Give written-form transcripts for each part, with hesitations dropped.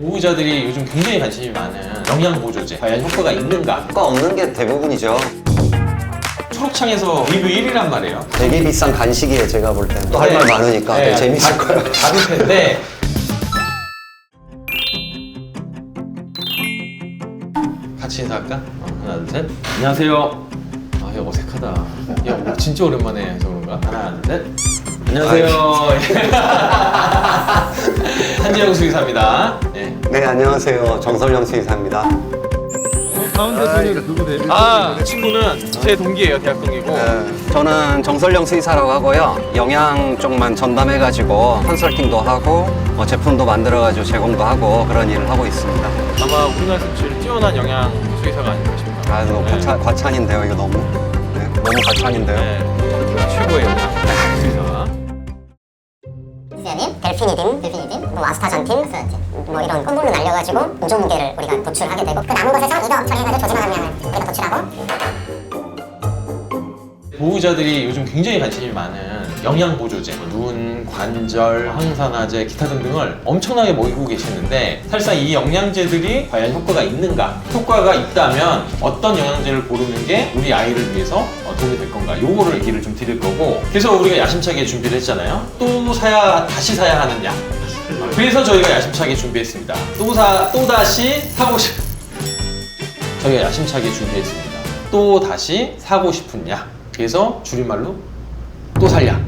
보호자들이 요즘 굉장히 관심이 많은 영양보조제 과연 효과가 있는가? 효과 없는 게 대부분이죠. 초록창에서 리뷰 1위란 말이에요. 되게 비싼 간식이에요, 제가 볼 때는. 또 할 말 많으니까 되게 재밌을 거예요. 받을 텐데 같이 인사할까? 하나 둘 셋. 안녕하세요. 아, 야 어색하다. 야 뭐 진짜 오랜만에 해서 그런가? 하나 둘 셋. 안녕하세요. 한지영 수의사입니다. 네. 네, 안녕하세요. 정설영 수의사입니다. 가운데 분이 누구세요? 아, 친구는 제 동기예요. 대학 동기고. 저는 정설영 수의사라고 하고요. 영양 쪽만 전담해가지고 컨설팅도 하고 제품도 만들어가지고 제공도 하고 그런 일을 하고 있습니다. 아마 우리나라에서 제일 뛰어난 영양 수의사가 아닐까 싶습니다. 아, 이거 네. 과찬인데요, 이거 너무. 네, 너무 과찬인데요. 네, 최고의 영양 수의사. 시아닌, 델피니딘, 뭐 아스타잔틴, 뭐 이런 껌볼로 날려가지고 우종계를 우리가 도출하게 되고 그 남은 것에서 이더 처리해가지고 조직만 함량을 우리가 도출하고. 보호자들이 요즘 굉장히 관심이 많은 영양보조제, 눈, 관절, 항산화제, 기타 등등을 엄청나게 모이고 계시는데 사실상 이 영양제들이 과연 효과가 있는가? 효과가 있다면 어떤 영양제를 고르는 게 우리 아이를 위해서 도움이 될 건가? 요거를 얘기를 좀 드릴 거고 그래서 우리가 야심차게 준비를 했잖아요. 또 사야, 다시 사야 하는 약. 그래서 저희가 야심차게 준비했습니다. 또 다시 사고 싶... 저희가 야심차게 준비했습니다. 또 다시 사고 싶은 약. 그래서 줄임말로 또 살약.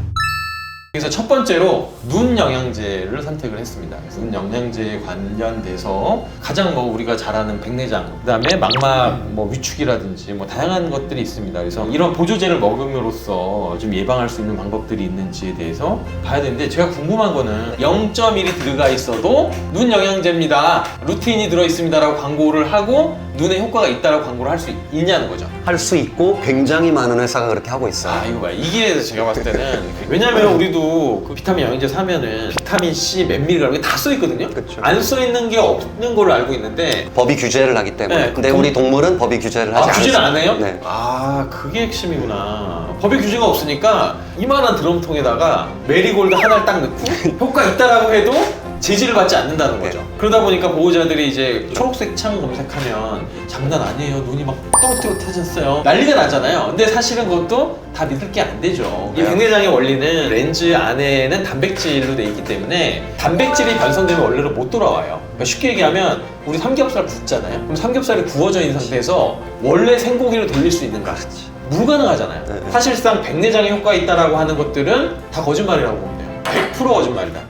그래서 첫 번째로 눈 영양제를 선택을 했습니다. 그래서 눈 영양제에 관련돼서 가장 우리가 잘 아는 백내장, 그다음에 망막 위축이라든지 다양한 것들이 있습니다. 그래서 이런 보조제를 먹음으로써 좀 예방할 수 있는 방법들이 있는지에 대해서 봐야 되는데 제가 궁금한 거는 0.1이 들어가 있어도 눈 영양제입니다. 루테인이 들어 있습니다라고 광고를 하고 눈에 효과가 있다라고 광고를 할 수 있냐는 거죠. 할 수 있고 굉장히 많은 회사가 그렇게 하고 있어요. 아 이거 봐요. 이게 제가 봤을 때는 왜냐면 우리도 그 비타민 영양제 사면은 비타민 C 몇 밀리그램 다 써 있거든요. 그쵸. 안 써 있는 게 없는 걸로 알고 있는데 법이 규제를 하기 때문에. 네, 근데 우리 동물은 법이 규제를 하지 않습니다. 규제를 안 해요? 네. 아 그게 핵심이구나. 법의 규제가 없으니까 이만한 드럼통에다가 메리골드 하나를 딱 넣고 효과 있다라고 해도 제지를 받지 않는다는 거죠. 네. 그러다 보니까 보호자들이 이제 초록색 창 검색하면 장난 아니에요. 눈이 막 또렷해졌어요. 난리가 나잖아요. 근데 사실은 그것도 다 믿을 게 안 되죠. 이 네. 백내장의 원리는 렌즈 안에는 단백질로 돼 있기 때문에 단백질이 변성되면 원래로 못 돌아와요. 그러니까 쉽게 얘기하면 우리 삼겹살 굽잖아요. 그럼 삼겹살이 구워져 있는 상태에서 원래 생고기로 돌릴 수 있는가? 불가능하잖아요. 네. 사실상 백내장에 효과가 있다라고 하는 것들은 다 거짓말이라고 보면 돼요. 100% 거짓말이다.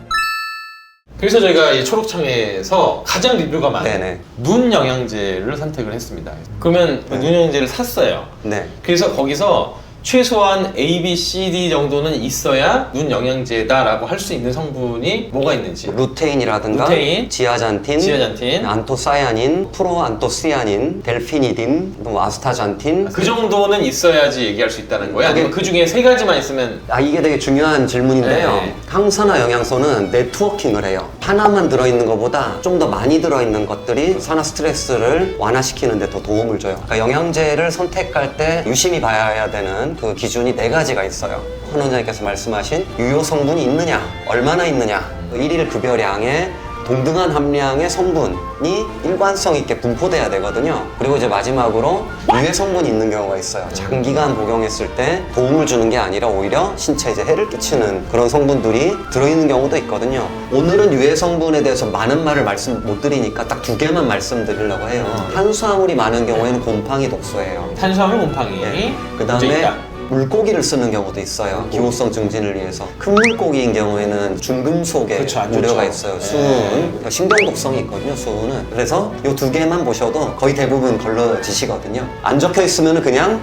그래서 저희가 이 초록창에서 가장 리뷰가 많은 네네. 눈 영양제를 선택을 했습니다. 그러면 눈 영양제를 샀어요. 네. 그래서 거기서 최소한 A, B, C, D 정도는 있어야 눈 영양제다라고 할 수 있는 성분이 뭐가 있는지. 루테인이라든가 루테인, 지아잔틴, 안토사야닌, 프로안토시아닌, 델피니딘, 아스타잔틴. 그 정도는 있어야지 얘기할 수 있다는 거야? 그게- 아니면 그 중에 세 가지만 있으면 이게 되게 중요한 질문인데요. 네. 항산화 영양소는 네트워킹을 해요. 하나만 들어있는 것보다 좀 더 많이 들어있는 것들이 산화 스트레스를 완화시키는 데 더 도움을 줘요. 그러니까 영양제를 선택할 때 유심히 봐야 되는 그 기준이 4가지가 있어요. 헌 원장님께서 말씀하신 유효 성분이 있느냐, 얼마나 있느냐, 일일 급여량에 동등한 함량의 성분이 일관성 있게 분포돼야 되거든요. 그리고 이제 마지막으로 유해 성분이 있는 경우가 있어요. 장기간 복용했을 때 도움을 주는 게 아니라 오히려 신체에 이제 해를 끼치는 그런 성분들이 들어있는 경우도 있거든요. 오늘은 유해 성분에 대해서 많은 말을 말씀 못 드리니까 딱 2개만 말씀드리려고 해요. 탄수화물이 많은 경우에는 곰팡이 독소예요. 탄수화물 곰팡이 네. 문제 그다음에 있다. 물고기를 쓰는 경우도 있어요. 기호성 증진을 위해서. 큰 물고기인 경우에는 중금속에 그렇죠, 안 우려가 좋죠. 있어요. 네. 수은. 그러니까 신경 독성이 있거든요, 수은은. 그래서 이 2개만 보셔도 거의 대부분 걸러지시거든요. 안 적혀 있으면 그냥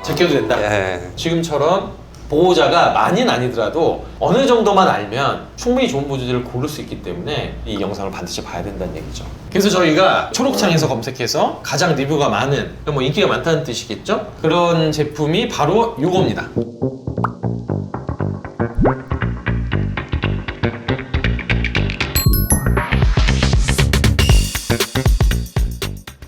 제껴도 된다. 예. 지금처럼 보호자가 많이는 아니더라도 어느 정도만 알면 충분히 좋은 보조제를 고를 수 있기 때문에 이 영상을 반드시 봐야 된다는 얘기죠. 그래서 저희가 초록창에서 검색해서 가장 리뷰가 많은, 인기가 많다는 뜻이겠죠? 그런 제품이 바로 이겁니다.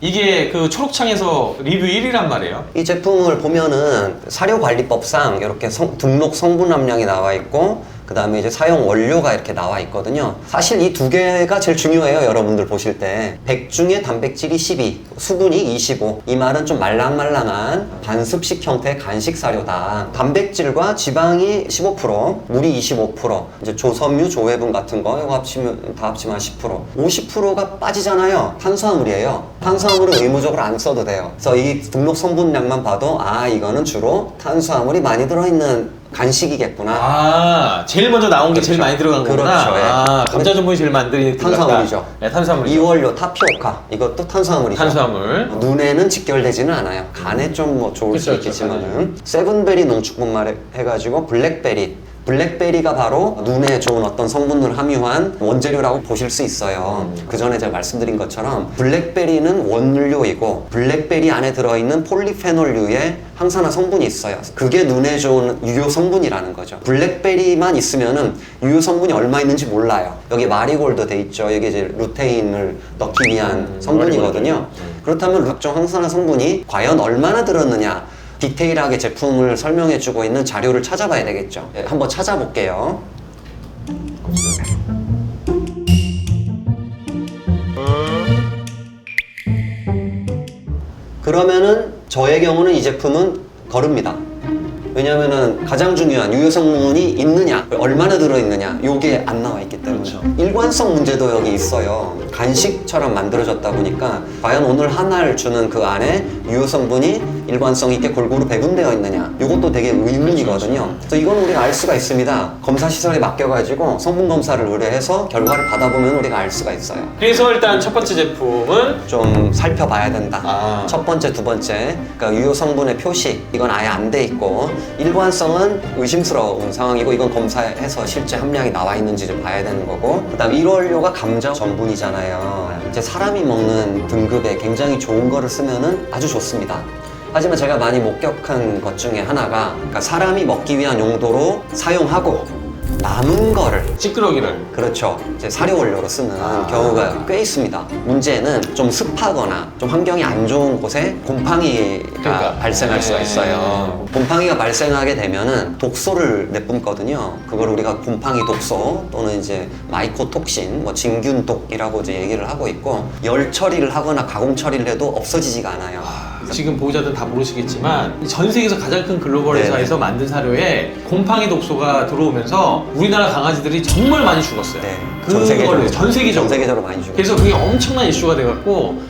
이게 그 초록창에서 리뷰 1위란 말이에요. 이 제품을 보면은 사료관리법상 이렇게 등록 성분 함량이 나와 있고 그 다음에 이제 사용 원료가 이렇게 나와 있거든요. 사실 이 두 개가 제일 중요해요. 여러분들 보실 때. 100 중에 단백질이 12, 수분이 25. 이 말은 좀 말랑말랑한 반습식 형태의 간식 사료다. 단백질과 지방이 15%, 물이 25%, 이제 조섬유, 조회분 같은 거 이거 합치면 다 합치면 10%. 50%가 빠지잖아요. 탄수화물이에요. 탄수화물은 의무적으로 안 써도 돼요. 그래서 이 등록 성분량만 봐도 아 이거는 주로 탄수화물이 많이 들어있는 간식이겠구나. 아, 제일 먼저 나온 게 제일 많이 들어간 거구나. 그렇죠. 예. 아, 감자 전분이 제일 많이 들어갔다. 탄수화물이죠. 네, 탄수화물이죠. 이원료 타피오카 이것도 탄수화물이죠. 탄수화물. 눈에는 직결되지는 않아요. 간에 좀 뭐 좋을 수 그쵸, 있겠지만은 세븐베리 농축분말 해가지고 블랙베리가 바로 눈에 좋은 어떤 성분을 함유한 원재료라고 보실 수 있어요. 그 전에 제가 말씀드린 것처럼 블랙베리는 원료이고 블랙베리 안에 들어있는 폴리페놀류의 항산화 성분이 있어요. 그게 눈에 좋은 유효 성분이라는 거죠. 블랙베리만 있으면은 유효 성분이 얼마 있는지 몰라요. 여기 마리골드 돼 있죠. 여기 이제 루테인을 넣기 위한 성분이거든요. 그렇다면 각종 항산화 성분이 과연 얼마나 들었느냐? 디테일하게 제품을 설명해주고 있는 자료를 찾아봐야 되겠죠. 네, 한번 찾아볼게요. 그러면은 저의 경우는 이 제품은 거릅니다. 왜냐면은 가장 중요한 유효 성분이 있느냐, 얼마나 들어있느냐, 요게 안 나와 있기 때문에. 그렇죠. 일관성 문제도 여기 있어요. 간식처럼 만들어졌다 보니까 과연 오늘 하나를 주는 그 안에 유효 성분이 일관성 있게 골고루 배분되어 있느냐, 요것도 되게 의문이거든요. 그래서 이건 우리가 알 수가 있습니다. 검사 시설에 맡겨가지고 성분 검사를 의뢰해서 결과를 받아보면 우리가 알 수가 있어요. 그래서 일단 첫 번째 제품은 좀 살펴봐야 된다. 아. 첫 번째, 두 번째, 그러니까 유효 성분의 표시 이건 아예 안 돼 있고 일관성은 의심스러운 상황이고 이건 검사해서 실제 함량이 나와 있는지 좀 봐야 되는 거고 그다음 1원료가 감자 전분이잖아요. 이제 사람이 먹는 등급에 굉장히 좋은 거를 쓰면은 아주 좋습니다. 하지만 제가 많이 목격한 것 중에 하나가 그러니까 사람이 먹기 위한 용도로 사용하고 남은 거를 찌끄러기를. 그렇죠. 이제 사료 원료로 쓰는 경우가 꽤 있습니다. 문제는 좀 습하거나 좀 환경이 안 좋은 곳에 곰팡이가 그러니까. 발생할 수가 있어요. 곰팡이가 발생하게 되면은 독소를 내뿜거든요. 그걸 우리가 곰팡이 독소 또는 이제 마이코톡신, 뭐 진균독이라고 이제 얘기를 하고 있고 열 처리를 하거나 가공 처리를 해도 없어지지가 않아요. 지금 보호자들 다 모르시겠지만 전 세계에서 가장 큰 글로벌 회사에서 만든 사료에 곰팡이 독소가 들어오면서 우리나라 강아지들이 정말 많이 죽었어요. 네. 그거를 전 세계적으로. 많이 주고. 그래서 그게 엄청난 이슈가 돼갖고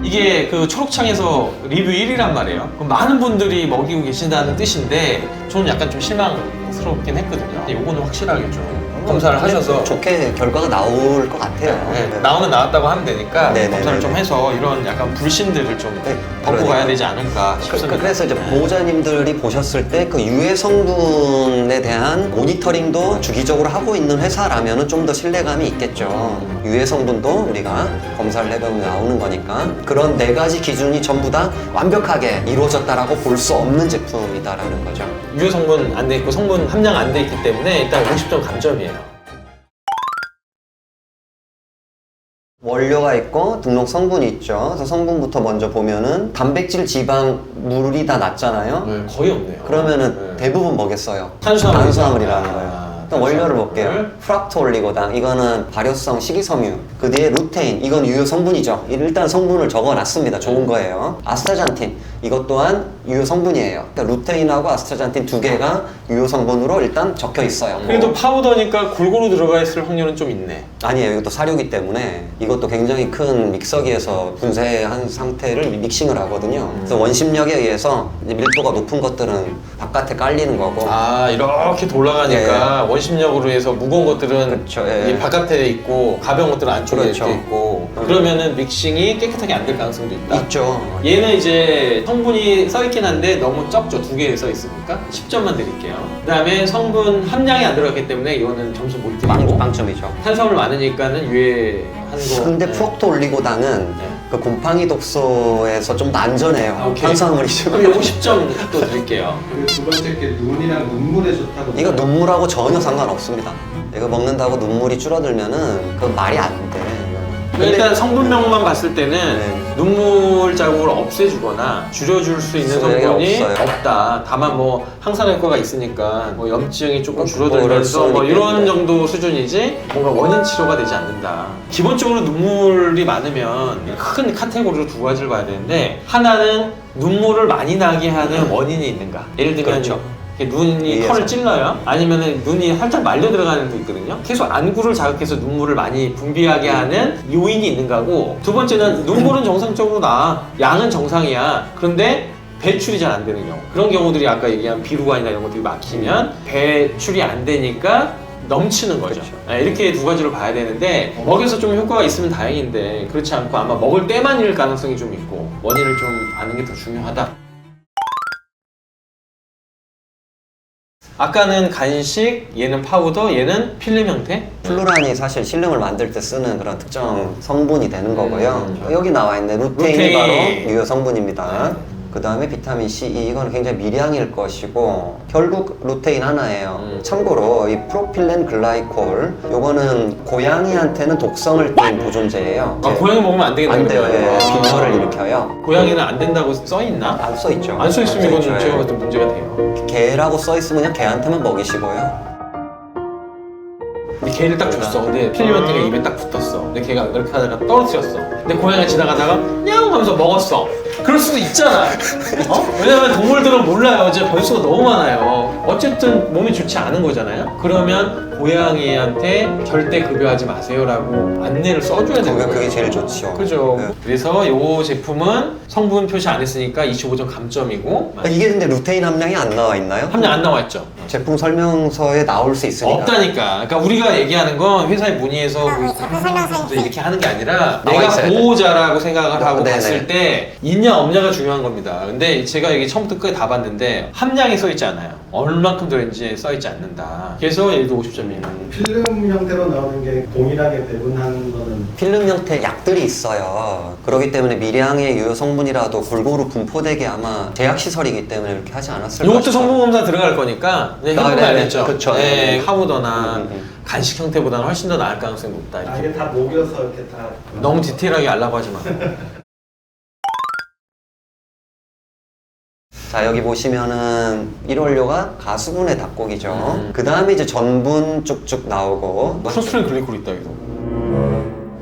이게 그 초록창에서 리뷰 1위란 말이에요. 그럼 많은 분들이 먹이고 계신다는 뜻인데 저는 약간 좀 실망스럽긴 했거든요. 요거는 확실하게 좀 검사를 하셔서 좋게 결과가 나올 것 같아요. 네, 나오면 나왔다고 하면 되니까 네, 네, 검사를 네, 좀 네. 해서 이런 약간 불신들을 좀 네, 벗고 그러니까. 가야 되지 않을까 싶습니다. 그래서 이제 네. 보호자님들이 보셨을 때 그 유해 성분에 대한 모니터링도 주기적으로 하고 있는 회사라면은 좀 더 신뢰감이 있겠죠. 유해 성분도 우리가 검사를 해보면 나오는 거니까 그런 네 가지 기준이 전부 다 완벽하게 이루어졌다라고 볼 수 없는 제품이다라는 거죠. 유효 성분 안 돼 있고 성분 함량 안 돼 있기 때문에 일단 50점 감점이에요. 원료가 있고 등록 성분이 있죠. 그래서 성분부터 먼저 보면은 단백질, 지방, 물이 다 낮잖아요. 네, 거의 없네요. 그러면은 네. 대부분 뭐겠어요? 탄수화물. 탄수화물이라는 아, 거예요. 일단 원료를 볼게요. 탄수화물. 프락토올리고당 이거는 발효성 식이섬유. 그 뒤에 루테인 이건 유효 성분이죠. 일단 성분을 적어놨습니다. 좋은 거예요. 아스타잔틴 이것 또한 유효 성분이에요. 그러니까 루테인하고 아스타잔틴 두 개가 유효 성분으로 일단 적혀 있어요. 그래도 파우더니까 골고루 들어가 있을 확률은 좀 있네. 아니에요. 이것도 사료기 때문에 이것도 굉장히 큰 믹서기에서 분쇄한 상태를 믹싱을 하거든요. 그래서 원심력에 의해서 이제 밀도가 높은 것들은 바깥에 깔리는 거고 아, 이렇게 돌아가니까 원심력으로 해서 무거운 것들은 그렇죠, 예. 이 바깥에 있고 가벼운 것들은 안쪽에 그렇죠. 이렇게 있고 그러면은 믹싱이 깨끗하게 안 될 가능성도 있다. 있죠. 얘는 이제 성분이 써있긴 한데 너무 적죠. 2개 써있으니까 10점만 드릴게요. 그 다음에 성분 함량이 안 들어갔기 때문에 이거는 점수 못 드리고 빵점이죠. 탄수화물 많으니까는 유해한 거. 근데 네. 프록토올리고당은 네. 그 곰팡이 독소에서 좀 더 안전해요. 아, 오케이. 탄수화물이죠. 그럼 요거 10점 또 드릴게요. 그리고 두 번째 게 눈이랑 눈물에 좋다고. 이거 눈물하고 전혀 상관없습니다. 이거 먹는다고 눈물이 줄어들면은 그 말이 안 돼. 일단 성분명만 봤을 때는 네. 눈물 자국을 없애주거나 줄여줄 수 있는 소용이 성분이 없어요. 없다. 다만 뭐 항산화 효과가 있으니까 뭐 염증이 조금 그럴 줄어들면서 뭐 수는 이런 있겠네. 정도 수준이지 뭔가 원인 치료가 되지 않는다. 기본적으로 눈물이 많으면 큰 카테고리로 두 가지를 봐야 되는데, 하나는 눈물을 많이 나게 하는 원인이 있는가. 예를 들면 그렇죠. 이렇게 눈이 위에서. 털을 찔러요. 아니면 눈이 살짝 말려 들어가는 도 있거든요. 계속 안구를 자극해서 눈물을 많이 분비하게 하는 요인이 있는가고, 두 번째는 눈물은 정상적으로 나, 양은 정상이야. 그런데 배출이 잘 안 되는 경우, 그런 경우들이 아까 얘기한 비루관이나 이런 것들이 막히면 배출이 안 되니까 넘치는 거죠. 그렇죠. 네, 이렇게 두 가지로 봐야 되는데, 먹여서 좀 효과가 있으면 다행인데 그렇지 않고 아마 먹을 때만일 가능성이 좀 있고, 원인을 좀 아는 게 더 중요하다. 아까는 간식, 얘는 파우더, 얘는 필름 형태. 플루란이 사실 실름을 만들 때 쓰는 그런 특정 성분이 되는 거고요. 음. 여기 나와 있는 루테인이 루테인. 바로 유효 성분입니다. 그 다음에 비타민 C, E, 이건 굉장히 미량일 것이고, 결국 루테인 하나예요. 참고로 이 프로필렌 글라이콜, 요거는 고양이한테는 독성을 띈 보존제예요. 아, 고양이 먹으면 안 되겠다. 안 돼요. 예. 아. 빈혈을 일으켜요. 고양이는 안 된다고 써 있나? 안 써 있죠. 안 써 있으면 이건 있죠. 제가 봤을 때 문제가 돼요. 개라고 써 있으면 그냥 개한테만 먹이시고요. 근데 걔를 딱 줬어. 근데 필리먼트가 입에 딱 붙었어. 근데 걔가 이렇게 하다가 떨어뜨렸어. 근데 고양이가 지나가다가 냥 하면서 먹었어. 그럴 수도 있잖아. 어? 왜냐면 동물들은 몰라요. 이제 변수가 너무 많아요. 어쨌든 몸이 좋지 않은 거잖아요. 그러면 고양이한테 절대 급여하지 마세요라고 안내를 써줘야 되는 거예요. 그게 제일 좋죠. 그죠. 네. 그래서 이 제품은 성분 표시 안 했으니까 25점 감점이고, 이게 근데 루테인 함량이 안 나와 있나요? 함량 안 나와 있죠. 제품 설명서에 나올 수 있으니까. 없다니까. 그러니까 우리가 얘기하는 건 회사에 문의해서 제품 설명서에 이렇게 하는 게 아니라 나와 내가 있어야 돼. 보호자라고 생각을 하고 네네. 봤을 때 있냐 없냐가 중요한 겁니다. 근데 제가 여기 처음부터 끝까지 다 봤는데 함량이 써 있지 않아요. 얼만큼 들어있는지 써 있지 않는다. 그래서 얘도 50점이에요. 필름 형태로 나오는 게 동일하게 배분하는 거는 필름 형태 약들이 있어요. 그렇기 때문에 미량의 유효 성분이라도 골고루 분포되게 아마 제약 시설이기 때문에 이렇게 하지 않았을까. 이것도 싶어요. 성분 검사 들어갈 거니까 이제 아, 현금이 네네. 알겠죠. 그쵸. 네, 파우더나 음. 간식 형태보다는 훨씬 더 나을 가능성이 높다. 이렇게. 이게 다 녹여서 이렇게 다 너무 디테일하게 알라고 하지 마. 자, 여기 보시면은 1원료가 가수분해 닭고기죠. 그 다음에 이제 전분 쭉쭉 나오고. 프로스프린 글리콜 있다 이거.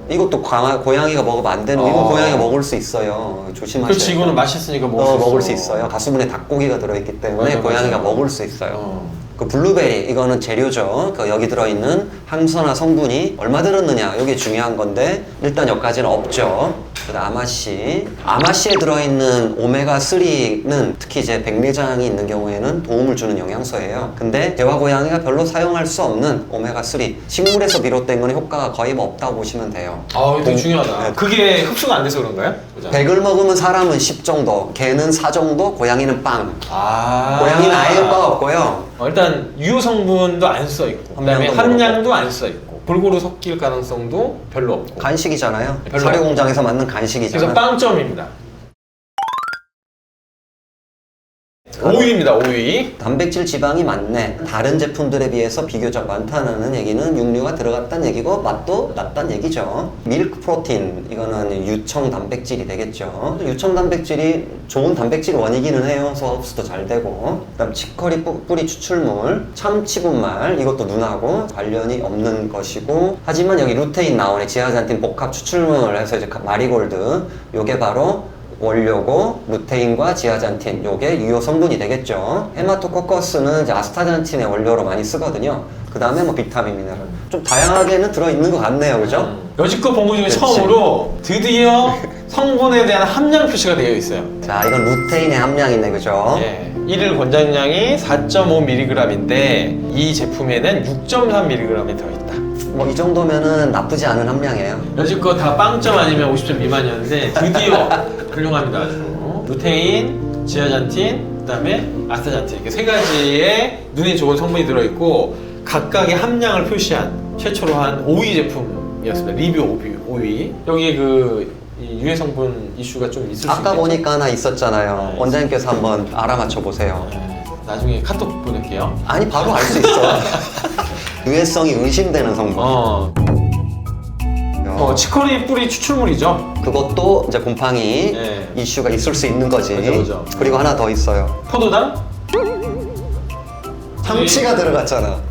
이것도 고양이가 먹으면 안 되는 거. 이거 고양이가 먹을 수 있어요. 조심하셔야 그렇지, 돼요. 이거는 맛있으니까 먹을 수 있어. 먹을 수 있어요. 가수분해 닭고기가 들어있기 때문에 맞아, 고양이가 맞아. 먹을 수 있어요. 어. 그 블루베리, 이거는 재료죠. 그 여기 들어있는 항산화 성분이 얼마 들었느냐, 이게 중요한 건데 일단 여기까지는 없죠. 그다음 아마씨에 들어있는 오메가3는 특히 이제 백내장이 있는 경우에는 도움을 주는 영양소예요. 근데 대화 고양이가 별로 사용할 수 없는 오메가3, 식물에서 비롯된 건 효과가 거의 뭐 없다고 보시면 돼요. 아, 이거 되게 중요하다. 네. 그게 흡수가 안 돼서 그런가요? 그죠? 100을 먹으면 사람은 10 정도, 개는 4 정도, 고양이는 빵. 아. 고양이는 아예 효과가 없고요. 일단 유효 성분도 안 써 있고, 그다음에 함량도 함량도 안 써 있고, 골고루 섞일 가능성도 별로 없고. 간식이잖아요. 별로 사료 없고. 공장에서 만든 간식이잖아요. 그래서 빵점입니다. 5위입니다. 5위. 단백질 지방이 많네. 다른 제품들에 비해서 비교적 많다는 얘기는 육류가 들어갔다는 얘기고 맛도 낮다는 얘기죠. 밀크 프로틴, 이거는 유청 단백질이 되겠죠. 유청 단백질이 좋은 단백질 원이기는 해요. 소화 흡수도 잘 되고. 그다음 치커리 뿌리 추출물, 참치분말, 이것도 눈하고 관련이 없는 것이고, 하지만 여기 루테인 나오네. 지아잔틴 복합 추출물 해서 이제 마리골드, 요게 바로 원료고, 루테인과 지아잔틴, 요게 유효 성분이 되겠죠. 헤마토코커스는 이제 아스타잔틴의 원료로 많이 쓰거든요. 그 다음에 뭐 비타민, 미네랄, 좀 다양하게는 들어있는 것 같네요, 그죠? 여지껏 본 것 중에 그치. 처음으로 드디어 성분에 대한 함량 표시가 되어 있어요. 자, 이건 루테인의 함량이네, 그죠? 예. 1일 권장량이 4.5mg인데 이 제품에는 6.3mg이 들어있다. 뭐 이 정도면은 나쁘지 않은 함량이에요. 여지껏 다 빵점 아니면 50점 미만이었는데 드디어 훌륭합니다. 아주. 루테인, 지아잔틴, 그다음에 아스타잔틴, 이렇게 세 가지의 눈에 좋은 성분이 들어있고 각각의 함량을 표시한 최초로 한 5위 제품이었습니다. 리뷰 5위. 여기 이 유해 성분 이슈가 좀 있을 수 아까 있겠죠. 보니까 하나 있었잖아요. 네. 원장님께서 한번 알아맞혀 보세요. 나중에 카톡 보낼게요. 아니, 바로 알 수 있어. 유해성이 의심되는 성분. 어. 야, 치커리 뿌리 추출물이죠. 그것도 이제 곰팡이 네. 이슈가 있을 수 있는 거지. 그죠. 그리고 하나 더 있어요. 포도당? 참치가 들어갔잖아.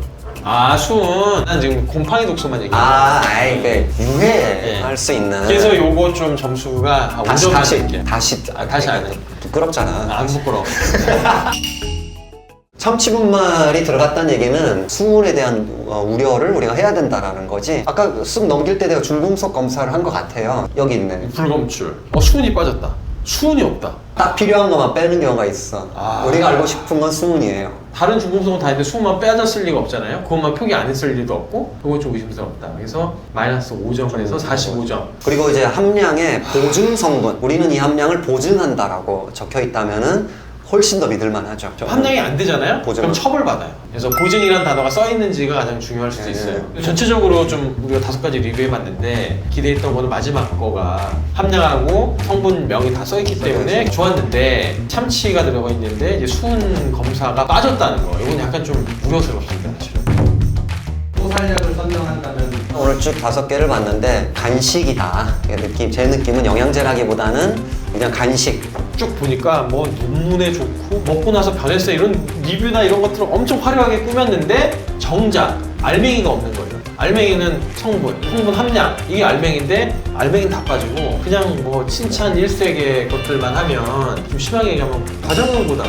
아, 수은. 난 지금 곰팡이 독소만 얘기해. 아이, 유해할 수 있는. 그래서 요거 좀 점수가 5점 드릴게요. 다시 다시 안 해. 부끄럽잖아. 안 부끄러워. 참치분말이 들어갔다는 얘기는 수은에 대한 우려를 우리가 해야 된다라는 거지. 아까 쓱 넘길 때 내가 중금속 검사를 한 것 같아요. 여기 있네. 불검출. 수은이 빠졌다. 수은이 없다. 딱 필요한 것만 빼는 경우가 있어. 아. 우리가 알고 싶은 건 수은이에요. 다른 중금속은 다 있는데 수은만 빼졌을 리가 없잖아요. 그것만 표기 안 했을 리도 없고 그건 좀 의심스럽다. 그래서 마이너스 5점에서 45점. 그리고 이제 함량의 보증 성분. 우리는 이 함량을 보증한다라고 적혀 있다면은 훨씬 더 믿을만하죠. 함량이 안 되잖아요? 보증. 그럼 처벌받아요. 그래서 보증이라는 단어가 써 있는지가 가장 중요할 수도 네. 있어요. 전체적으로 좀 우리가 5가지 리뷰해봤는데 기대했던 거는 마지막 거가 함량하고 성분명이 다 써 있기 때문에 그렇죠. 좋았는데 참치가 들어가 있는데 이제 수은 검사가 빠졌다는 거. 이건 약간 좀 우려스럽습니다, 사실은. 토살약을 선정한다면 오늘 쭉 5개를 봤는데 간식이다. 제 느낌은 영양제라기보다는 그냥 간식. 쭉 보니까 뭐 논문에 좋고 먹고 나서 변했어 이런 리뷰나 이런 것들을 엄청 화려하게 꾸몄는데 정작 알맹이가 없는 거예요. 알맹이는 성분 함량 이게 알맹인데 알맹이는 다 빠지고 그냥 뭐 칭찬 일색의 것들만 하면 좀 심하게 얘기하면 과정보다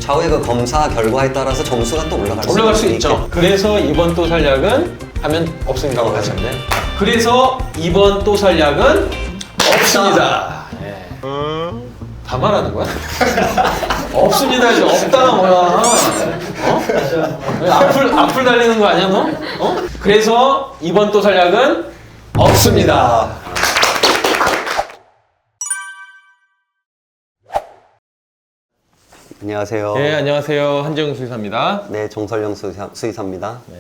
차후에 그 검사 결과에 따라서 점수가 또 올라갈 수 있죠. 그래서 이번 또 살약은 하면 없습니다고 하셨네. 그래서 이번 또 살약은 없습니다. 네. 다 말하는 거야? 없습니다. 이제 없다가 뭐야? 앞을 달리는 거 아니야 너? 그래서 이번 또 살약은 없습니다. 안녕하세요. 네, 안녕하세요. 한정훈 수의사입니다. 네, 정설영 수의사입니다. 네,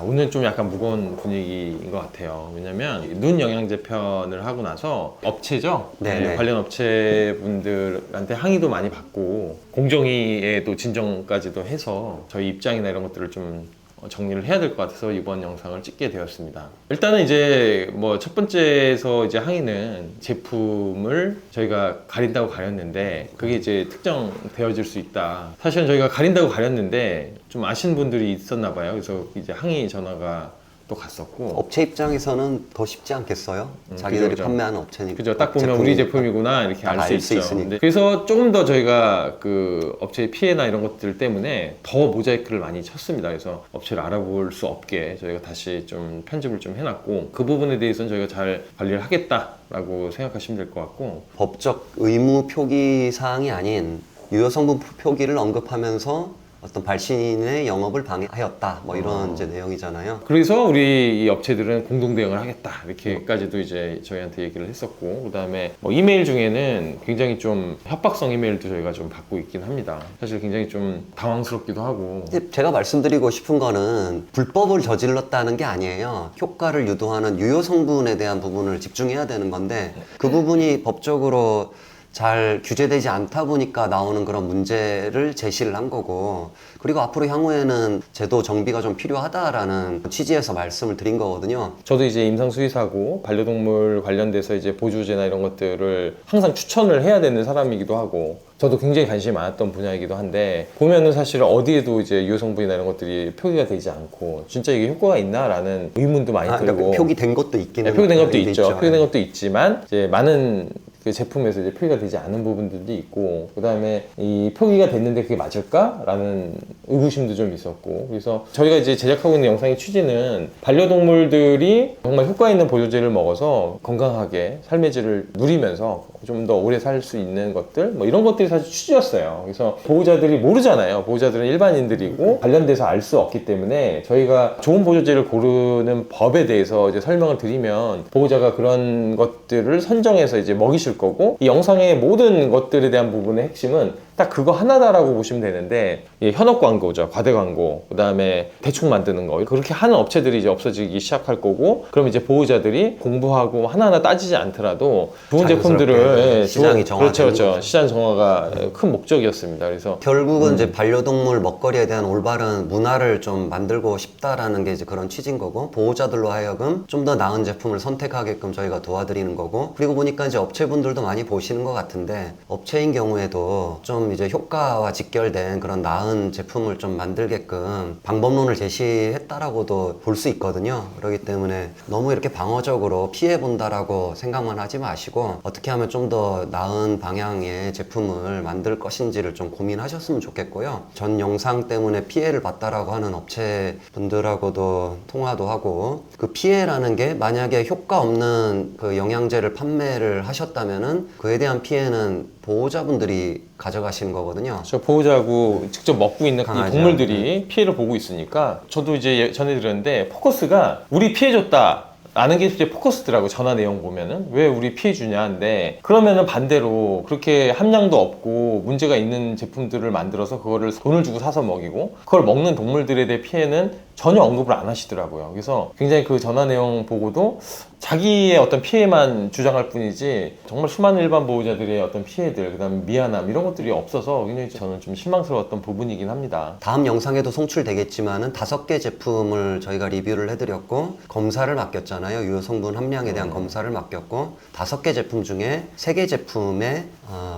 오늘 좀 약간 무거운 분위기인 것 같아요. 왜냐면 눈 영양제 편을 하고 나서 업체죠. 네네. 관련 업체분들한테 항의도 많이 받고 공정위에도 진정까지도 해서 저희 입장이나 이런 것들을 좀 정리를 해야 될 것 같아서 이번 영상을 찍게 되었습니다. 일단은 이제 뭐 첫 번째에서 이제 항의는 제품을 저희가 가린다고 가렸는데 그게 이제 특정되어질 수 있다. 사실은 저희가 가린다고 가렸는데 좀 아시는 분들이 있었나 봐요. 그래서 이제 항의 전화가 또 갔었고. 업체 입장에서는 더 쉽지 않겠어요? 자기들이 그죠. 판매하는 업체니까. 그죠. 딱 보면 우리 제품이구나 이렇게 알 수 있죠. 있으니까. 근데 그래서 조금 더 저희가 그 업체의 피해나 이런 것들 때문에 더 모자이크를 많이 쳤습니다. 그래서 업체를 알아볼 수 없게 저희가 다시 좀 편집을 좀 해놨고 그 부분에 대해서는 저희가 잘 관리를 하겠다라고 생각하시면 될 것 같고. 법적 의무 표기 사항이 아닌 유효 성분 표기를 언급하면서 어떤 발신인의 영업을 방해하였다. 뭐 이런 이제 내용이잖아요. 그래서 우리 이 업체들은 공동 대응을 하겠다 이렇게까지도 이제 저희한테 얘기를 했었고, 그다음에 뭐 이메일 중에는 굉장히 좀 협박성 이메일도 저희가 좀 받고 있긴 합니다. 사실 굉장히 좀 당황스럽기도 하고. 근데 제가 말씀드리고 싶은 거는 불법을 저질렀다는 게 아니에요. 효과를 유도하는 유효 성분에 대한 부분을 집중해야 되는 건데 그 부분이 법적으로 잘 규제되지 않다 보니까 나오는 그런 문제를 제시를 한 거고, 그리고 앞으로 향후에는 제도 정비가 좀 필요하다라는 취지에서 말씀을 드린 거거든요. 저도 이제 임상수의사고 반려동물 관련돼서 이제 보조제나 이런 것들을 항상 추천을 해야 되는 사람이기도 하고, 저도 굉장히 관심이 많았던 분야이기도 한데, 보면은 사실 어디에도 이제 유효성분이나 이런 것들이 표기가 되지 않고 진짜 이게 효과가 있나라는 의문도 많이 들고. 그러니까 표기된 것도 있긴 네, 표기된 것도 있죠. 표기된 것도 있지만 이제 많은 그 제품에서 이제 표기가 되지 않은 부분들도 있고, 그 다음에 이 표기가 됐는데 그게 맞을까라는 의구심도 좀 있었고, 그래서 저희가 이제 제작하고 있는 영상의 취지는 반려동물들이 정말 효과 있는 보조제를 먹어서 건강하게 삶의 질을 누리면서 좀 더 오래 살 수 있는 것들, 뭐 이런 것들이 사실 취지였어요. 그래서 보호자들이 모르잖아요. 보호자들은 일반인들이고 관련돼서 알 수 없기 때문에 저희가 좋은 보조제를 고르는 법에 대해서 이제 설명을 드리면 보호자가 그런 것들을 선정해서 이제 먹이실 거고, 이 영상의 모든 것들에 대한 부분의 핵심은 딱 그거 하나다라고 보시면 되는데 현업 광고죠. 과대 광고, 그다음에 대충 만드는 거 그렇게 하는 업체들이 이제 없어지기 시작할 거고, 그럼 이제 보호자들이 공부하고 하나하나 따지지 않더라도 좋은 제품들을 시장이 정화되는 그렇죠. 거죠. 시장 정화가 큰 목적이었습니다. 그래서 결국은 이제 반려동물 먹거리에 대한 올바른 문화를 좀 만들고 싶다라는 게 이제 그런 취지인 거고, 보호자들로 하여금 좀 더 나은 제품을 선택하게끔 저희가 도와드리는 거고, 그리고 보니까 이제 업체분들도 많이 보시는 것 같은데, 업체인 경우에도 좀 이제 효과와 직결된 그런 나은 제품을 좀 만들게끔 방법론을 제시했다라고도 볼 수 있거든요. 그렇기 때문에 너무 이렇게 방어적으로 피해 본다라고 생각만 하지 마시고, 어떻게 하면 좀 더 나은 방향의 제품을 만들 것인지를 좀 고민하셨으면 좋겠고요. 전 영상 때문에 피해를 봤다라고 하는 업체분들하고도 통화도 하고, 그 피해라는 게 만약에 효과 없는 그 영양제를 판매를 하셨다면은 그에 대한 피해는 보호자분들이 가져가시는 거거든요. 저 보호자하고 직접 먹고 있는 이 강아지야. 동물들이 피해를 보고 있으니까, 저도 이제 전해드렸는데 포커스가 우리 피해줬다 라는 게 이제 포커스더라고. 전화 내용 보면은 왜 우리 피해 주냐인데, 그러면은 반대로 그렇게 함량도 없고 문제가 있는 제품들을 만들어서 그거를 돈을 주고 사서 먹이고, 그걸 먹는 동물들에 대해 피해는 전혀 언급을 안 하시더라고요. 그래서 굉장히 그 전화 내용 보고도 자기의 어떤 피해만 주장할 뿐이지, 정말 수많은 일반 보호자들의 어떤 피해들, 그다음에 미안함 이런 것들이 없어서 굉장히 저는 좀 실망스러웠던 부분이긴 합니다. 다음 영상에도 송출되겠지만은 5개 제품을 저희가 리뷰를 해드렸고, 검사를 맡겼잖아요. 유효 성분 함량에 대한 검사를 맡겼고, 5개 제품 중에 3개 제품의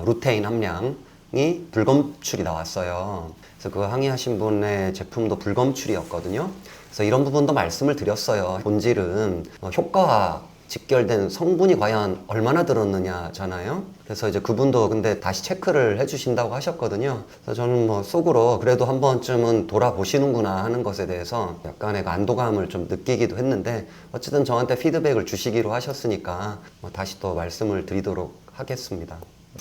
루테인 함량이 불검출이 나왔어요. 그래서 그 항의하신 분의 제품도 불검출이었거든요. 그래서 이런 부분도 말씀을 드렸어요. 본질은 효과와 직결된 성분이 과연 얼마나 들었느냐잖아요. 그래서 이제 그분도 근데 다시 체크를 해주신다고 하셨거든요. 그래서 저는 뭐 속으로 그래도 한 번쯤은 돌아보시는구나 하는 것에 대해서 약간의 그 안도감을 좀 느끼기도 했는데, 어쨌든 저한테 피드백을 주시기로 하셨으니까 다시 또 말씀을 드리도록 하겠습니다.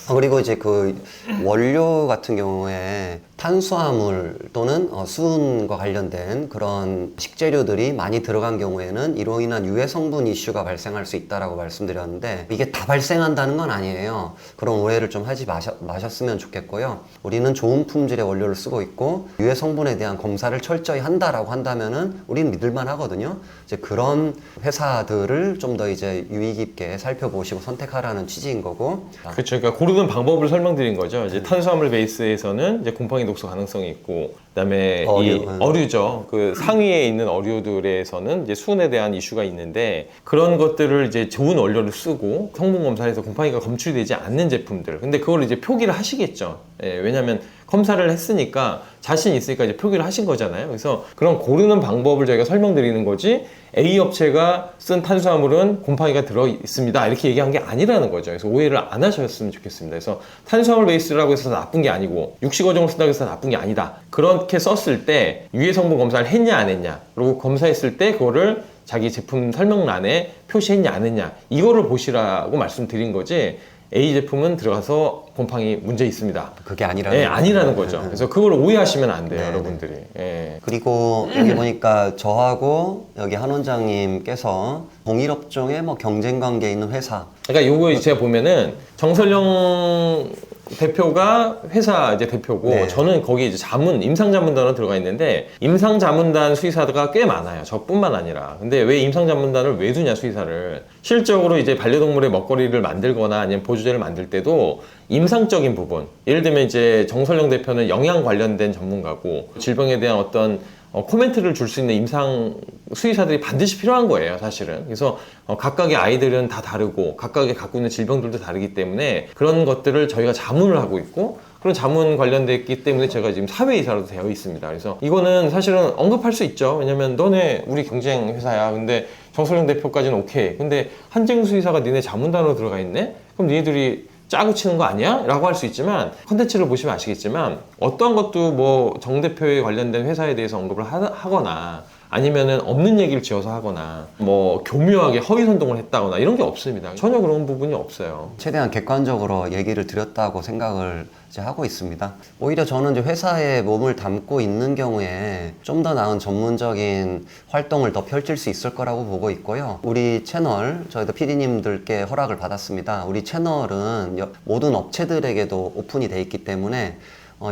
그리고 이제 그 원료 같은 경우에 탄수화물 또는 수은과 관련된 그런 식재료들이 많이 들어간 경우에는 이로 인한 유해 성분 이슈가 발생할 수 있다라고 말씀드렸는데, 이게 다 발생한다는 건 아니에요. 그런 오해를 좀 하지 마셨으면 좋겠고요. 우리는 좋은 품질의 원료를 쓰고 있고 유해 성분에 대한 검사를 철저히 한다라고 한다면은 우리는 믿을만 하거든요. 이제 그런 회사들을 좀 더 이제 유의 깊게 살펴보시고 선택하라는 취지인 거고. 그렇죠. 그러니까 고르는 방법을 설명드린 거죠. 이제 탄수화물 베이스에서는 이제 곰팡이 독소 가능성이 있고, 그다음에 이 어류죠. 그 상위에 있는 어류들에서는 이제 수은에 대한 이슈가 있는데, 그런 것들을 이제 좋은 원료를 쓰고 성분 검사에서 곰팡이가 검출되지 않는 제품들. 근데 그걸 이제 표기를 하시겠죠. 예, 왜냐하면 검사를 했으니까 자신 있으니까 이제 표기를 하신 거잖아요. 그래서 그런 고르는 방법을 저희가 설명드리는 거지, A 업체가 쓴 탄수화물은 곰팡이가 들어 있습니다 이렇게 얘기한 게 아니라는 거죠. 그래서 오해를 안 하셨으면 좋겠습니다. 그래서 탄수화물 베이스라고 해서 나쁜 게 아니고 육식어종을 쓴다고 해서 나쁜 게 아니다. 그렇게 썼을 때 유해 성분 검사를 했냐 안 했냐, 그리고 검사했을 때 그거를 자기 제품 설명란에 표시했냐 안 했냐, 이거를 보시라고 말씀드린 거지, A 제품은 들어가서 곰팡이 문제 있습니다, 그게 아니라는, 예, 아니라는 거죠. 그래서 그걸 오해하시면 안 돼요, 네, 여러분들이. 예. 그리고 여기 보니까 저하고 여기 한 원장님께서 동일 업종에 뭐 경쟁 관계에 있는 회사. 그러니까 요거 제가 보면은 정설영 대표가 회사 이제 대표고, 네. 저는 거기 이제 임상자문단으로 들어가 있는데, 임상자문단 수의사가 꽤 많아요. 저뿐만 아니라. 근데 왜 임상자문단을 왜 두냐, 수의사를. 실적으로 이제 반려동물의 먹거리를 만들거나 아니면 보조제를 만들 때도 임상적인 부분, 예를 들면 이제 정설영 대표는 영양 관련된 전문가고, 질병에 대한 어떤 코멘트를 줄 수 있는 임상 수의사들이 반드시 필요한 거예요, 사실은. 그래서 각각의 아이들은 다 다르고 각각의 갖고 있는 질병들도 다르기 때문에 그런 것들을 저희가 자문을 하고 있고, 그런 자문 관련됐기 때문에 제가 지금 사회이사로도 되어 있습니다. 그래서 이거는 사실은 언급할 수 있죠. 왜냐면 너네 우리 경쟁 회사야. 근데 정설영 대표까지는 오케이. 근데 한재웅 수의사가 니네 자문단으로 들어가 있네? 그럼 니네들이 짜고 치는 거 아니야? 라고 할 수 있지만, 컨텐츠를 보시면 아시겠지만 어떠한 것도 뭐 정 대표에 관련된 회사에 대해서 언급을 하거나 아니면은 없는 얘기를 지어서 하거나 뭐 교묘하게 허위 선동을 했다거나 이런 게 없습니다. 전혀 그런 부분이 없어요. 최대한 객관적으로 얘기를 드렸다고 생각을 이제 하고 있습니다. 오히려 저는 이제 회사에 몸을 담고 있는 경우에 좀 더 나은 전문적인 활동을 더 펼칠 수 있을 거라고 보고 있고요. 우리 채널, 저희도 PD님들께 허락을 받았습니다. 우리 채널은 모든 업체들에게도 오픈이 돼 있기 때문에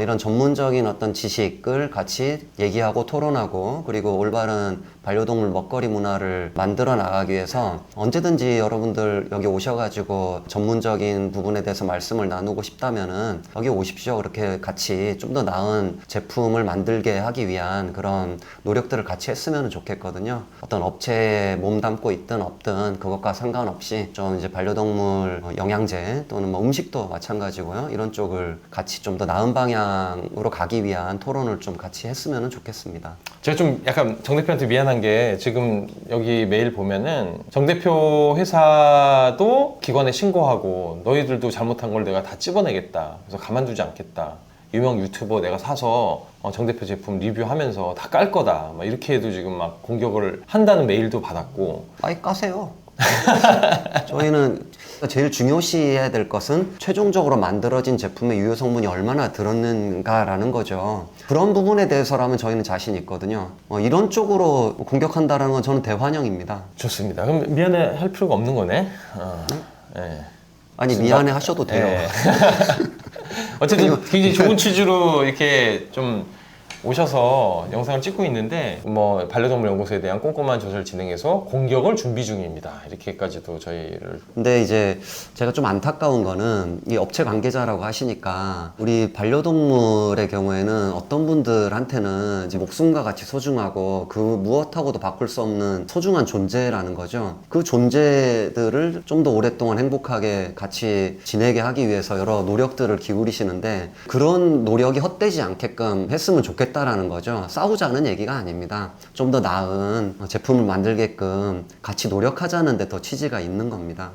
이런 전문적인 어떤 지식을 같이 얘기하고 토론하고 그리고 올바른 반려동물 먹거리 문화를 만들어 나가기 위해서 언제든지 여러분들 여기 오셔가지고 전문적인 부분에 대해서 말씀을 나누고 싶다면은 여기 오십시오. 그렇게 같이 좀 더 나은 제품을 만들게 하기 위한 그런 노력들을 같이 했으면 좋겠거든요. 어떤 업체에 몸 담고 있든 없든 그것과 상관없이 좀 이제 반려동물 영양제 또는 뭐 음식도 마찬가지고요. 이런 쪽을 같이 좀 더 나은 방향으로 가기 위한 토론을 좀 같이 했으면 좋겠습니다. 제가 좀 약간 정 대표한테 미안한 게 지금 여기 메일 보면은 정 대표 회사도 기관에 신고하고 너희들도 잘못한 걸 내가 다 찝어내겠다. 그래서 가만두지 않겠다. 유명 유튜버 내가 사서 정 대표 제품 리뷰하면서 다 깔 거다. 막 이렇게 해도 지금 막 공격을 한다는 메일도 받았고. 아이 까세요. 저희는 제일 중요시해야 될 것은 최종적으로 만들어진 제품의 유효 성분이 얼마나 들었는가라는 거죠. 그런 부분에 대해서라면 저희는 자신 있거든요. 이런 쪽으로 공격한다는 건 저는 대환영입니다. 좋습니다. 그럼 미안해 할 필요가 없는 거네. 네. 아니 미안해 하셔도 돼요. 네. 어쨌든 굉장히 좋은 취지로 이렇게 좀 오셔서 영상을 찍고 있는데 뭐 반려동물 연구소에 대한 꼼꼼한 조사를 진행해서 공격을 준비 중입니다. 이렇게까지도 저희를. 근데 이제 제가 좀 안타까운 거는 이 업체 관계자라고 하시니까 우리 반려동물의 경우에는 어떤 분들한테는 이제 목숨과 같이 소중하고 그 무엇하고도 바꿀 수 없는 소중한 존재라는 거죠. 그 존재들을 좀 더 오랫동안 행복하게 같이 지내게 하기 위해서 여러 노력들을 기울이시는데 그런 노력이 헛되지 않게끔 했으면 좋겠다라는 거죠. 싸우자는 얘기가 아닙니다. 좀 더 나은 제품을 만들게끔 같이 노력하자는 데 더 취지가 있는 겁니다.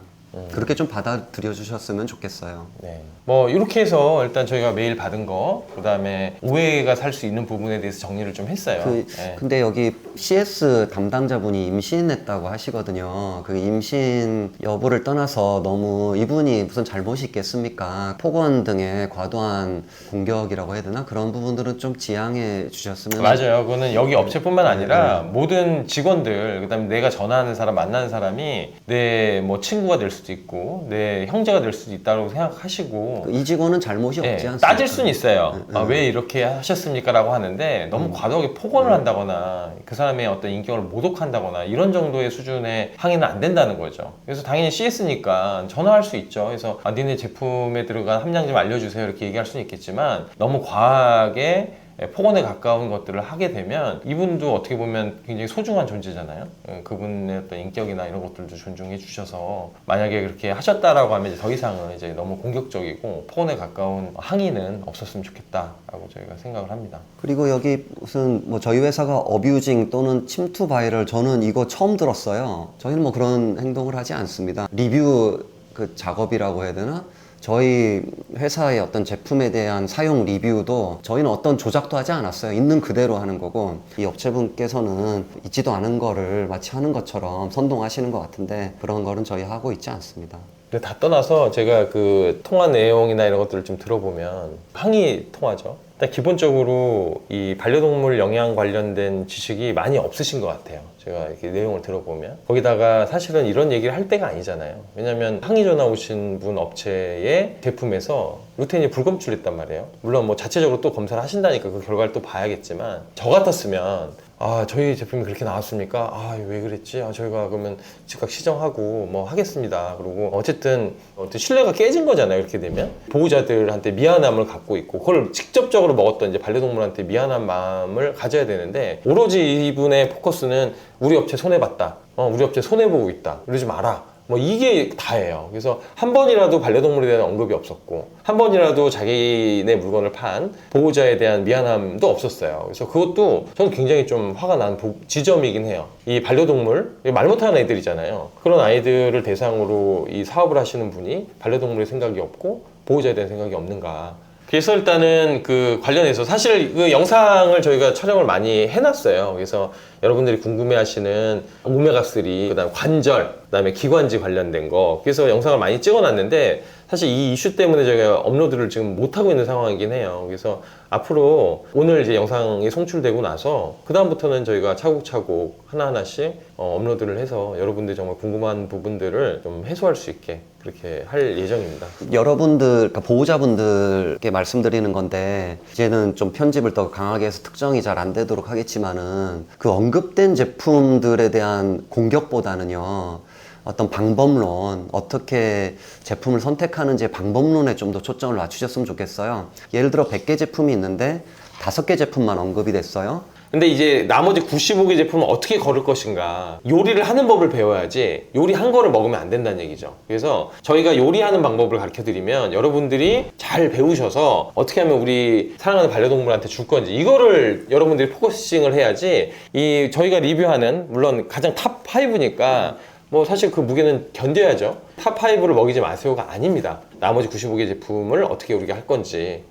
그렇게 좀 받아들여 주셨으면 좋겠어요. 네. 뭐 이렇게 해서 일단 저희가 메일 받은 거 그다음에 오해가 살 수 있는 부분에 대해서 정리를 좀 했어요. 네. 근데 여기 CS 담당자분이 임신했다고 하시거든요. 그 임신 여부를 떠나서 너무 이분이 무슨 잘못이 있겠습니까? 폭언 등의 과도한 공격이라고 해야 되나? 그런 부분들은 좀 지양해 주셨으면. 맞아요. 그거는 여기 업체뿐만 아니라 모든 직원들 그다음에 내가 전화하는 사람 만나는 사람이 내 뭐 친구가 될 수도 있고 내 형제가 될 수도 있다고 생각하시고 이 직원은 잘못이 없지 않습니까? 따질 수는 있어요. 왜 이렇게 하셨습니까? 라고 하는데 너무 과도하게 폭언을 한다거나 그 사람의 어떤 인격을 모독한다거나 이런 정도의 수준의 항의는 안 된다는 거죠. 그래서 당연히 CS니까 전화할 수 있죠. 그래서 니네 제품에 들어간 함량 좀 알려주세요 이렇게 얘기할 수는 있겠지만 너무 과하게 폭언에 가까운 것들을 하게 되면 이분도 어떻게 보면 굉장히 소중한 존재잖아요. 그분의 어떤 인격이나 이런 것들도 존중해 주셔서 만약에 그렇게 하셨다라고 하면 이제 더 이상은 이제 너무 공격적이고 폭언에 가까운 항의는 없었으면 좋겠다라고 저희가 생각을 합니다. 그리고 여기 무슨 뭐 저희 회사가 어뷰징 또는 침투 바이럴 저는 이거 처음 들었어요. 저희는 뭐 그런 행동을 하지 않습니다. 리뷰 그 작업이라고 해야 되나? 저희 회사의 어떤 제품에 대한 사용 리뷰도 저희는 어떤 조작도 하지 않았어요. 있는 그대로 하는 거고 이 업체분께서는 있지도 않은 거를 마치 하는 것처럼 선동하시는 것 같은데 그런 거는 저희 하고 있지 않습니다. 근데 다 떠나서 제가 그 통화 내용이나 이런 것들을 좀 들어보면 항의 통화죠. 일단 기본적으로 이 반려동물 영양 관련된 지식이 많이 없으신 것 같아요. 제가 이렇게 내용을 들어보면 거기다가 사실은 이런 얘기를 할 때가 아니잖아요. 왜냐면 항의 전화 오신 분 업체의 제품에서 루테인이 불검출했단 말이에요. 물론 뭐 자체적으로 또 검사를 하신다니까 그 결과를 또 봐야겠지만 저 같았으면 저희 제품이 그렇게 나왔습니까? 왜 그랬지? 저희가 그러면 즉각 시정하고 뭐 하겠습니다. 그리고 어쨌든 신뢰가 깨진 거잖아요. 이렇게 되면 보호자들한테 미안함을 갖고 있고 그걸 직접적으로 먹었던 이제 반려동물한테 미안한 마음을 가져야 되는데 오로지 이분의 포커스는 우리 업체 손해봤다. 우리 업체 손해보고 있다. 이러지 마라. 뭐 이게 다예요. 그래서 한 번이라도 반려동물에 대한 언급이 없었고 한 번이라도 자기네 물건을 판 보호자에 대한 미안함도 없었어요. 그래서 그것도 저는 굉장히 좀 화가 난 지점이긴 해요. 이 반려동물, 말 못하는 애들이잖아요. 그런 아이들을 대상으로 이 사업을 하시는 분이 반려동물의 생각이 없고 보호자에 대한 생각이 없는가. 그래서 일단은 그 관련해서 사실 그 영상을 저희가 촬영을 많이 해놨어요. 그래서 여러분들이 궁금해하시는 오메가3, 그다음 관절, 그다음에 기관지 관련된 거. 그래서 영상을 많이 찍어놨는데 사실 이 이슈 때문에 저희가 업로드를 지금 못하고 있는 상황이긴 해요. 그래서 앞으로 오늘 이제 영상이 송출되고 나서 그다음부터는 저희가 차곡차곡 하나하나씩 업로드를 해서 여러분들이 정말 궁금한 부분들을 좀 해소할 수 있게 그렇게 할 예정입니다. 여러분들, 그러니까 보호자분들께 말씀드리는 건데, 이제는 좀 편집을 더 강하게 해서 특정이 잘 안 되도록 하겠지만은, 그 언급된 제품들에 대한 공격보다는요, 어떤 방법론, 어떻게 제품을 선택하는지의 방법론에 좀 더 초점을 맞추셨으면 좋겠어요. 예를 들어 100개 제품이 있는데 5개 제품만 언급이 됐어요. 근데 이제 나머지 95개 제품을 어떻게 거를 것인가, 요리를 하는 법을 배워야지 요리한 거를 먹으면 안 된다는 얘기죠. 그래서 저희가 요리하는 방법을 가르쳐 드리면 여러분들이 잘 배우셔서 어떻게 하면 우리 사랑하는 반려동물한테 줄 건지 이거를 여러분들이 포커싱을 해야지, 이 저희가 리뷰하는 물론 가장 탑 5니까 뭐 사실 그 무게는 견뎌야죠. 탑5를 먹이지 마세요가 아닙니다. 나머지 95개 제품을 어떻게 우리가 할 건지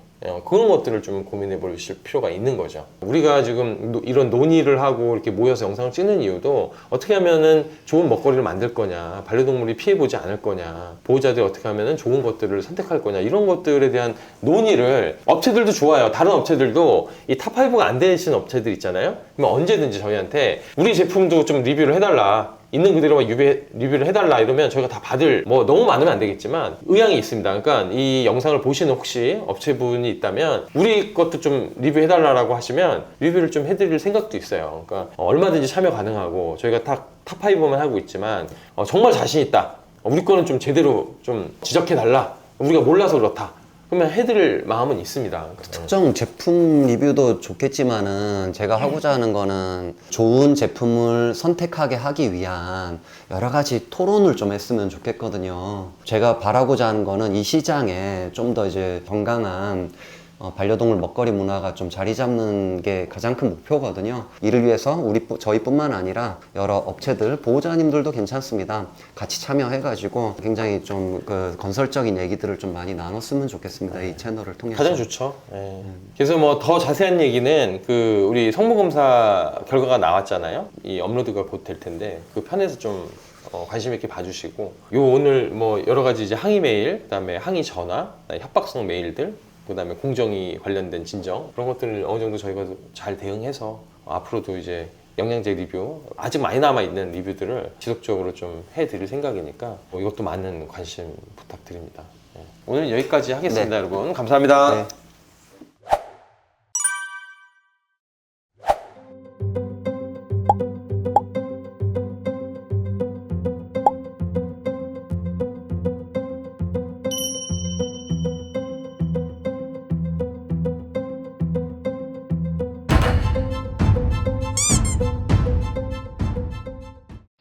그런 것들을 좀 고민해 보실 필요가 있는 거죠. 우리가 지금 이런 논의를 하고 이렇게 모여서 영상을 찍는 이유도 어떻게 하면은 좋은 먹거리를 만들 거냐, 반려동물이 피해보지 않을 거냐, 보호자들이 어떻게 하면은 좋은 것들을 선택할 거냐, 이런 것들에 대한 논의를, 업체들도 좋아요. 다른 업체들도 이 탑5가 안 되신 업체들 있잖아요. 그러면 언제든지 저희한테 우리 제품도 좀 리뷰를 해달라, 있는 그대로만 리뷰를 해달라 이러면 저희가 다 받을, 뭐 너무 많으면 안 되겠지만 의향이 있습니다. 그러니까 이 영상을 보시는 혹시 업체분이 있다면 우리 것도 좀 리뷰해달라고 하시면 리뷰를 좀 해드릴 생각도 있어요. 그러니까 얼마든지 참여 가능하고, 저희가 탑5만 하고 있지만 정말 자신 있다, 우리 거는 좀 제대로 좀 지적해달라, 우리가 몰라서 그렇다, 그러면 해드릴 마음은 있습니다. 특정 제품 리뷰도 좋겠지만은 제가 하고자 하는 거는 좋은 제품을 선택하게 하기 위한 여러 가지 토론을 좀 했으면 좋겠거든요. 제가 바라고자 하는 거는 이 시장에 좀 더 이제 건강한 반려동물 먹거리 문화가 좀 자리 잡는 게 가장 큰 목표거든요. 이를 위해서 저희뿐만 아니라 여러 업체들, 보호자님들도 괜찮습니다. 같이 참여해가지고 굉장히 좀 그 건설적인 얘기들을 좀 많이 나눴으면 좋겠습니다. 이 채널을 통해서. 가장 좋죠. 예. 그래서 뭐 더 자세한 얘기는 그 우리 성모검사 결과가 나왔잖아요. 이 업로드가 곧 될 텐데 그 편에서 좀 관심 있게 봐주시고, 요 오늘 뭐 여러 가지 이제 항의 메일, 그다음에 항의 전화, 협박성 메일들, 그다음에 공정위 관련된 진정, 그런 것들을 어느 정도 저희가 잘 대응해서 앞으로도 이제 영양제 리뷰, 아직 많이 남아있는 리뷰들을 지속적으로 좀 해드릴 생각이니까 뭐 이것도 많은 관심 부탁드립니다. 네. 오늘 여기까지 하겠습니다. 네. 여러분 감사합니다. 네.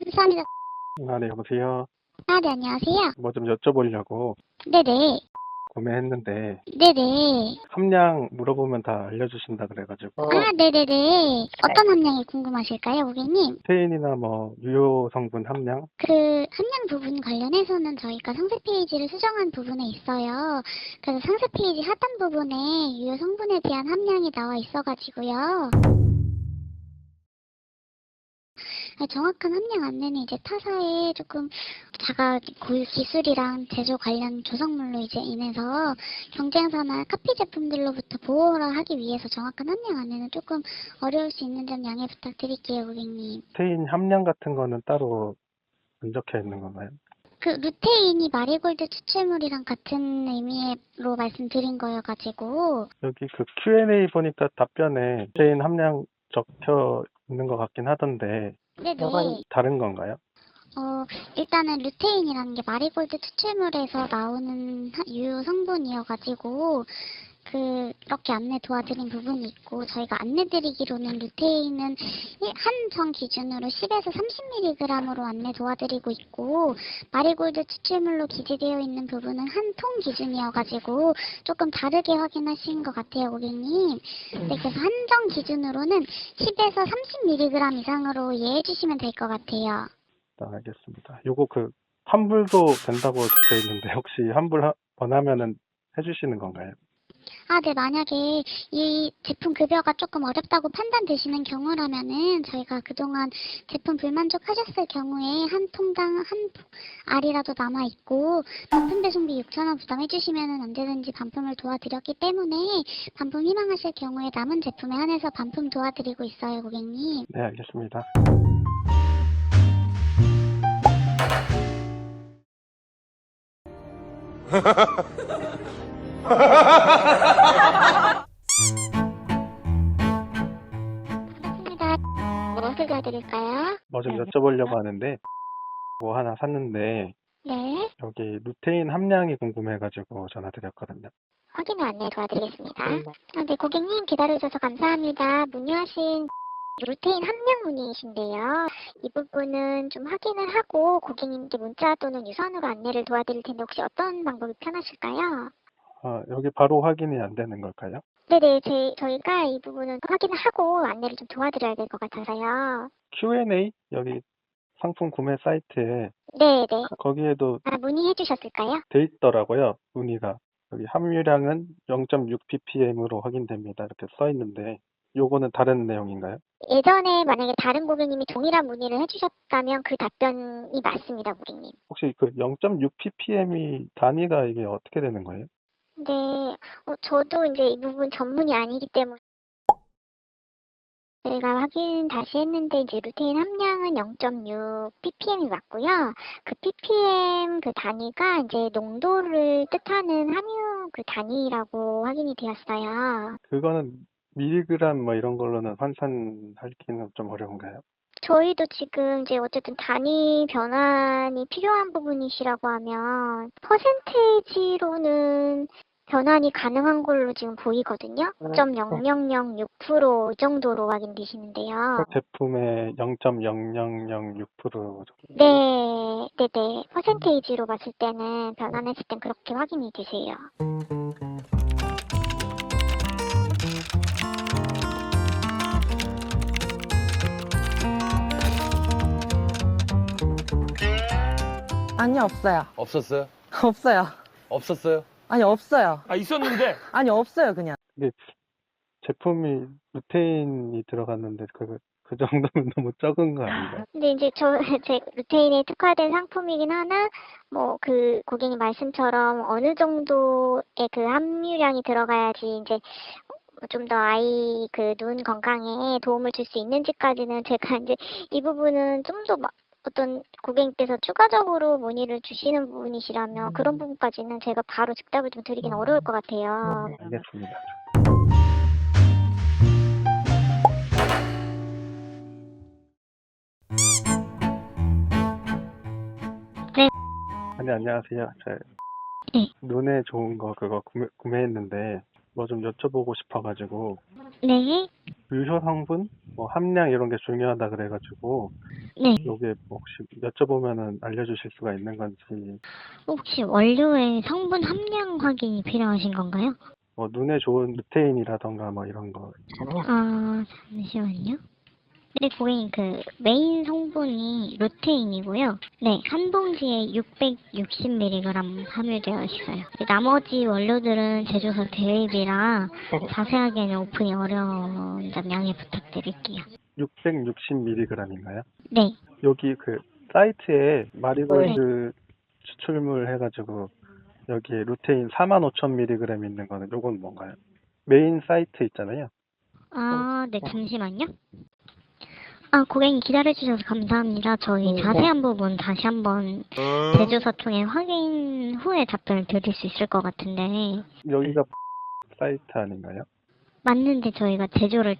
감사합니다. 네, 여보세요. 네, 안녕하세요. 뭐 좀 여쭤보려고 네네. 구매했는데 네네. 함량 물어보면 다 알려주신다 그래가지고 네네네. 어떤 함량이 궁금하실까요, 고객님? 테인이나 뭐 유효 성분 함량? 그 함량 부분 관련해서는 저희가 상세 페이지를 수정한 부분에 있어요. 그래서 상세 페이지 하단 부분에 유효 성분에 대한 함량이 나와 있어가지고요. 정확한 함량 안내는 이제 타사의 조금 자가 고유 기술이랑 제조 관련 조성물로 이제 인해서 경쟁사나 카피 제품들로부터 보호를 하기 위해서 정확한 함량 안내는 조금 어려울 수 있는 점 양해 부탁드릴게요, 고객님. 테인 함량 같은 거는 따로 안 적혀 있는 건가요? 그 루테인이 마리골드 추출물이랑 같은 의미로 말씀드린 거여가지고. 여기 그 Q&A 보니까 답변에 테인 함량 적혀 있는 것 같긴 하던데 네네. 다른 건가요? 일단은 루테인이라는 게 마리골드 추출물에서 나오는 유효 성분이어가지고 그렇게 안내 도와드린 부분이 있고, 저희가 안내드리기로는 루테인은 한 정 기준으로 10에서 30mg으로 안내 도와드리고 있고, 마리골드 추출물로 기재되어 있는 부분은 한 통 기준이어가지고 조금 다르게 확인하신 것 같아요, 고객님. 네, 그래서 한정 기준으로는 10에서 30mg 이상으로 이해해 주시면 될 것 같아요. 알겠습니다. 요거 그 환불도 된다고 적혀 있는데 혹시 환불 원하면은 해주시는 건가요? 네, 만약에 이 제품 급여가 조금 어렵다고 판단되시는 경우라면은 저희가 그동안 제품 불만족하셨을 경우에 한 통당 한 알이라도 남아있고 반품 배송비 6,000원 부담해주시면은 언제든지 반품을 도와드렸기 때문에 반품 희망하실 경우에 남은 제품에 한해서 반품 도와드리고 있어요, 고객님. 네, 알겠습니다. 반갑습니다. 무엇을 도와드릴까요? 뭐 좀 여쭤보려고 하는데, 뭐 하나 샀는데, 네, 여기 루테인 함량이 궁금해가지고 전화드렸거든요. 확인 안내 도와드리겠습니다. 네, 고객님 기다려주셔서 감사합니다. 문의하신 루테인 함량 문의이신데요. 이 부분은 좀 확인을 하고 고객님께 문자 또는 유선으로 안내를 도와드릴 텐데 혹시 어떤 방법이 편하실까요? 여기 바로 확인이 안 되는 걸까요? 네네, 저희가 이 부분은 확인을 하고 안내를 좀 도와드려야 될 것 같아서요. Q&A? 여기 상품 구매 사이트에, 네네. 거기에도 문의해 주셨을까요? 돼 있더라고요, 문의가. 여기 함유량은 0.6 ppm으로 확인됩니다. 이렇게 써 있는데, 요거는 다른 내용인가요? 예전에 만약에 다른 고객님이 동일한 문의를 해주셨다면 그 답변이 맞습니다, 고객님. 혹시 그 0.6 ppm이 단위가 이게 어떻게 되는 거예요? 네, 저도 이제 이 부분 전문이 아니기 때문에 제가 확인 다시 했는데 이제 루테인 함량은 0.6 ppm이 맞고요. 그 ppm 그 단위가 이제 농도를 뜻하는 함유 그 단위라고 확인이 되었어요. 그거는 밀리그램 뭐 이런 걸로는 환산하기는 좀 어려운가요? 저희도 지금 이제 어쨌든 단위 변환이 필요한 부분이시라고 하면 퍼센테이지로는 변환이 가능한 걸로 지금 보이거든요. 0.0006% 이 정도로 확인되시는데요. 제품의 0.0006% 네, 네네. 퍼센테이지로 봤을 때는 변환했을 땐 그렇게 확인이 되세요. 아니요, 없어요. 없었어요? 없어요. 없었어요? 아니, 없어요. 있었는데. 아니, 없어요, 그냥. 근데 제품이 루테인이 들어갔는데 그 정도면 너무 적은 거 아닌가요? 근데 이제 제 루테인에 특화된 상품이긴 하나, 뭐 그 고객님 말씀처럼 어느 정도의 그 함유량이 들어가야지 이제 좀 더 아이 그 눈 건강에 도움을 줄 수 있는지까지는 제가 이제 이 부분은 좀 더 어떤 고객님께서 추가적으로 문의를 주시는 부분이시라면 그런 부분까지는 제가 바로 즉답을 좀 드리긴 어려울 것 같아요. 알겠습니다. 네. 아니, 안녕하세요. 네. 눈에 좋은 거 그거 구매했는데 뭐 좀 여쭤보고 싶어가지고 네. 유효 성분, 뭐 함량 이런 게 중요하다 그래가지고 네. 요게 뭐 혹시 여쭤보면은 알려주실 수가 있는 건지, 혹시 원료의 성분 함량 확인이 필요하신 건가요? 뭐 눈에 좋은 루테인이라던가 뭐 이런 거. 잠시만요. 네, 고객님, 그, 메인 성분이 루테인이고요. 네, 한 봉지에 660mg 함유되어 있어요. 나머지 원료들은 제조사 대입이라 자세하게는 오픈이 어려운 점 양해 부탁드릴게요. 660mg인가요? 네, 여기 그 사이트에 마리골드 추출물 해가지고 여기에 루테인 45,000mg 있는 거는 요건 뭔가요? 메인 사이트 있잖아요. 네, 잠시만요. 고객님 기다려주셔서 감사합니다. 저희 자세한 부분 다시 한번 제조사 통해 확인 후에 답변을 드릴 수 있을 것 같은데, 여기가 사이트 아닌가요? 맞는데 저희가 제조를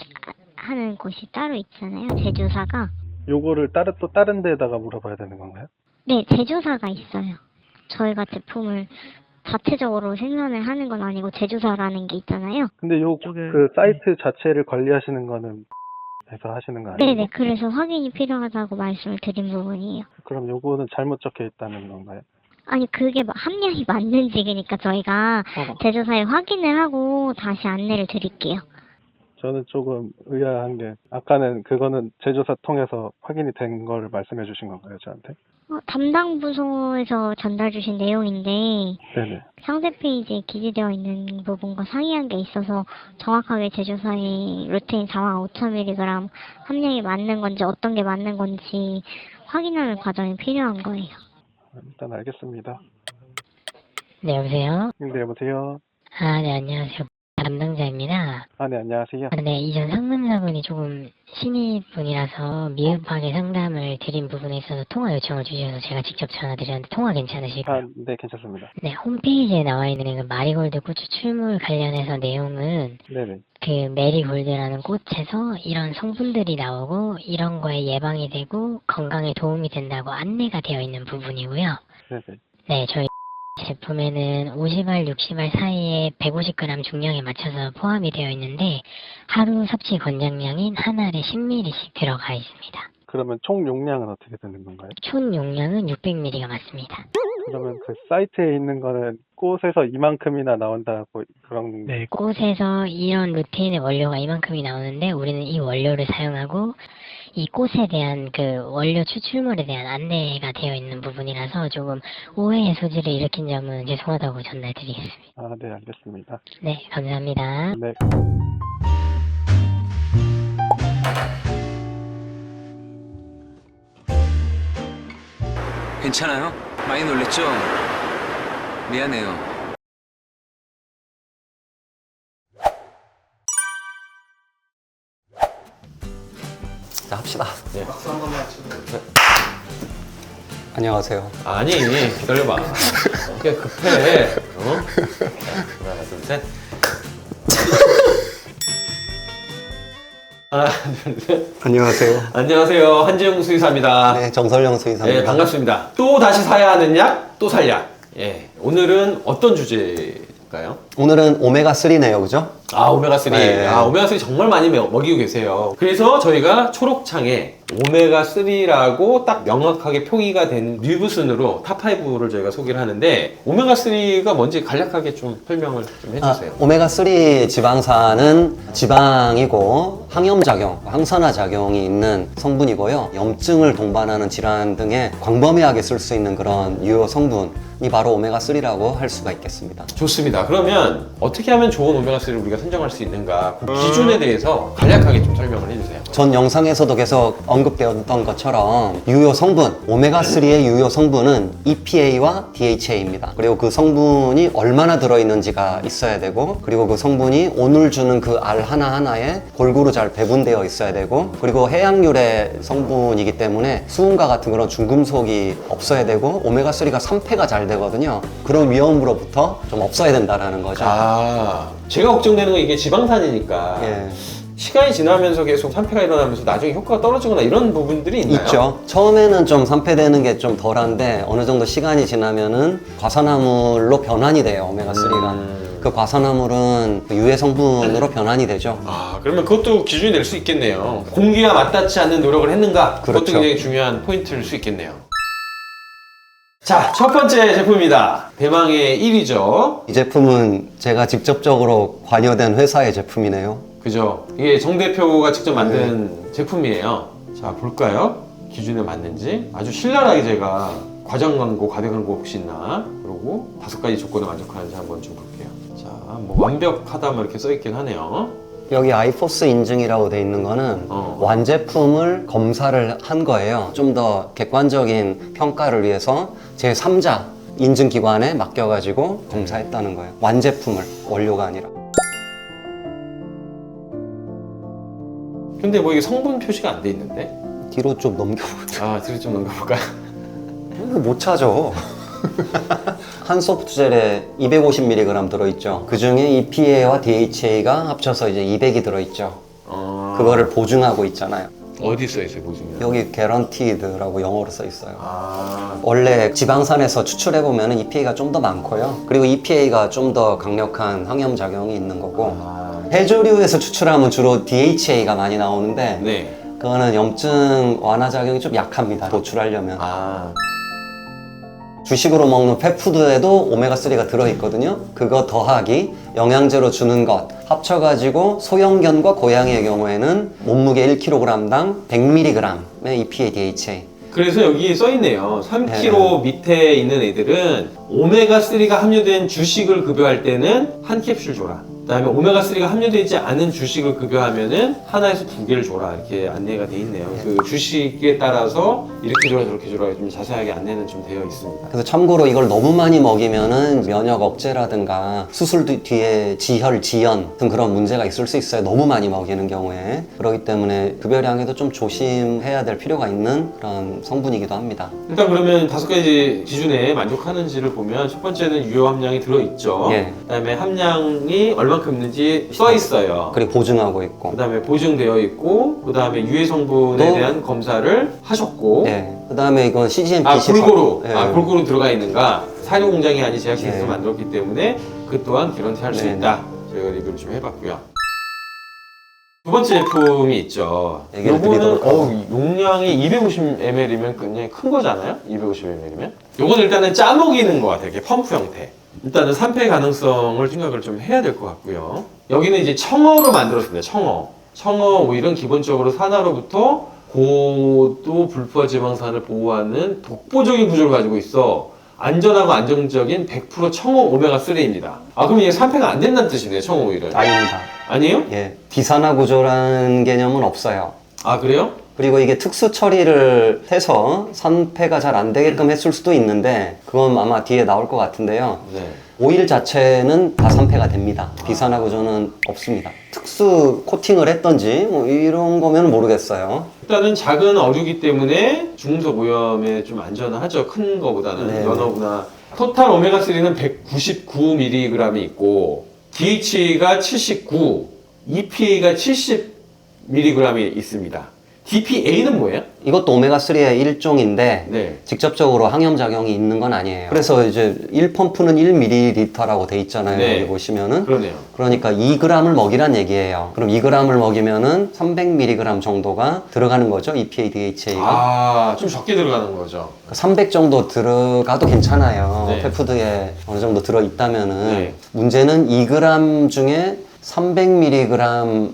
하는 곳이 따로 있잖아요, 제조사가. 요거를 또 다른 데에다가 물어봐야 되는 건가요? 네, 제조사가 있어요. 저희가 제품을 자체적으로 생산을 하는 건 아니고 제조사라는 게 있잖아요. 근데 그 사이트 자체를 관리하시는 거는 해서 하시는 거 아니에요? 네네, 그래서 확인이 필요하다고 말씀을 드린 부분이에요. 그럼 요거는 잘못 적혀 있다는 건가요? 아니, 그게 함량이 맞는지, 그러니까 저희가 제조사에 확인을 하고 다시 안내를 드릴게요. 저는 조금 의아한 게, 아까는 그거는 제조사 통해서 확인이 된 걸 말씀해 주신 건가요, 저한테? 담당 부서에서 전달 주신 내용인데 네네. 상세 페이지에 기재되어 있는 부분과 상이한 게 있어서 정확하게 제조사의 루테인 45,000mg 함량이 맞는 건지 어떤 게 맞는 건지 확인하는 과정이 필요한 거예요. 일단 알겠습니다. 네, 여보세요? 네, 여보세요? 네, 안녕하세요. 담당자입니다. 네, 안녕하세요. 네, 이전 상담자분이 조금 신입분이라서 미흡하게 상담을 드린 부분에 있어서 통화 요청을 주셔서 제가 직접 전화드렸는데 통화 괜찮으실까요? 네, 괜찮습니다. 네, 홈페이지에 나와 있는 그 마리골드 고추 출물 관련해서 내용은 네네. 그 메리골드라는 꽃에서 이런 성분들이 나오고 이런 거에 예방이 되고 건강에 도움이 된다고 안내가 되어 있는 부분이고요. 네네. 네, 저희 제품에는 50알, 60알 사이에 150g 중량에 맞춰서 포함이 되어 있는데 하루 섭취 권장량인 한 알에 10ml씩 들어가 있습니다. 그러면 총 용량은 어떻게 되는 건가요? 총 용량은 600ml가 맞습니다. 그러면 그 사이트에 있는 거는 꽃에서 이만큼이나 나온다고 그런. 네, 꽃에서 이런 루테인의 원료가 이만큼이 나오는데 우리는 이 원료를 사용하고 이 꽃에 대한 그 원료 추출물에 대한 안내가 되어 있는 부분이라서 조금 오해의 소지를 일으킨 점은 죄송하다고 전달드리겠습니다. 네, 알겠습니다. 네, 감사합니다. 네. 괜찮아요? 많이 놀랬죠? 미안해요. 자, 합시다. 네. 안녕하세요. 아니, 기다려봐. 꽤 급해. 하나, 둘, 셋. 하나, 둘, 셋. 안녕하세요. 안녕하세요. 한지영 수의사입니다. 네, 정설영 수의사입니다. 네, 반갑습니다. 또 다시 사야 하는 약, 또 살 약. 예, 오늘은 어떤 주제일까요? 오늘은 오메가3네요, 그죠? 오메가3. 네. 오메가3 정말 많이 먹이고 계세요. 그래서 저희가 초록창에 오메가3라고 딱 명확하게 표기가 된 뮤브순으로 탑5를 저희가 소개를 하는데, 오메가3가 뭔지 간략하게 좀 설명을 좀 해주세요. 오메가3 지방산은 지방이고 항염작용, 항산화 작용이 있는 성분이고요. 염증을 동반하는 질환 등에 광범위하게 쓸 수 있는 그런 유효 성분이 바로 오메가3라고 할 수가 있겠습니다. 좋습니다. 그러면 어떻게 하면 좋은 오메가3를 우리가 선정할 수 있는가, 그 기준에 대해서 간략하게 좀 설명을 해주세요. 전 영상에서도 계속 언급되었던 것처럼 유효 성분, 오메가3의 유효 성분은 EPA와 DHA입니다. 그리고 그 성분이 얼마나 들어있는지가 있어야 되고, 그리고 그 성분이 오늘 주는 그 알 하나하나에 골고루 잘 배분되어 있어야 되고, 그리고 해양유래 성분이기 때문에 수은과 같은 그런 중금속이 없어야 되고, 오메가3가 산패가 잘 되거든요. 그런 위험으로부터 좀 없어야 된다는 거죠. 제가 걱정되는 건 이게 지방산이니까 예. 시간이 지나면서 계속 산패가 일어나면서 나중에 효과가 떨어지거나 이런 부분들이 있나요? 있죠. 처음에는 좀 산패되는 게 좀 덜한데 어느 정도 시간이 지나면은 과산화물로 변환이 돼요, 오메가3가. 그 과산화물은 유해 성분으로 변환이 되죠. 그러면 그것도 기준이 될 수 있겠네요. 공기와 맞닿지 않는 노력을 했는가? 그것도 그렇죠. 굉장히 중요한 포인트일 수 있겠네요. 자, 첫 번째 제품입니다. 대망의 1위죠. 이 제품은 제가 직접적으로 관여된 회사의 제품이네요. 그죠? 이게 정 대표가 직접 만든 제품이에요. 자, 볼까요? 기준에 맞는지. 아주 신랄하게 제가 과장 광고, 과대 광고 혹시 있나? 그러고 5가지 조건에 만족하는지 한번 좀 볼게요. 자, 뭐 완벽하다 뭐 이렇게 써있긴 하네요. 여기 아이포스 인증이라고 돼 있는 거는 완제품을 검사를 한 거예요. 좀 더 객관적인 평가를 위해서 제3자 인증기관에 맡겨가지고 검사했다는 거예요. 완제품을, 원료가 아니라. 근데 뭐 이게 성분 표시가 안 돼 있는데? 뒤로 좀 넘겨보자. 뒤로 좀 넘겨볼까요? 이거 못 찾아. 한 소프트젤에 250mg 들어있죠. 그 중에 EPA와 DHA가 합쳐서 이제 200이 들어있죠. 그거를 보증하고 있잖아요. 어디 써있어요, 보시면? 여기 guaranteed라고 영어로 써 있어요. 원래 지방산에서 추출해보면 EPA가 좀 더 많고요. 그리고 EPA가 좀 더 강력한 항염작용이 있는 거고, 해조류에서 추출하면 주로 DHA가 많이 나오는데, 네. 그거는 염증 완화 작용이 좀 약합니다, 도출하려면. 주식으로 먹는 펫푸드에도 오메가3가 들어있거든요. 그거 더하기 영양제로 주는 것 합쳐가지고 소형견과 고양이의 경우에는 몸무게 1kg당 100mg의 EPA, DHA. 그래서 여기 써 있네요. 3kg 밑에 있는 애들은 오메가3가 함유된 주식을 급여할 때는 한 캡슐 줘라. 그다음에 오메가3가 함유되지 않은 주식을 급여하면은 하나에서 2개를 줘라. 이렇게 안내가 돼 있네요. 그 주식에 따라서 이렇게 줘라 저렇게 줘라 좀 자세하게 안내는 좀 되어 있습니다. 그래서 참고로 이걸 너무 많이 먹이면은 면역 억제라든가 수술 뒤에 지혈, 지연 같은 그런 문제가 있을 수 있어요. 너무 많이 먹이는 경우에. 그렇기 때문에 급여량에도 좀 조심해야 될 필요가 있는 그런 성분이기도 합니다. 일단 그러면 5가지 기준에 만족하는지를 보면 첫 번째는 유효 함량이 들어있죠. 예. 그다음에 함량이 얼마큼 있는지 써 있어요. 그리고 보증하고 있고. 그다음에 보증되어 있고 그다음에 유해 성분에 또- 대한 검사를 하셨고 예. 그다음에 이건 CGMP 골고루 예. 골고루 들어가 있는가 사료 공장이 아닌 제약회사에서 예. 만들었기 때문에 그 또한 개런티할 수 네네. 있다. 저희가 리뷰를 좀 해봤고요. 두 번째 제품이 있죠. 얘기를 요거는 드리도록 하고. 용량이 250ml면 굉장히 큰 거잖아요. 250ml면. 요거는 일단은 짜먹이는 것 같아요. 이렇게 펌프 형태. 일단은 산패 가능성을 생각을 좀 해야 될 것 같고요. 여기는 이제 청어로 만들었습니다. 청어 오일은 기본적으로 산화로부터 고도 불포화 지방산을 보호하는 독보적인 구조를 가지고 있어 안전하고 안정적인 100% 청어 오메가3입니다. 아, 그럼 이게 산패가 안 된다는 뜻이네요, 청어 오일은. 아닙니다. 아니에요? 예. 비산화 구조라는 개념은 없어요. 아, 그래요? 그리고 이게 특수 처리를 해서 산패가 잘 안 되게끔 했을 수도 있는데 그건 아마 뒤에 나올 것 같은데요. 네. 오일 자체는 다 산패가 됩니다. 비산화 구조는 없습니다. 특수 코팅을 했던지 뭐 이런 거면 모르겠어요. 일단은 작은 어류기 때문에 중금속 오염에 좀 안전하죠. 큰 거보다는. 네. 연어구나. 토탈 오메가3는 199mg이 있고 DHA가 79, EPA가 70mg이 있습니다. DPA는 뭐예요? 이것도 오메가3의 일종인데 네. 직접적으로 항염작용이 있는 건 아니에요. 그래서 이제 1펌프는 1ml라고 돼 있잖아요. 네. 여기 보시면은. 그러네요. 그러니까 2g을 먹이란 얘기예요. 그럼 2g을 먹이면은 300mg 정도가 들어가는 거죠. EPA, DHA가. 아, 좀 적게 들어가는 거죠. 300 정도 들어가도 괜찮아요. 네. 펫푸드에 어느 정도 들어있다면은. 네. 문제는 2g 중에 300mg이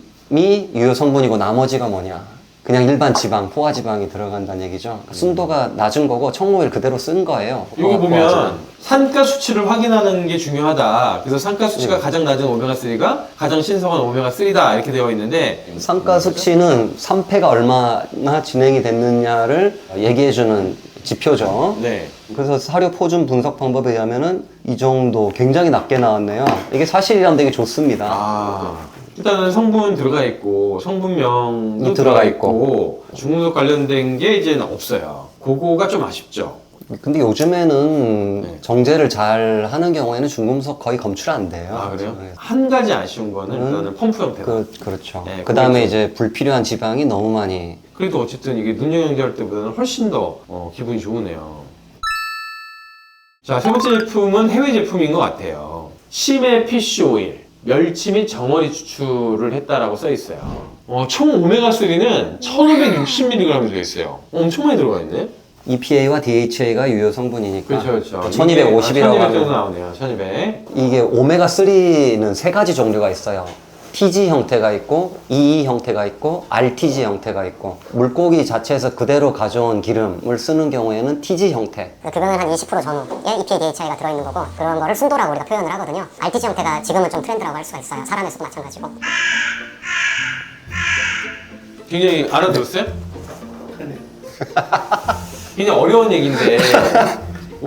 유효 성분이고 나머지가 뭐냐. 그냥 일반 지방, 포화 지방이 들어간다는 얘기죠. 그러니까 순도가 낮은 거고 청오일 그대로 쓴 거예요. 이거 포화 보면 지방. 산가 수치를 확인하는 게 중요하다. 그래서 산가 수치가 가장 낮은 오메가3가 가장 신성한 오메가3다. 이렇게 되어 있는데 산가 수치는 산패가 얼마나 진행이 됐느냐를 얘기해주는 지표죠. 네. 그래서 사료 포준 분석 방법에 의하면은 이 정도 굉장히 낮게 나왔네요. 이게 사실이라면 되게 좋습니다. 아, 일단은 성분 들어가 있고 성분명도 들어가 들어가 있고 중금속 관련된 게 이제는 없어요. 그거가 좀 아쉽죠. 근데 요즘에는 네. 정제를 잘 하는 경우에는 중금속 거의 검출 안 돼요. 아, 그래요? 네. 한 가지 아쉬운 거는 일단은 펌프 형태다. 그렇죠. 네, 그 다음에 그거죠. 이제 불필요한 지방이 너무 많이. 그래도 어쨌든 이게 눈 영양제할 때보다는 훨씬 더 기분이 좋으네요. 자, 세 번째 제품은 해외 제품인 것 같아요. 심해 피쉬 오일, 멸치 및 정어리 추출을 했다라고 써 있어요. 총 오메가3는 1560mg 들어있어요. 엄청 많이 들어가 있네. EPA와 DHA가 유효 성분이니까. 그렇죠. 1250이라고 1200 정도 하면. 나오네요. 1200. 이게 오메가3는 세 가지 종류가 있어요. TG 형태가 있고, EE 형태가 있고, RTG 형태가 있고, 물고기 자체에서 그대로 가져온 기름을 쓰는 경우에는 TG 형태. 그거는 한 20% 전후에 EPA, DHA가 들어있는 거고 그런 거를 순도라고 우리가 표현을 하거든요. RTG 형태가 지금은 좀 트렌드라고 할 수가 있어요. 사람에서도 마찬가지고. 굉장히 알아들었어요? 굉장히 어려운 얘기인데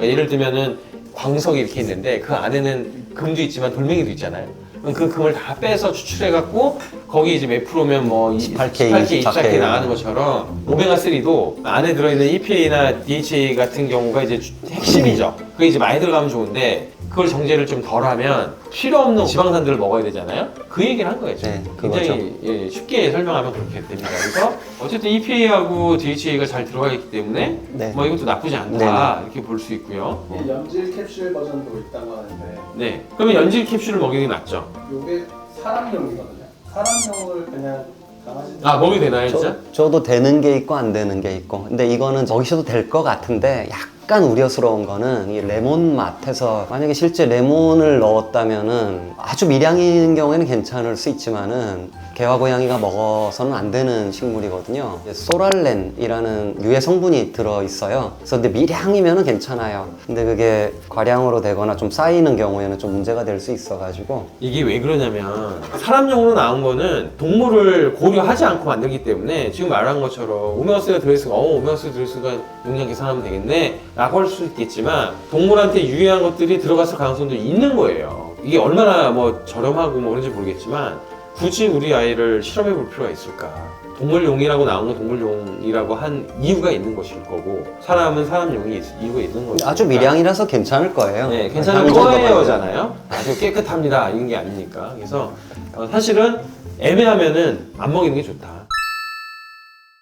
예를 들면은 광석이 이렇게 있는데 그 안에는 금도 있지만 돌멩이도 있잖아요. 그럼 그 금을 다 빼서 추출해갖고 거기 이제 몇 프로면 뭐 18K, 24K 나가는 것처럼 오메가3도 안에 들어있는 EPA나 DHA 같은 경우가 이제 핵심이죠. 그게 이제 많이 들어가면 좋은데 그걸 정제를 좀 덜하면 필요 없는 지방산들을 먹어야 되잖아요. 그 얘기를 한 거예요. 네, 굉장히 쉽게 설명하면 그렇게 됩니다. 그래서 어쨌든 EPA하고 DHA가 잘 들어가 있기 때문에 네. 뭐 이것도 나쁘지 않다 이렇게 볼 수 있고요. 연질 캡슐 버전도 있다고 하는데 네. 그러면 연질 캡슐을 먹이는 게 낫죠. 이게 사람용이거든요. 사람용을 그냥 강아지 아, 먹이 되나요, 진짜? 저도 되는 게 있고 안 되는 게 있고. 근데 이거는 먹이셔도 될 것 같은데 약간 우려스러운 거는 이 레몬 맛에서 만약에 실제 레몬을 넣었다면은 아주 미량인 경우에는 괜찮을 수 있지만은 개와 고양이가 먹어서는 안 되는 식물이거든요. 소랄렌이라는 유해 성분이 들어있어요. 그래서 근데 미량이면은 괜찮아요. 근데 그게 과량으로 되거나 좀 쌓이는 경우에는 좀 문제가 될 수 있어가지고 이게 왜 그러냐면 사람용으로 나온 거는 동물을 고려하지 않고 만들기 때문에 지금 말한 것처럼 오메가3가 들어있으니까 오메가3 들어있으니까 용량 계산하면 되겠네 라고 할 수 있겠지만 동물한테 유해한 것들이 들어갔을 가능성도 있는 거예요. 이게 얼마나 뭐 저렴하고 뭐 그런지 모르겠지만 굳이 우리 아이를 실험해 볼 필요가 있을까? 동물용이라고 나온 건 동물용이라고 한 이유가 있는 것일 거고 사람은 사람용이 이유가 있는 거죠. 아주 미량이라서 괜찮을 거예요. 네, 괜찮은 거예요잖아요. 아주 깨끗합니다. 이런 게 아니니까. 그래서 사실은 애매하면은 안 먹이는 게 좋다.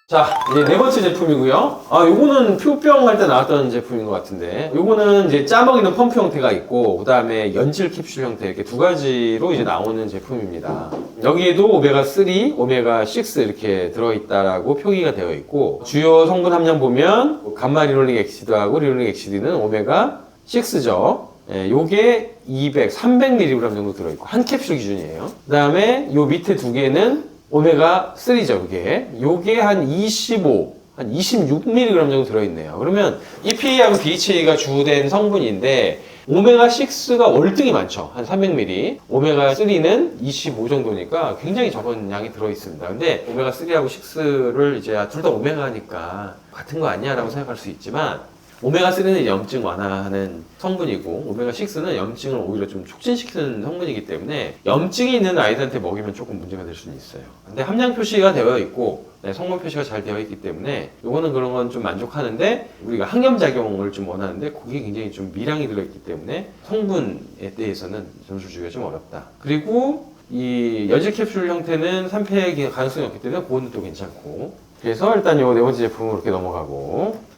자, 이제 네 번째 제품이고요. 요거는 표병 할 때 나왔던 제품인 것 같은데, 요거는 이제 짜먹이는 펌프 형태가 있고, 그 다음에 연질 캡슐 형태 이렇게 두 가지로 이제 나오는 제품입니다. 여기에도 오메가3, 오메가6 이렇게 들어있다라고 표기가 되어 있고, 주요 성분 함량 보면 감마 리놀릭 엑시드하고 리놀릭 엑시드는 오메가6죠. 예, 요게 300mg 정도 들어있고, 한 캡슐 기준이에요. 그 다음에 요 밑에 두 개는 오메가3죠, 그게. 요게 한 26mg 정도 들어있네요. 그러면 EPA하고 DHA가 주된 성분인데, 오메가6가 월등히 많죠. 한 300mg. 오메가3는 25 정도니까 굉장히 적은 양이 들어있습니다. 근데 오메가3하고 6를 이제 둘 다 오메가니까 같은 거 아니야? 라고 생각할 수 있지만, 오메가3는 염증 완화하는 성분이고 오메가6는 염증을 오히려 좀 촉진시키는 성분이기 때문에 염증이 있는 아이들한테 먹이면 조금 문제가 될 수는 있어요. 근데 함량 표시가 되어 있고 성분 표시가 잘 되어 있기 때문에 이거는 그런 건 좀 만족하는데 우리가 항염작용을 좀 원하는데 그게 굉장히 좀 미량이 들어있기 때문에 성분에 대해서는 점수를 주기가 좀 어렵다. 그리고 이 연질 캡슐 형태는 산패 가능성이 없기 때문에 그거는 또 괜찮고 그래서 일단 요 네 번째 제품으로 이렇게 넘어가고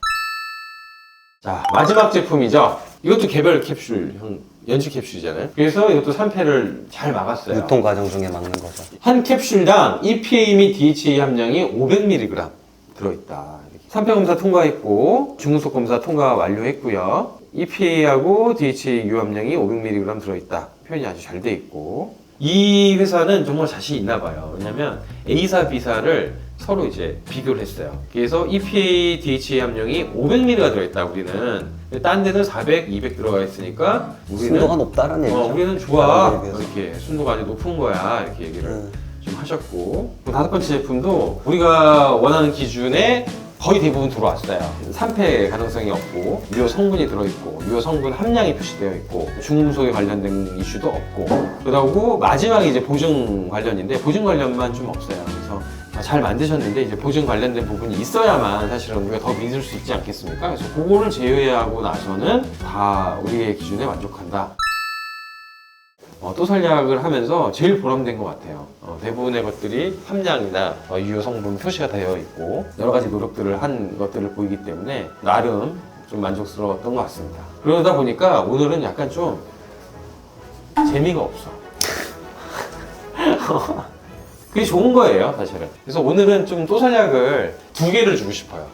자, 마지막 제품이죠. 이것도 개별 캡슐형 연질 캡슐이잖아요. 그래서 이것도 산패를 잘 막았어요. 유통 과정 중에 막는 거죠. 한 캡슐당 EPA 및 DHA 함량이 500mg 들어있다. 산패 검사 통과했고 중후속 검사 통과 완료했고요. EPA하고 DHA 유함량이 500mg 들어있다. 표현이 아주 잘 돼 있고 이 회사는 정말 자신 있나 봐요. 왜냐면 A사, B사를 서로 이제 비교를 했어요. 그래서 EPA, DHA 함량이 500mg가 들어있다, 우리는. 딴 데는 400, 200 들어가 있으니까 우리는 순도가 높다는 얘기죠. 우리는 좋아. 이렇게 순도가 아주 높은 거야. 이렇게 얘기를 좀 하셨고. 다섯 번째 제품도 우리가 원하는 기준에 거의 대부분 들어왔어요. 산패 가능성이 없고 유효 성분이 들어있고 유효 성분 함량이 표시되어 있고 중금속에 관련된 이슈도 없고 그러고 마지막에 이제 보증 관련인데 보증 관련만 좀 없어요. 그래서 잘 만드셨는데 이제 보증 관련된 부분이 있어야만 사실은 우리가 더 믿을 수 있지 않겠습니까? 그래서 그거를 제외하고 나서는 다 우리의 기준에 만족한다. 또 설약을 하면서 제일 보람된 것 같아요. 대부분의 것들이 함량이나 유효 성분 표시가 되어 있고 여러 가지 노력들을 한 것들을 보이기 때문에 나름 좀 만족스러웠던 것 같습니다. 그러다 보니까 오늘은 약간 좀 재미가 없어. 그게 좋은 거예요, 사실은. 그래서 오늘은 좀 또 설약을 두 개를 주고 싶어요.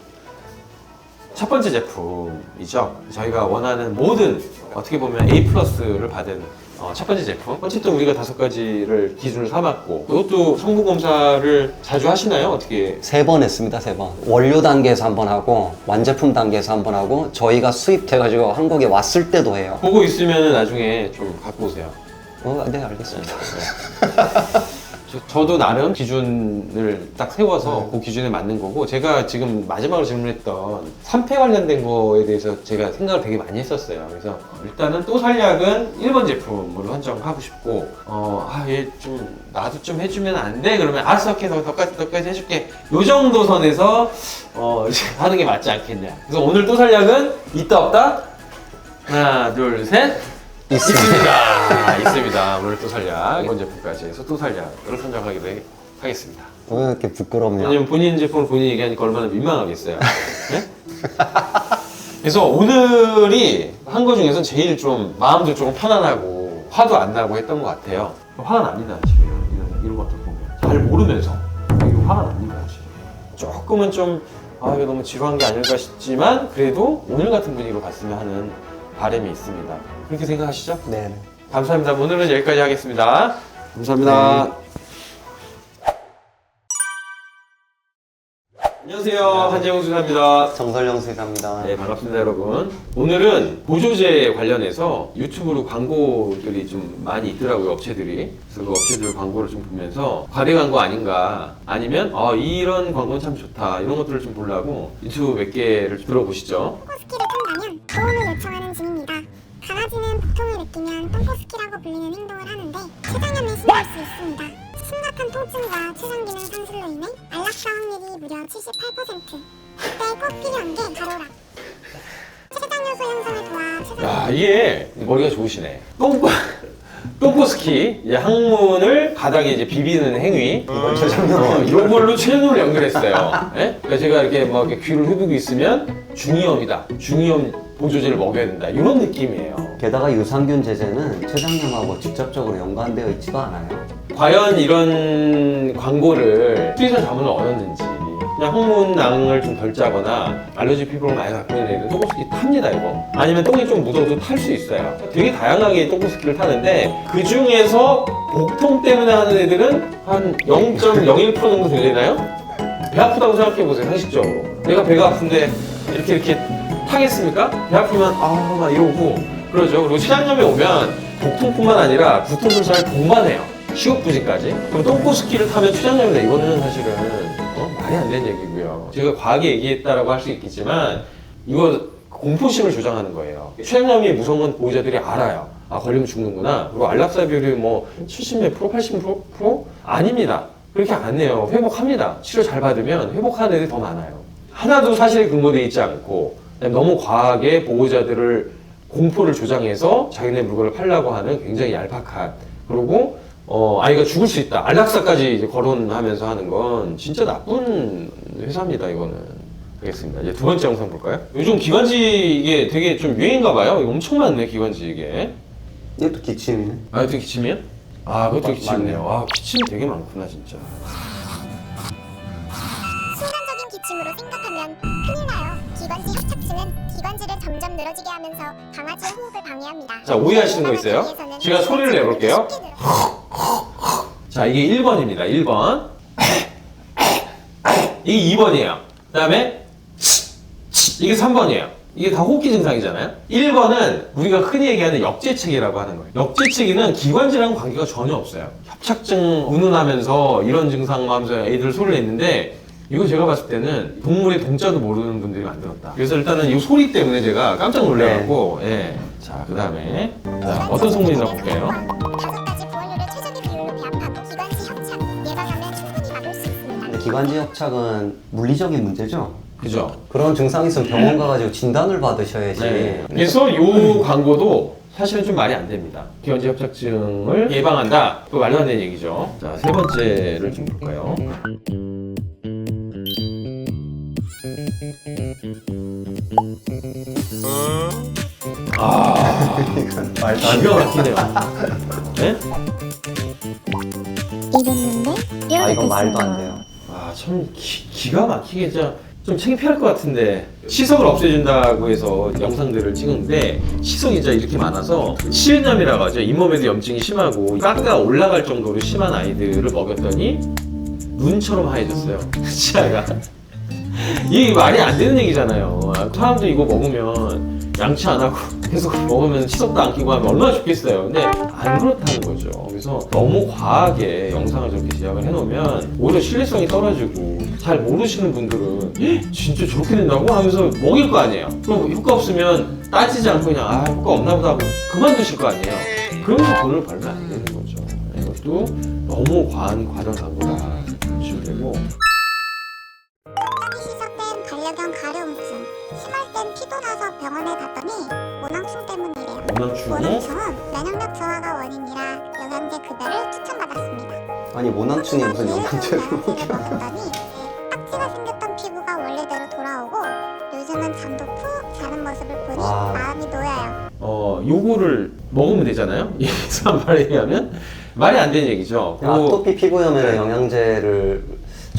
첫 번째 제품이죠. 저희가 원하는 모든 어떻게 보면 A+를 받은 첫 번째 제품. 어쨌든 우리가 5가지를 기준을 삼았고 그것도 성분 검사를 자주 하시나요? 어떻게? 3번 했습니다, 3번. 원료 단계에서 한 번 하고 완제품 단계에서 한 번 하고 저희가 수입돼가지고 한국에 왔을 때도 해요. 보고 있으면 나중에 좀 갖고 오세요. 네, 알겠습니다. 저도 나름 기준을 딱 세워서 그 기준에 맞는 거고 제가 지금 마지막으로 질문했던 산패 관련된 거에 대해서 제가 생각을 되게 많이 했었어요. 그래서 일단은 또 설약은 1번 제품으로 선정하고 싶고 얘 좀 나도 좀 해주면 안 돼? 그러면 알았어, 오케이, 너까지 해줄게. 요 정도 선에서 이제 하는 게 맞지 않겠냐. 그래서 오늘 또 설약은 있다 없다? 하나 둘 셋. 있습니다. 오늘 또 설약 이번 제품까지 해서 또 설약을 선정하기로 하겠습니다. 왜 이렇게 부끄럽냐? 왜냐면 본인 제품을 본인이 얘기하니까 얼마나 민망하겠어요. 네? 그래서 오늘이 한 거 중에서 제일 좀 마음도 조금 편안하고 화도 안 나고 했던 것 같아요. 화가 납니다, 지금 이런 것들 보면 잘 모르면서 화가 납니다. 지금. 조금은 좀 아 이거 너무 지루한 게 아닐까 싶지만 그래도 오늘 같은 분위기로 갔으면 하는 바람이 있습니다. 그렇게 생각하시죠? 네. 감사합니다. 오늘은 여기까지 하겠습니다. 감사합니다. 안녕하세요. 한재웅 수사입니다. 정설영 수사입니다. 네, 반갑습니다, 여러분. 오늘은 보조제 관련해서 유튜브로 광고들이 좀 많이 있더라고요, 업체들이. 그래서 그 업체들 광고를 좀 보면서 과대 광고 아닌가, 아니면 이런 광고는 참 좋다, 이런 것들을 좀 보려고 유튜브 몇 개를 좀 들어보시죠. 똥꼬스키를 탄다면 도움을 요청하는 중입니다. 강아지는 복통을 느끼면 똥꼬스키라고 불리는 행동을 하는데 췌장염에 심을 수 있습니다. 심각한 통증과 췌장 기능 상실로 인해 안락사 확률이 무려 78%. 이때 꼭 필요한 게 가로락. 췌장 요소 형성을 도와 췌장 야, 이게 머리가 좋으시네. 똥꼬스키, 이제 항문을 바닥에 이제 비비는 행위. 요걸로 췌장염을 연결했어요. 예? 그러니까 제가 이렇게 막 이렇게 귀를 후두고 있으면 중이염이다. 중이염 보조제를 먹여야 된다. 이런 느낌이에요. 게다가 유산균 제제는 췌장염하고 직접적으로 연관되어 있지가 않아요. 과연 이런 광고를 수의사 자문을 얻었는지, 그냥 항문낭을 좀 덜 짜거나 알러지 피부를 많이 갖고 있는 애들은 똥꼬스키 탑니다, 이거. 아니면 똥이 좀 묻어도 탈 수 있어요. 되게 다양하게 똥꼬스키를 타는데 그 중에서 복통 때문에 하는 애들은 한 0.01% 정도 되나요? 배 아프다고 생각해 보세요, 상식적으로. 내가 배가 아픈데 이렇게 타겠습니까? 배 아프면 막 이러고 그러죠. 그리고 췌장염이 오면 복통뿐만 아니라 구토술사를 동반해요. 시혹부지까지. 그럼 똥꼬스키를 타면 췌장염이다. 이거는 사실은 말이 안 되는 얘기고요. 제가 과하게 얘기했다라고 할 수 있겠지만 이거 공포심을 조장하는 거예요. 췌장염이 무서운 건 보호자들이 알아요. 아, 걸리면 죽는구나. 그리고 안락사 비율이 뭐 70몇 프로, 80%? 아닙니다. 그렇게 안 해요. 회복합니다. 치료 잘 받으면 회복하는 애들이 더 많아요. 하나도 사실에 근거되어 있지 않고 너무 과하게 보호자들을 공포를 조장해서 자기네 물건을 팔려고 하는 굉장히 얄팍한, 그리고 아이가 죽을 수 있다, 안락사까지 이제 거론하면서 하는 건 진짜 나쁜 회사입니다, 이거는. 알겠습니다. 이제 두 번째 영상 볼까요? 요즘 기관지 이게 되게 좀 유행인가 봐요. 이거 엄청 많네, 기관지 이게. 이것도 기침이네. 아, 이것도 기침이야? 아, 그것도 기침이네요. 맞네요. 아, 기침 되게 많구나, 진짜. 순간적인 기침으로 생각하면 큰일 나요. 기관지 협착증은 기관지를 점점 늘어지게 하면서 강아지의 호흡을 방해합니다. 자, 오해하시는 거 있어요? 제가 소리를 내볼게요. 자, 이게 1번입니다. 1번. 이게 2번이에요. 그 다음에 이게 3번이에요. 이게 다 호흡기 증상이잖아요. 1번은 우리가 흔히 얘기하는 역제체기라고 하는 거예요. 역제체기는 기관지랑 관계가 전혀 없어요. 협착증 운운하면서 이런 증상 하면서 애들 소리를 냈는데 이거 제가 봤을 때는 동물의 동자도 모르는 분들이 만들었다. 그래서 일단은 이 소리 때문에 제가 깜짝 놀래갖고, 예. 자, 그 다음에 어떤 성분이나 볼게요. 5가지 보온료를 최적의 비율로 배합하고 기관지 협착 예방하면 충분히 막을 수 있습니다. 근데 기관지 협착은 물리적인 문제죠? 그죠? 그런 증상이 있으면 병원 가가지고 진단을 받으셔야지. 네. 그래서 이 광고도 사실은 좀 말이 안 됩니다. 기관지 협착증을 예방한다. 또 말도 안 되는 얘기죠. 자, 세 번째를 좀 볼까요? 이건 말도 안 기가 막히네요. 네? 이랬는데 아, 이건 말도 안 돼요. 아, 참 기가 막히게 진짜 좀 창피할 것 같은데, 시석을 없애준다고 해서 영상들을 찍은데 시석이 진짜 이렇게 많아서 치은염이라고 하죠. 잇몸에도 염증이 심하고 깎아 올라갈 정도로 심한 아이들을 먹였더니 눈처럼 하얘졌어요. 치아가. 이게 말이 안 되는 얘기잖아요. 사람도 이거 먹으면 양치 안 하고 계속 먹으면 시석도 안 끼고 하면 얼마나 좋겠어요. 근데 안 그렇다는 거죠. 그래서 너무 과하게 영상을 저렇게 제작을 해놓으면 오히려 신뢰성이 떨어지고, 잘 모르시는 분들은 진짜 저렇게 된다고 하면서 먹일 거 아니에요. 그럼 효과 없으면 따지지 않고 그냥 효과 없나 보다 하고 그만두실 거 아니에요. 그러면서 돈을 벌면 안 되는 거죠. 이것도 너무 과한 과정 광고다 보시면 되고. 시작된 반려견 가려움증 심할 땐 피도 나서 병원에 갔더니 모낭충 때문이래요. 모낭충이? 모낭충은 면역력 저하가 원인이라 영양제 급여를 추천받았습니다. 아니, 모낭충이 무슨 영양제를 영양제를 먹었더니 딱지가 생겼던 피부가 원래대로 돌아오고 요즘은 잠도 푹 자는 모습을 보니 마음이 놓여요. 요거를 먹으면 되잖아요? 이상한 말에 의하면 말이 안 되는 얘기죠. 아토피 피부염에 영양제를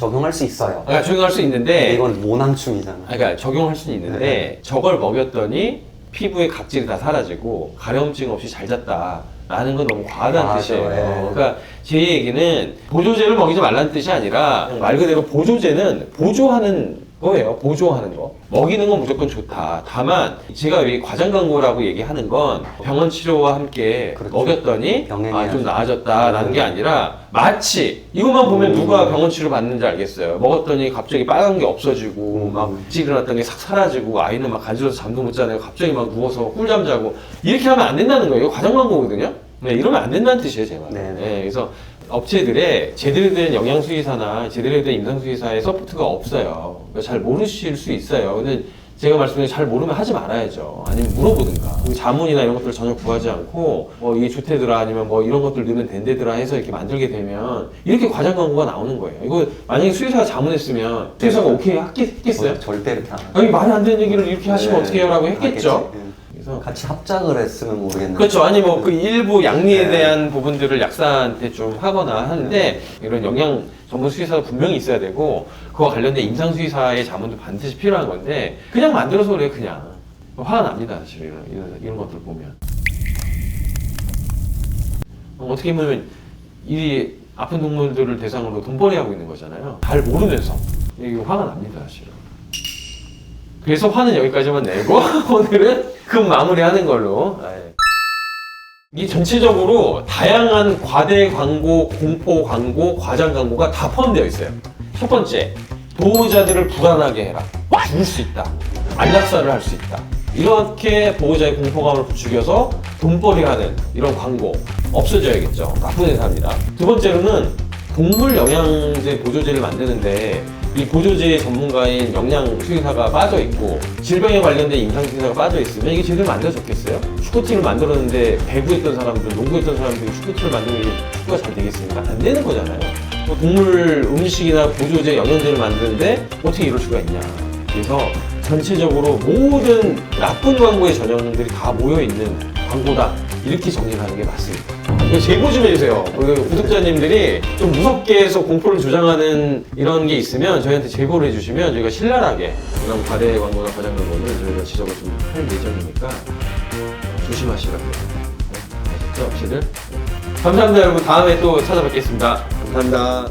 적용할 수 있어요. 그러니까 적용할 수 있는데 이건 모낭충이잖아. 그러니까 적용할 수는 있는데 저걸 먹였더니 피부에 각질이 다 사라지고 가려움증 없이 잘 잤다라는 건 너무 과하다는 맞아요. 뜻이에요. 예. 그러니까 제 얘기는 보조제를 먹이지 말라는 뜻이 아니라 말 그대로 보조제는 보조하는 거예요. 보조하는 거. 먹이는 건 무조건 좋다. 다만 제가 이 과장 광고라고 얘기하는 건 병원 치료와 함께 그렇죠. 먹였더니 병행해야죠. 좀 나아졌다라는 게 아니라 마치 이것만 보면 누가 병원 치료 받는지 알겠어요. 먹었더니 갑자기 빨간 게 없어지고 막 일어났던 게 싹 사라지고 아이는 막 간지러서 잠도 못 자네요. 갑자기 막 누워서 꿀잠 자고 이렇게 하면 안 된다는 거예요. 이거 과장 광고거든요. 네, 이러면 안 된다는 뜻이에요, 제 말은. 네. 네, 그래서 업체들의 제대로 된 영양수의사나 제대로 된 임상수의사의 서포트가 없어요. 그러니까 잘 모르실 수 있어요. 근데 제가 말씀드린 잘 모르면 하지 말아야죠. 아니면 물어보든가. 자문이나 이런 것들을 전혀 구하지 않고 뭐 이게 좋대더라 아니면 뭐 이런 것들 넣으면 된대더라 해서 이렇게 만들게 되면 이렇게 과장 광고가 나오는 거예요. 이거 만약에 수의사가 자문했으면 수의사가 오케이 했겠어요? 절대 이렇게 안 하죠. 아니 말이 안 되는 얘기를 이렇게 하시면 네. 어떻게 해요? 라고 했겠죠. 알겠지. 네. 그래서 같이 합작을 했으면 모르겠는데. 그렇죠. 아니 뭐 그 일부 양리에 네. 대한 부분들을 약사한테 좀 하거나 하는데 이런 영양 전문 수의사가 분명히 있어야 되고 그와 관련된 임상 수의사의 자문도 반드시 필요한 건데 그냥 만들어서 그래요. 그냥 화가 납니다. 사실 이런 것들 보면 어떻게 보면 이 아픈 동물들을 대상으로 돈벌이 하고 있는 거잖아요. 잘 모르면서 이게 화가 납니다. 사실은. 그래서 화는 여기까지만 내고 오늘은 급 마무리하는 걸로. 이 전체적으로 다양한 과대 광고, 공포 광고, 과장 광고가 다 포함되어 있어요. 첫 번째, 보호자들을 불안하게 해라. 죽을 수 있다. 안락사를 할 수 있다. 이렇게 보호자의 공포감을 부추겨서 돈벌이하는 이런 광고 없어져야겠죠. 나쁜 회사입니다. 두 번째로는 동물 영양제 보조제를 만드는데 이 보조제 전문가인 영양 수의사가 빠져 있고 질병에 관련된 임상 수의사가 빠져 있으면 이게 제대로 만들어졌겠어요? 축구팀을 만들었는데 배구했던 사람들, 농구했던 사람들이 축구팀을 만들면 축구가 잘 되겠습니까? 안 되는 거잖아요. 또 동물 음식이나 보조제 영양제를 만드는데 어떻게 이럴 수가 있냐? 그래서 전체적으로 모든 나쁜 광고의 전형들이 다 모여 있는 광고다. 이렇게 정리를 하는 게 맞습니다. 제보 좀 해주세요. 우리 구독자님들이 좀 무섭게 해서 공포를 조장하는 이런 게 있으면 저희한테 제보를 해주시면 저희가 신랄하게 이런 과대 광고나 과장 광고는 저희가 지적을 좀 할 예정이니까 조심하시라고요. 아셨죠, 업체들? 감사합니다, 여러분. 다음에 또 찾아뵙겠습니다. 감사합니다.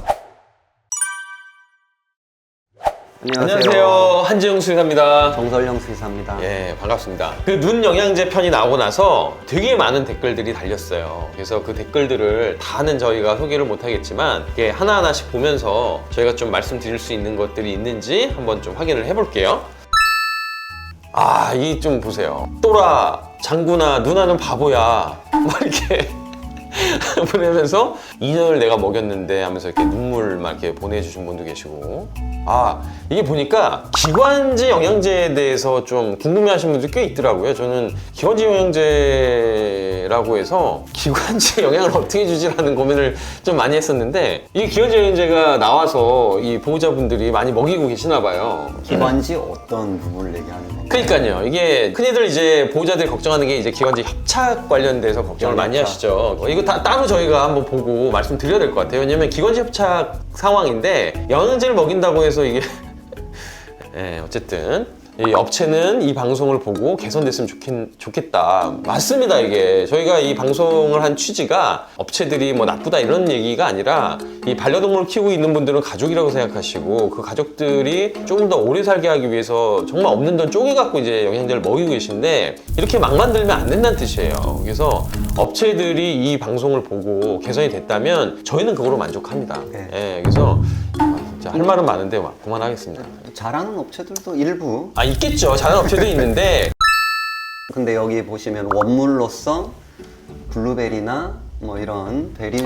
안녕하세요. 한지영 수의사입니다. 정설영 수의사입니다. 예, 반갑습니다. 그 눈 영양제 편이 나오고 나서 되게 많은 댓글들이 달렸어요. 그래서 그 댓글들을 다는 저희가 소개를 못하겠지만 이게 하나하나씩 보면서 저희가 좀 말씀드릴 수 있는 것들이 있는지 한번 좀 확인을 해볼게요. 아, 이 좀 보세요. 또라, 장구나, 누나는 바보야. 막 이렇게 보내면서 2년을 내가 먹였는데 하면서 이렇게 눈물 막 이렇게 보내주신 분도 계시고. 아, 이게 보니까 기관지 영양제에 대해서 좀 궁금해하시는 분들이 꽤 있더라고요. 저는 기관지 영양제라고 해서 기관지 영양을 어떻게 주지라는 고민을 좀 많이 했었는데 이 기관지 영양제가 나와서 이 보호자분들이 많이 먹이고 계시나 봐요. 기관지 어떤 부분을 얘기하는 건가요? 그러니까요. 이게 흔히들 이제 보호자들이 걱정하는 게 이제 기관지 협착 관련돼서 걱정을 많이 하시죠. 이거 다 따로 저희가 한번 보고 말씀드려야 될 것 같아요. 왜냐면 기관지 협착 상황인데 영양제를 먹인다고 해서 이게 네, 어쨌든 이 업체는 이 방송을 보고 개선됐으면 좋겠다. 맞습니다. 이게 저희가 이 방송을 한 취지가 업체들이 뭐 나쁘다 이런 얘기가 아니라 이 반려동물을 키우고 있는 분들은 가족이라고 생각하시고 그 가족들이 조금 더 오래 살게 하기 위해서 정말 없는 돈 쪼개갖고 이제 영양제를 먹이고 계신데 이렇게 막 만들면 안 된다는 뜻이에요. 그래서 업체들이 이 방송을 보고 개선이 됐다면 저희는 그거로 만족합니다. 네. 예, 그래서 진짜 할 말은 많은데 그만하겠습니다. 잘하는 업체들도 일부. 아, 있겠죠. 잘하는 업체도 있는데 근데 여기 보시면 원물로서 블루베리나 뭐 이런 베리.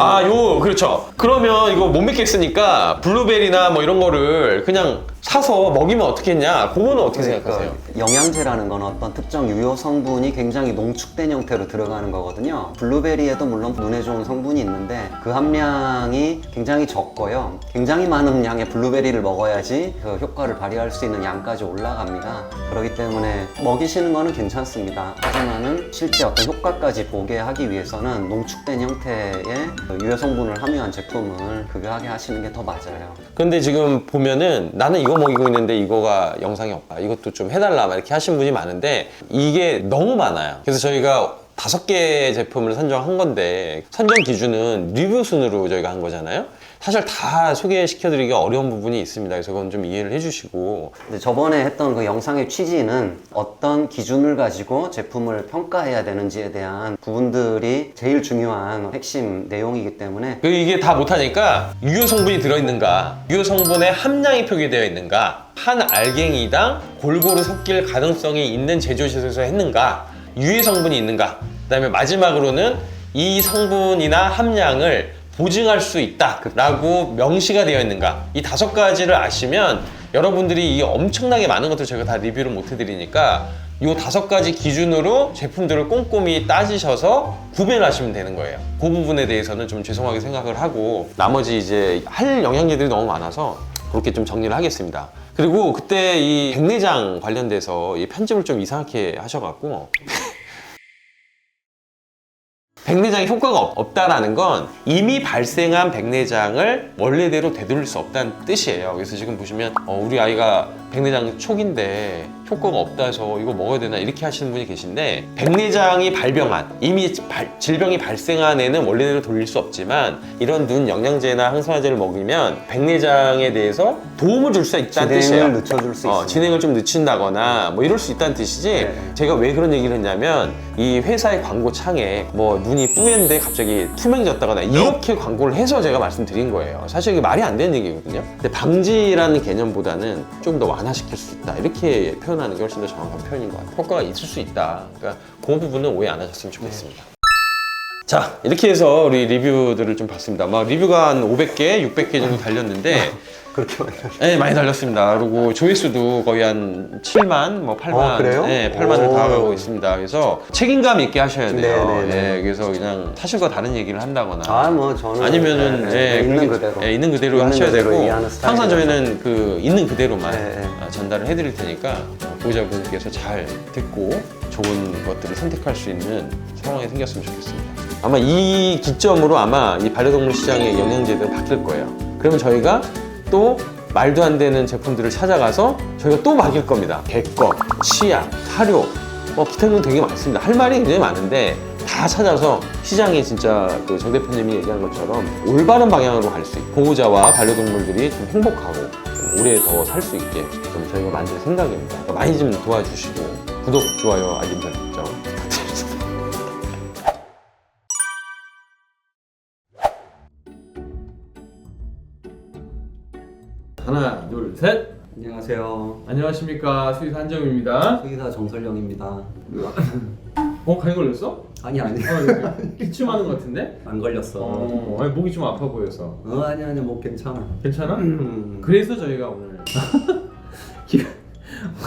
그렇죠. 그러면 이거 못 믿겠으니까 블루베리나 뭐 이런 거를 그냥 사서 먹이면 어떻겠냐? 그거는 어떻게 그러니까 생각하세요? 영양제라는 건 어떤 특정 유효 성분이 굉장히 농축된 형태로 들어가는 거거든요. 블루베리에도 물론 눈에 좋은 성분이 있는데 그 함량이 굉장히 적고요. 굉장히 많은 양의 블루베리를 먹어야지 그 효과를 발휘할 수 있는 양까지 올라갑니다. 그렇기 때문에 먹이시는 거는 괜찮습니다. 하지만은 실제 어떤 효과까지 보게 하기 위해서는 농축된 형태의 그 유효 성분을 함유한 제품을 급여하게 하시는 게 더 맞아요. 근데 지금 보면은 나는 이거 먹이고 있는데 이거가 영상이 없다. 이것도 좀 해달라. 막 이렇게 하신 분이 많은데 이게 너무 많아요. 그래서 저희가 5개 제품을 선정한 건데 선정 기준은 리뷰 순으로 저희가 한 거잖아요. 사실 다 소개시켜드리기 어려운 부분이 있습니다. 그래서 그건 좀 이해를 해주시고. 근데 저번에 했던 그 영상의 취지는 어떤 기준을 가지고 제품을 평가해야 되는지에 대한 부분들이 제일 중요한 핵심 내용이기 때문에 이게 다 못하니까 유효 성분이 들어있는가, 유효 성분의 함량이 표기되어 있는가, 한 알갱이당 골고루 섞일 가능성이 있는 제조시설에서 했는가, 유해 성분이 있는가, 그 다음에 마지막으로는 이 성분이나 함량을 보증할 수 있다라고 명시가 되어 있는가, 이 5가지를 아시면 여러분들이 이 엄청나게 많은 것들 제가 다 리뷰를 못 해드리니까 이 5가지 기준으로 제품들을 꼼꼼히 따지셔서 구매를 하시면 되는 거예요. 그 부분에 대해서는 좀 죄송하게 생각을 하고 나머지 이제 할 영양제들이 너무 많아서 그렇게 좀 정리를 하겠습니다. 그리고 그때 이 백내장 관련돼서 이 편집을 좀 이상하게 하셔갖고 백내장에 효과가 없다라는 건 이미 발생한 백내장을 원래대로 되돌릴 수 없다는 뜻이에요. 그래서 지금 보시면 우리 아이가 백내장 초기인데 효과가 없다서 이거 먹어야 되나 이렇게 하시는 분이 계신데 백내장이 발병한 이미 질병이 발생한 애는 원래대로 돌릴 수 없지만 이런 눈 영양제나 항산화제를 먹이면 백내장에 대해서 도움을 줄 수 있다는 뜻이에요. 진행을 늦춰줄 수 있습니다. 진행을 좀 늦춘다거나 뭐 이럴 수 있다는 뜻이지. 네. 제가 왜 그런 얘기를 했냐면 이 회사의 광고 창에 뭐 눈이 뿌연데 갑자기 투명해졌다거나 이렇게 광고를 해서 제가 말씀드린 거예요. 사실 이게 말이 안 되는 얘기거든요. 근데 방지라는 개념보다는 좀 더 완화시킬 수 있다 이렇게 표현하는 게 훨씬 더 정확한 표현인 것 같아요. 효과가 있을 수 있다. 그러니까 그 부분은 오해 안 하셨으면 좋겠습니다. 자, 이렇게 해서 우리 리뷰들을 좀 봤습니다. 막 리뷰가 한 500개, 600개 정도 달렸는데 그렇게 많이 네, 많이 달렸습니다. 그리고 조회수도 거의 한 7만, 뭐 8만, 그래요? 네, 8만을 다 가고 있습니다. 그래서 책임감 있게 하셔야 돼요. 네네네. 네, 그래서 그냥 사실과 다른 얘기를 한다거나 저는 아니면은 있는 그대로 있는 그대로 있는 하셔야 그대로 되고 이해하는 항상 스타일이라서. 저희는 그 있는 그대로만 네. 전달을 해드릴 테니까 보호자분께서 잘 듣고 좋은 것들을 선택할 수 있는 상황이 생겼으면 좋겠습니다. 아마 이 기점으로 아마 이 반려동물 시장의 영양제들은 바뀔 거예요. 그러면 저희가 또 말도 안 되는 제품들을 찾아가서 저희가 또 막일 겁니다. 개껌, 치약, 사료, 기타등 되게 많습니다. 할 말이 굉장히 많은데 다 찾아서 시장에 진짜 그 정 대표님이 얘기한 것처럼 올바른 방향으로 갈 수 있고 보호자와 반려동물들이 좀 행복하고 좀 오래 더 살 수 있게 좀 저희가 만들 생각입니다. 그러니까 많이 좀 도와주시고 구독, 좋아요, 알림 설정 부탁드립니다. 하나, 둘, 셋. 안녕하세요. 안녕하십니까. 수의사 한정입니다. 수의사 정설령입니다. 감기 걸렸어? 아니 기침하는 것 같은데? 안 걸렸어. 아니, 목이 좀 아파 보여서. 아니 뭐 괜찮아. 괜찮아? 그래서 저희가 오늘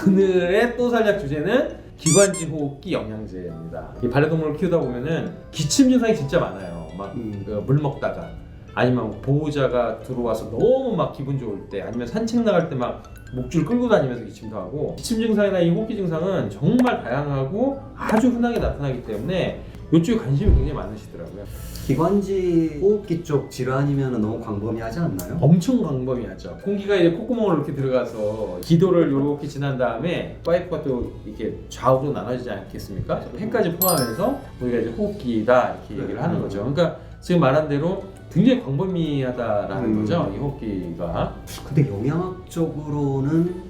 오늘의 또 살짝 주제는 기관지 호흡기 영양제입니다. 이 반려동물을 키우다 보면은 기침 증상이 진짜 많아요. 막 물 먹다가 아니면 보호자가 들어와서 너무 막 기분 좋을 때 아니면 산책 나갈 때 막 목줄 끌고 다니면서 기침도 하고 기침 증상이나 이 호흡기 증상은 정말 다양하고 아주 흔하게 나타나기 때문에 이쪽에 관심이 굉장히 많으시더라고요. 기관지 호흡기 쪽 질환이면 너무 광범위하지 않나요? 엄청 광범위하죠. 공기가 이제 콧구멍으로 이렇게 들어가서 기도를 이렇게 지난 다음에 파이프가 또 이렇게 좌우로 나눠지지 않겠습니까? 폐까지 포함해서 우리가 이제 호흡기다 이렇게 얘기를 하는 거죠. 그러니까 지금 말한 대로 굉장히 광범위하다라는 거죠. 이 호흡기가. 근데 영양학적으로는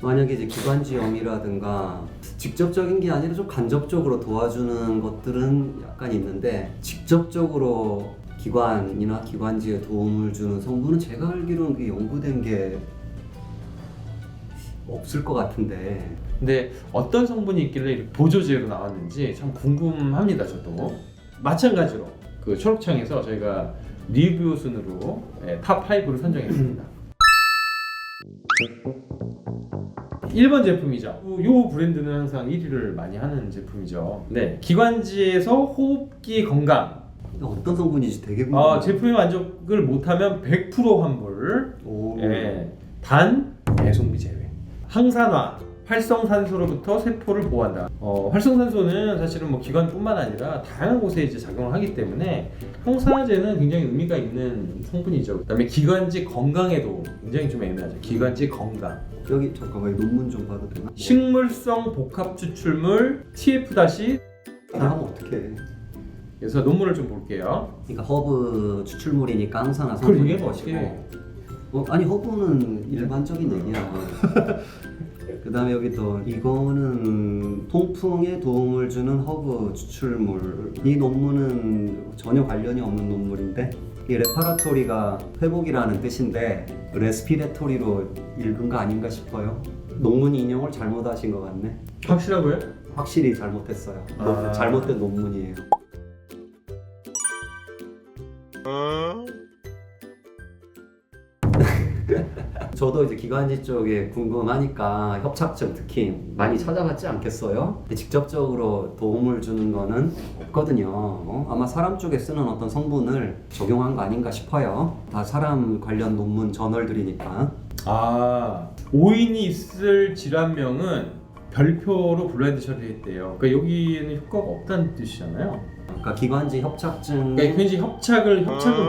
만약에 이제 기관지염이라든가 직접적인 게 아니라 좀 간접적으로 도와주는 것들은 약간 있는데 직접적으로 기관이나 기관지에 도움을 주는 성분은 제가 알기로는 그게 연구된 게 없을 것 같은데. 근데 어떤 성분이 있길래 이렇게 보조제로 나왔는지 참 궁금합니다. 저도 마찬가지로 그 초록창에서 저희가 리뷰 순으로 탑 5를 선정했습니다. 1번 제품이죠. 이 브랜드는 항상 1위를 많이 하는 제품이죠. 네, 기관지에서 호흡기 건강. 어떤 성분인지 되게 궁금해요. 제품의 만족을 못하면 100% 환불. 오. 예, 단 배송비 제외. 항산화, 활성산소로부터 세포를 보호한다. 활성산소는 사실은 뭐 기관뿐만 아니라 다양한 곳에 이제 작용을 하기 때문에 항산화제는 굉장히 의미가 있는 성분이죠. 그다음에 기관지 건강에도 굉장히 좀 애매하죠. 기관지 건강. 여기 잠깐만 논문 좀 봐도 되나? 식물성 복합 추출물 TF- 하면 어떡해. 그래서 논문을 좀 볼게요. 그러니까 허브 추출물이니까 항산화 그걸 성분인 얘기하면 것이고. 어떻게 아니 허브는 일반적인 얘기야. 그 다음에 여기 또 이거는 통풍에 도움을 주는 허브 추출물. 이 논문은 전혀 관련이 없는 논문인데 이 레파라토리가 회복이라는 뜻인데 레스피레토리로 읽은 거 아닌가 싶어요. 논문 인용을 잘못하신 것 같네. 확실하고요? 확실히 잘못했어요. 잘못된 논문이에요. 저도 이제 기관지 쪽에 궁금하니까 협착증 특히 많이 찾아봤지 않겠어요? 근데 직접적으로 도움을 주는 거는 없거든요. 아마 사람 쪽에 쓰는 어떤 성분을 적용한 거 아닌가 싶어요. 다 사람 관련 논문 저널들이니까. 오인이 있을 질환명은 별표로 블라인드 처리했대요. 그러니까 여기에는 효과가 없다는 뜻이잖아요. 그러니까 기관지 협착증. 그러니까 굉장히 협착을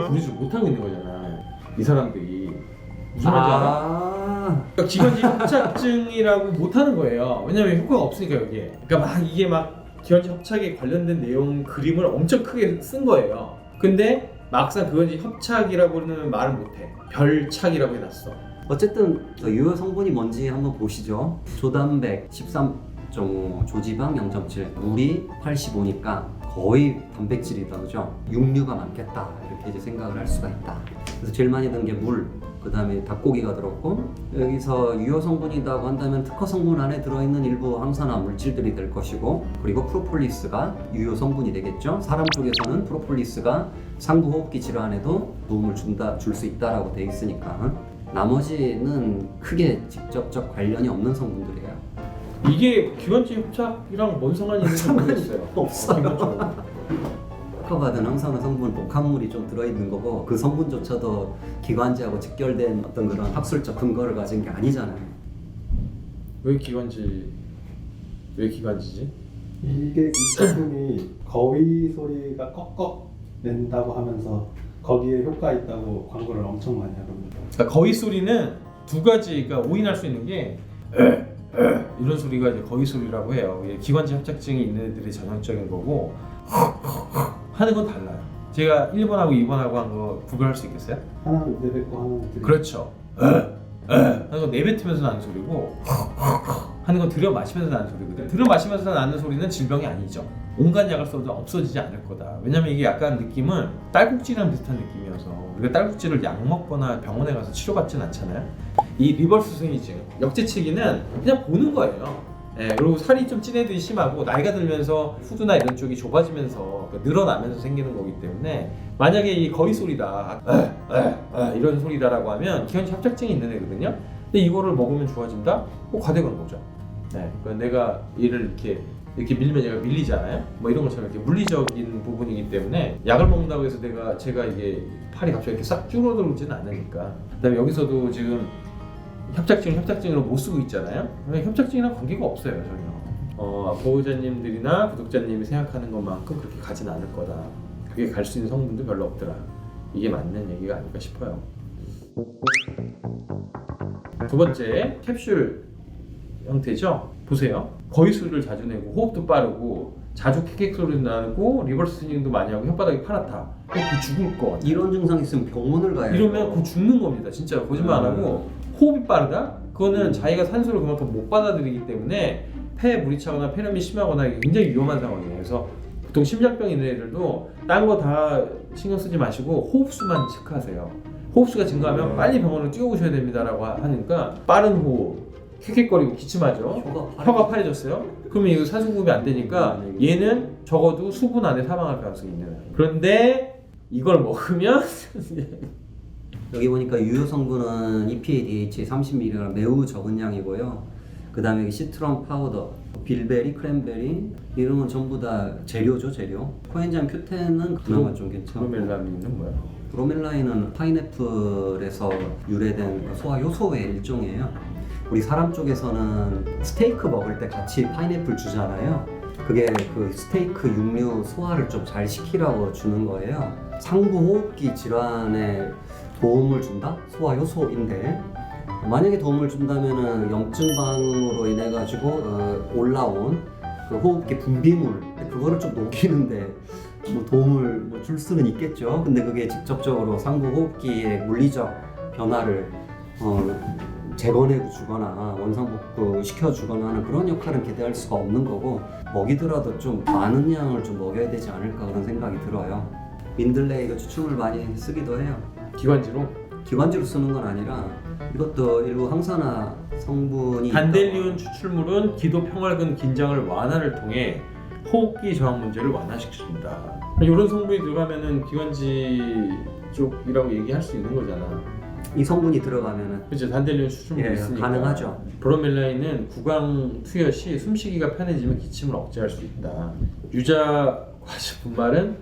부리지 못하고 있는 거잖아. 이 사람들이. 무슨 말인지 알아? 그러니까 기관지 협착증이라고 못하는 거예요. 왜냐면 효과가 없으니까 여기에. 그러니까 막 이게 막 기관지 협착에 관련된 내용 그림을 엄청 크게 쓴 거예요. 근데 막상 그건지 협착이라고는 말을 못해. 별착이라고 해놨어. 어쨌든 유효 성분이 뭔지 한번 보시죠. 조단백 13.5, 조지방 0.7, 물이 85니까 거의 단백질이다, 그죠? 육류가 많겠다 이렇게 이제 생각을 할 수가 있다. 그래서 제일 많이 든 게 물, 그 다음에 닭고기가 들었고, 여기서 유효 성분이라고 한다면 특허 성분 안에 들어있는 일부 항산화 물질들이 될 것이고, 그리고 프로폴리스가 유효 성분이 되겠죠. 사람 쪽에서는 프로폴리스가 상부 호흡기 질환에도 도움을 줄 수 있다라고 돼 있으니까 나머지는 크게 직접적 관련이 없는 성분들이에요. 이게 기관지 협착이랑 뭔 상관이 있는지 모르겠어요. 없어요. 특허받은 항산화 성분 복합물이 좀 들어있는 거고 그 성분조차도 기관지하고 직결된 어떤 그런 학술적 근거를 가진 게 아니잖아요. 왜 기관지지? 이게 이 제품이 거위 소리가 꺽꺽 낸다고 하면서 거기에 효과 있다고 광고를 엄청 많이 하거든요. 그러니까 거위 소리는 두 가지, 그러니까 오인할 수 있는 게 이런 소리가 이제 거위 소리라고 해요. 이게 기관지 협착증이 있는 애들이 전형적인 거고 하는 건 달라요. 제가 1번하고 2번하고 한 거 구별할 수 있겠어요? 하나는 내뱉고 하나는 들이뱉고. 그렇죠. 하는 건 내뱉으면서 나는 소리고 하는 건 들여 마시면서 나는 소리거든. 들여 마시면서 나는 소리는 질병이 아니죠. 온갖 약을 써도 없어지지 않을 거다. 왜냐면 이게 약간 느낌은 딸꾹질이랑 비슷한 느낌이어서 우리가 딸꾹질을 약 먹거나 병원에 가서 치료받지는 않잖아요. 이 리버스 스윙이증, 역재채기는 그냥 보는 거예요. 그리고 살이 좀 찐 애들이 심하고 나이가 들면서 후두나 이런 쪽이 좁아지면서 늘어나면서 생기는 거기 때문에 만약에 이 거위 소리다, 이런 소리다라고 하면 기관지 협착증이 있는 애거든요. 근데 이거를 먹으면 좋아진다? 과대광 거죠. 그러니까 내가 얘를 이렇게 밀면 얘가 밀리잖아요. 뭐 이런 것처럼 이렇게 물리적인 부분이기 때문에 약을 먹는다고 해서 제가 이게 팔이 갑자기 이렇게 싹 줄어들지는 않으니까. 그다음에 여기서도 지금 협착증으로 못 쓰고 있잖아요. 협착증이랑 관계가 없어요 전혀. 보호자님들이나 구독자님이 생각하는 것만큼 그렇게 가진 않을 거다. 그게 갈 수 있는 성분도 별로 없더라. 이게 맞는 얘기가 아닐까 싶어요. 두 번째 캡슐 형태죠. 보세요. 거위 소리를 자주 내고 호흡도 빠르고 자주 킥킥 소리 나고 리버스 스윙도 많이 하고 혓바닥이 파랗다. 그 죽을 것 같아. 이런 증상 있으면 병원을 가야 돼요. 이러면 그 죽는 겁니다. 진짜 거짓말 안 하고. 호흡이 빠르다? 그거는 자기가 산소를 그만큼 못 받아들이기 때문에 폐에 물이 차거나 폐렴이 심하거나 굉장히 위험한 상황이에요. 그래서 보통 심장병 있는 애들도 딴 거 다 신경 쓰지 마시고 호흡수만 체크하세요. 호흡수가 증가하면 빨리 병원을 뛰어오셔야 됩니다라고 하니까 빠른 호흡, 킥킥거리고 기침하죠. 혀가 파래졌어요. 그러면 이거 산소 공급이 안 되니까 얘는 적어도 수분 안에 사망할 가능성이 있는 거예요. 그런데 이걸 먹으면 여기 보니까 유효 성분은 EPA, DHA 30mg 매우 적은 양이고요. 그 다음에 여기 시트론 파우더, 빌베리, 크랜베리 이런 건 전부 다 재료죠, 재료. 코엔자임 Q10은 그나마 좀 괜찮고. 브로멜라닌은 뭐야? 브로멜라닌은 파인애플에서 유래된 소화 효소의 일종이에요. 우리 사람 쪽에서는 스테이크 먹을 때 같이 파인애플 주잖아요. 그게 그 스테이크 육류 소화를 좀 잘 시키라고 주는 거예요. 상부 호흡기 질환에 도움을 준다? 소화 효소인데 만약에 도움을 준다면은 염증 반응으로 인해 가지고 올라온 그 호흡기 분비물 그거를 좀 녹이는데 뭐 도움을 줄 수는 있겠죠. 근데 그게 직접적으로 상부 호흡기의 물리적 변화를 재건해 주거나 원상복구 시켜 주거나 하는 그런 역할은 기대할 수가 없는 거고, 먹이더라도 좀 많은 양을 좀 먹여야 되지 않을까 그런 생각이 들어요. 민들레 이거 추출물 많이 쓰기도 해요. 기관지로? 기관지로 쓰는 건 아니라 이것도 일부 항산화 성분이 단델리온 추출물은 기도 평활근 긴장을 완화를 통해 호흡기 저항 문제를 완화시켜줍니다. 이런 성분이 들어가면은 기관지 쪽이라고 얘기할 수 있는 거잖아. 이 성분이 들어가면은 그렇죠. 단델리온 추출물이 예, 있으니까 가능하죠. 브로멜라닌은 구강 투여 시 숨쉬기가 편해지면 기침을 억제할 수 있다. 유자 과즙 분말은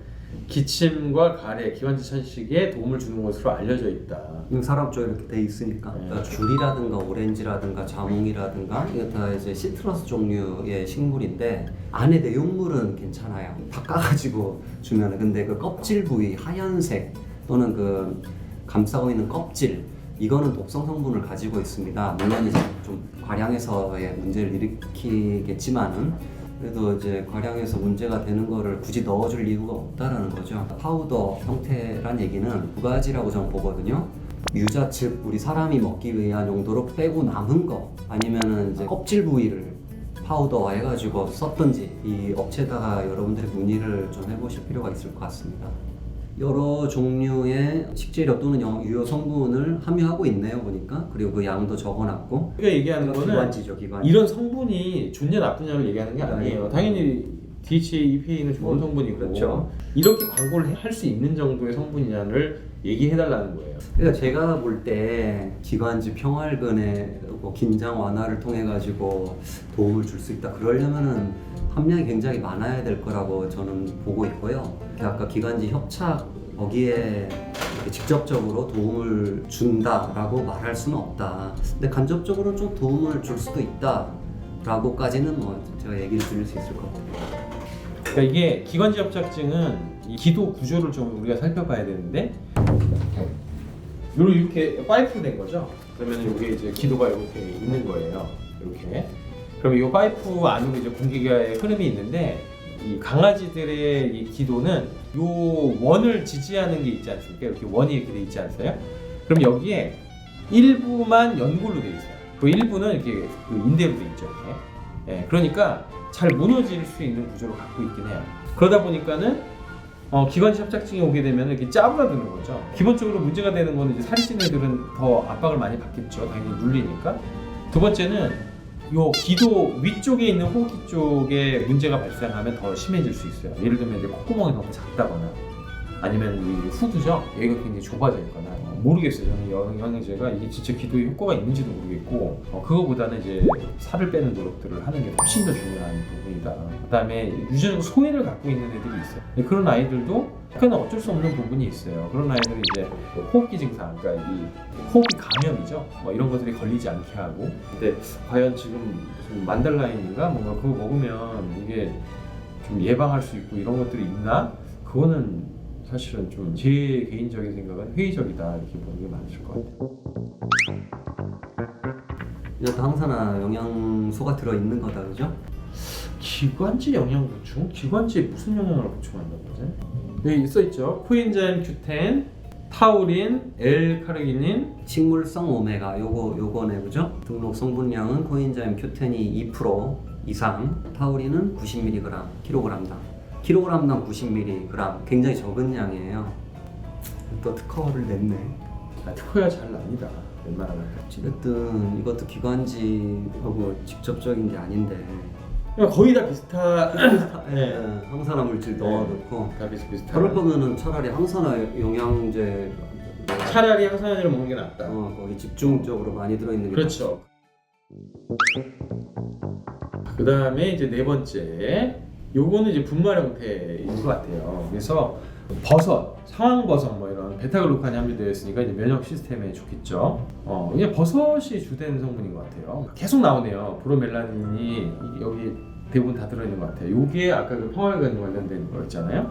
기침과 가래, 기관지 천식에 도움을 주는 것으로 알려져 있다. 사람 쪽에 이렇게 돼 있으니까 그러니까 귤이라든가 오렌지라든가 자몽이라든가 이거 다 이제 시트러스 종류의 식물인데 안에 내용물은 괜찮아요. 다 까가지고 주면은. 근데 그 껍질 부위 하얀색 또는 그 감싸고 있는 껍질 이거는 독성 성분을 가지고 있습니다. 물론 이제 좀 과량해서의 문제를 일으키겠지만은 그래도 이제 과량해서 문제가 되는 거를 굳이 넣어줄 이유가 없다라는 거죠. 파우더 형태란 얘기는 두 가지라고 저는 보거든요. 유자 즉 우리 사람이 먹기 위한 용도로 빼고 남은 거 아니면은 이제 껍질 부위를 파우더화 해가지고 썼든지 이 업체에다가 여러분들이 문의를 좀 해보실 필요가 있을 것 같습니다. 여러 종류의 식재료 또는 유효 성분을 함유하고 있네요 보니까. 그리고 그 양도 적어놨고. 우리가 얘기하는 거는 기관지죠, 기관지. 이런 성분이 좋냐 나쁘냐를 얘기하는 게 아니에요. 당연히 DHA, EPA는 좋은 성분이고 그렇죠. 이렇게 광고를 할 수 있는 정도의 성분이냐를 얘기해달라는 거예요. 그러니까 제가 볼 때 기관지 평활근의 뭐 긴장 완화를 통해 가지고 도움을 줄 수 있다. 그러려면은 함량이 굉장히 많아야 될 거라고 저는 보고 있고요. 아까 기관지 협착 거기에 직접적으로 도움을 준다라고 말할 수는 없다. 근데 간접적으로 좀 도움을 줄 수도 있다라고까지는 뭐 제가 얘기를 드릴 수 있을 것 같아요. 그러니까 이게 기관지 협착증은 이 기도 구조를 좀 우리가 살펴봐야 되는데 이렇게 파이프로 된 거죠. 그러면 이게 이제 기도가 이렇게 있는 거예요. 이렇게. 그럼 이 파이프 안으로 이제 공기가의 흐름이 있는데 이 강아지들의 이 기도는 이 원을 지지하는 게 있지 않습니까? 이렇게 원이 이렇게 돼 있지 않으세요? 그럼 여기에 일부만 연골로 돼 있어요. 그 일부는 이렇게 그 인대로 돼 있죠. 이렇게. 예, 그러니까 잘 무너질 수 있는 구조를 갖고 있긴 해요. 그러다 보니까는 기관지 협착증이 오게 되면 이렇게 짜부라드는 거죠. 기본적으로 문제가 되는 거는 이제 살이 찐 애들은 더 압박을 많이 받겠죠. 당연히 눌리니까. 두 번째는 요 기도 위쪽에 있는 호흡기 쪽에 문제가 발생하면 더 심해질 수 있어요. 예를 들면 이제 콧구멍이 너무 작다거나 아니면 이 후두죠. 여기가 굉장히 좁아져 있거나 모르겠어요. 저는 영양제가 이게 진짜 기도에 효과가 있는지도 모르겠고 그거보다는 이제 살을 빼는 노력들을 하는 게 훨씬 더 중요한 부분이다. 그다음에 유전적 소외를 갖고 있는 애들이 있어요. 그런 아이들도 약간 어쩔 수 없는 부분이 있어요. 그런 아이들은 이제 호흡기 증상, 그러니까 이 호흡기 감염이죠. 뭐 이런 것들이 걸리지 않게 하고. 근데 과연 지금 무슨 만달라인인가 뭔가 그거 먹으면 이게 좀 예방할 수 있고 이런 것들이 있나? 그거는 사실은 좀 제 개인적인 생각은 회의적이다 이렇게 보는 게 맞을 것 같아요. 이것도 항산화 영양소가 들어있는 거다, 그죠? 기관지 영양 보충? 기관지에 무슨 영양을 보충한다고 하지? 여기 써있죠. 코엔자임 Q10, 타우린, L-카르기닌, 식물성 오메가 요거네, 그죠? 등록 성분량은 코엔자임 Q10이 2% 이상, 타우린은 90mg 킬로그램당 90mg, 굉장히 적은 양이에요. 또 특허를 냈네. 특허야 잘 납니다. 웬만하면. 어쨌든 이것도 기관지하고 직접적인 게 아닌데 거의 다 비슷한. 네. 항산화 물질 넣어놓고 다 비슷비슷한. 그럴 거면은 차라리 항산화 영양제 차라리 항산화제를 먹는 게 낫다. 거기 집중적으로 많이 들어있는 게 그렇죠. 그 다음에 이제 네 번째, 요거는 이제 분말 형태인 것 같아요. 그래서 버섯, 상황버섯 뭐 이런 베타글루칸이 함유되어 있으니까 이제 면역 시스템에 좋겠죠. 이게 버섯이 주된 성분인 것 같아요. 계속 나오네요. 브로멜라닌이 여기 대부분 다 들어있는 것 같아요. 요게 아까 그 평활근 관련된 거 있잖아요.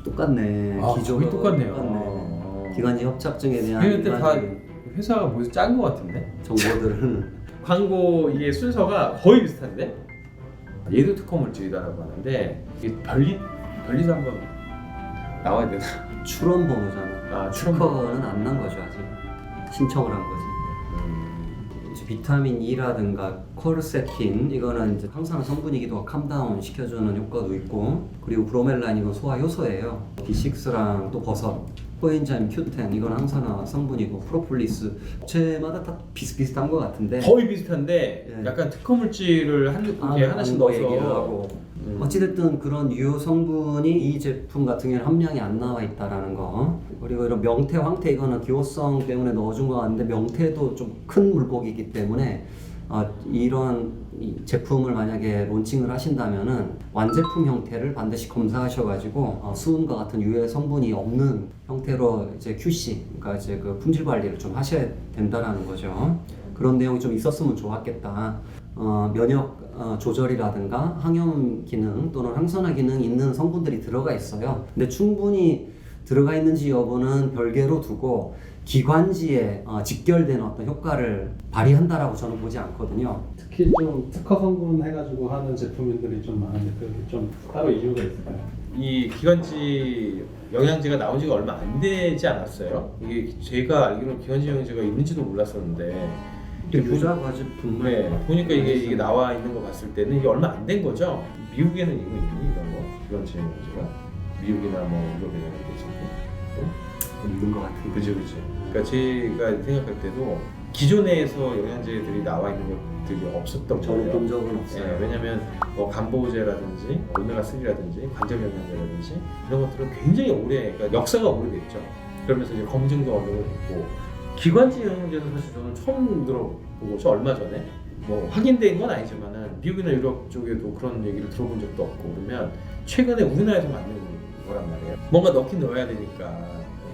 똑같네. 기조가 똑같네요. 기관지 협착증에 대한 그때 다 회사가 뭐에서 짠 것 같은데? 정보들을 광고 이게 순서가 거의 비슷한데? 얘도 특허 물질이다라고 하는데 이게 별리도 한번 나와야 되나? 출원 번호잖아. 아, 출원 특허는 안 난 거죠 아직. 신청을 한 거지. 이제 비타민 E라든가 콜세틴 이거는 이제 항산화 성분이기도 하고 캄다운 시켜주는 효과도 있고, 그리고 브로멜라닌 이건 소화 효소예요. B6랑 또 버섯, 코엔자임 Q10 이건 항산화 성분이고, 프로폴리스 업체마다 다 비슷비슷한 것 같은데 거의 비슷한데 예. 약간 특허 물질을 하나씩 넣어서 얘기를 하고 어찌됐든 그런 유효 성분이 이 제품 같은 경우는 함량이 안 나와 있다라는 거, 그리고 이런 명태, 황태 이거는 기호성 때문에 넣어준 것 같은데 명태도 좀 큰 물고기이기 때문에 이런 이 제품을 만약에 론칭을 하신다면은 완제품 형태를 반드시 검사하셔가지고 수은과 같은 유해 성분이 없는 형태로 이제 QC, 그러니까 이제 그 품질 관리를 좀 하셔야 된다라는 거죠. 그런 내용이 좀 있었으면 좋았겠다. 면역 조절이라든가 항염 기능 또는 항산화 기능이 있는 성분들이 들어가 있어요. 근데 충분히 들어가 있는지 여부는 별개로 두고 기관지에 직결된 어떤 효과를 발휘한다라고 저는 보지 않거든요. 특히 좀 특허 성분 해가지고 하는 제품들이 좀 많은데 그게 좀 따로 이유가 있을까요? 이 기관지 영양제가 나온 지가 얼마 안 되지 않았어요? 이게 제가 알기로는 기관지 영양제가 있는지도 몰랐었는데 유자 과즙 네, 보니까 이게 나와 있는 거 봤을 때는 이게 얼마 안 된 거죠? 미국에는 이거 있니? 이런 거? 기관지 영양제가? 미국이나 뭐 유럽이나 이런 데 있었고 없는 것 같은데. 그죠. 그러니까 제가 생각할 때도 기존에서 영양제들이 나와 있는 것들이 없었던 저는 거예요. 본 적은 없어요. 네, 왜냐면 뭐 간보제라든지 오메가3라든지 관절 영양제라든지 이런 것들은 굉장히 그러니까 역사가 오래됐죠. 그러면서 이제 검증도 어느 정도 됐고, 기관지 영양제는 사실 저는 처음 들어보고 얼마 전에 뭐 확인된 건 아니지만은 미국이나 유럽 쪽에도 그런 얘기를 들어본 적도 없고, 그러면 최근에 우리나라에서 만든 거란 말이에요. 뭔가 넣긴 넣어야 되니까,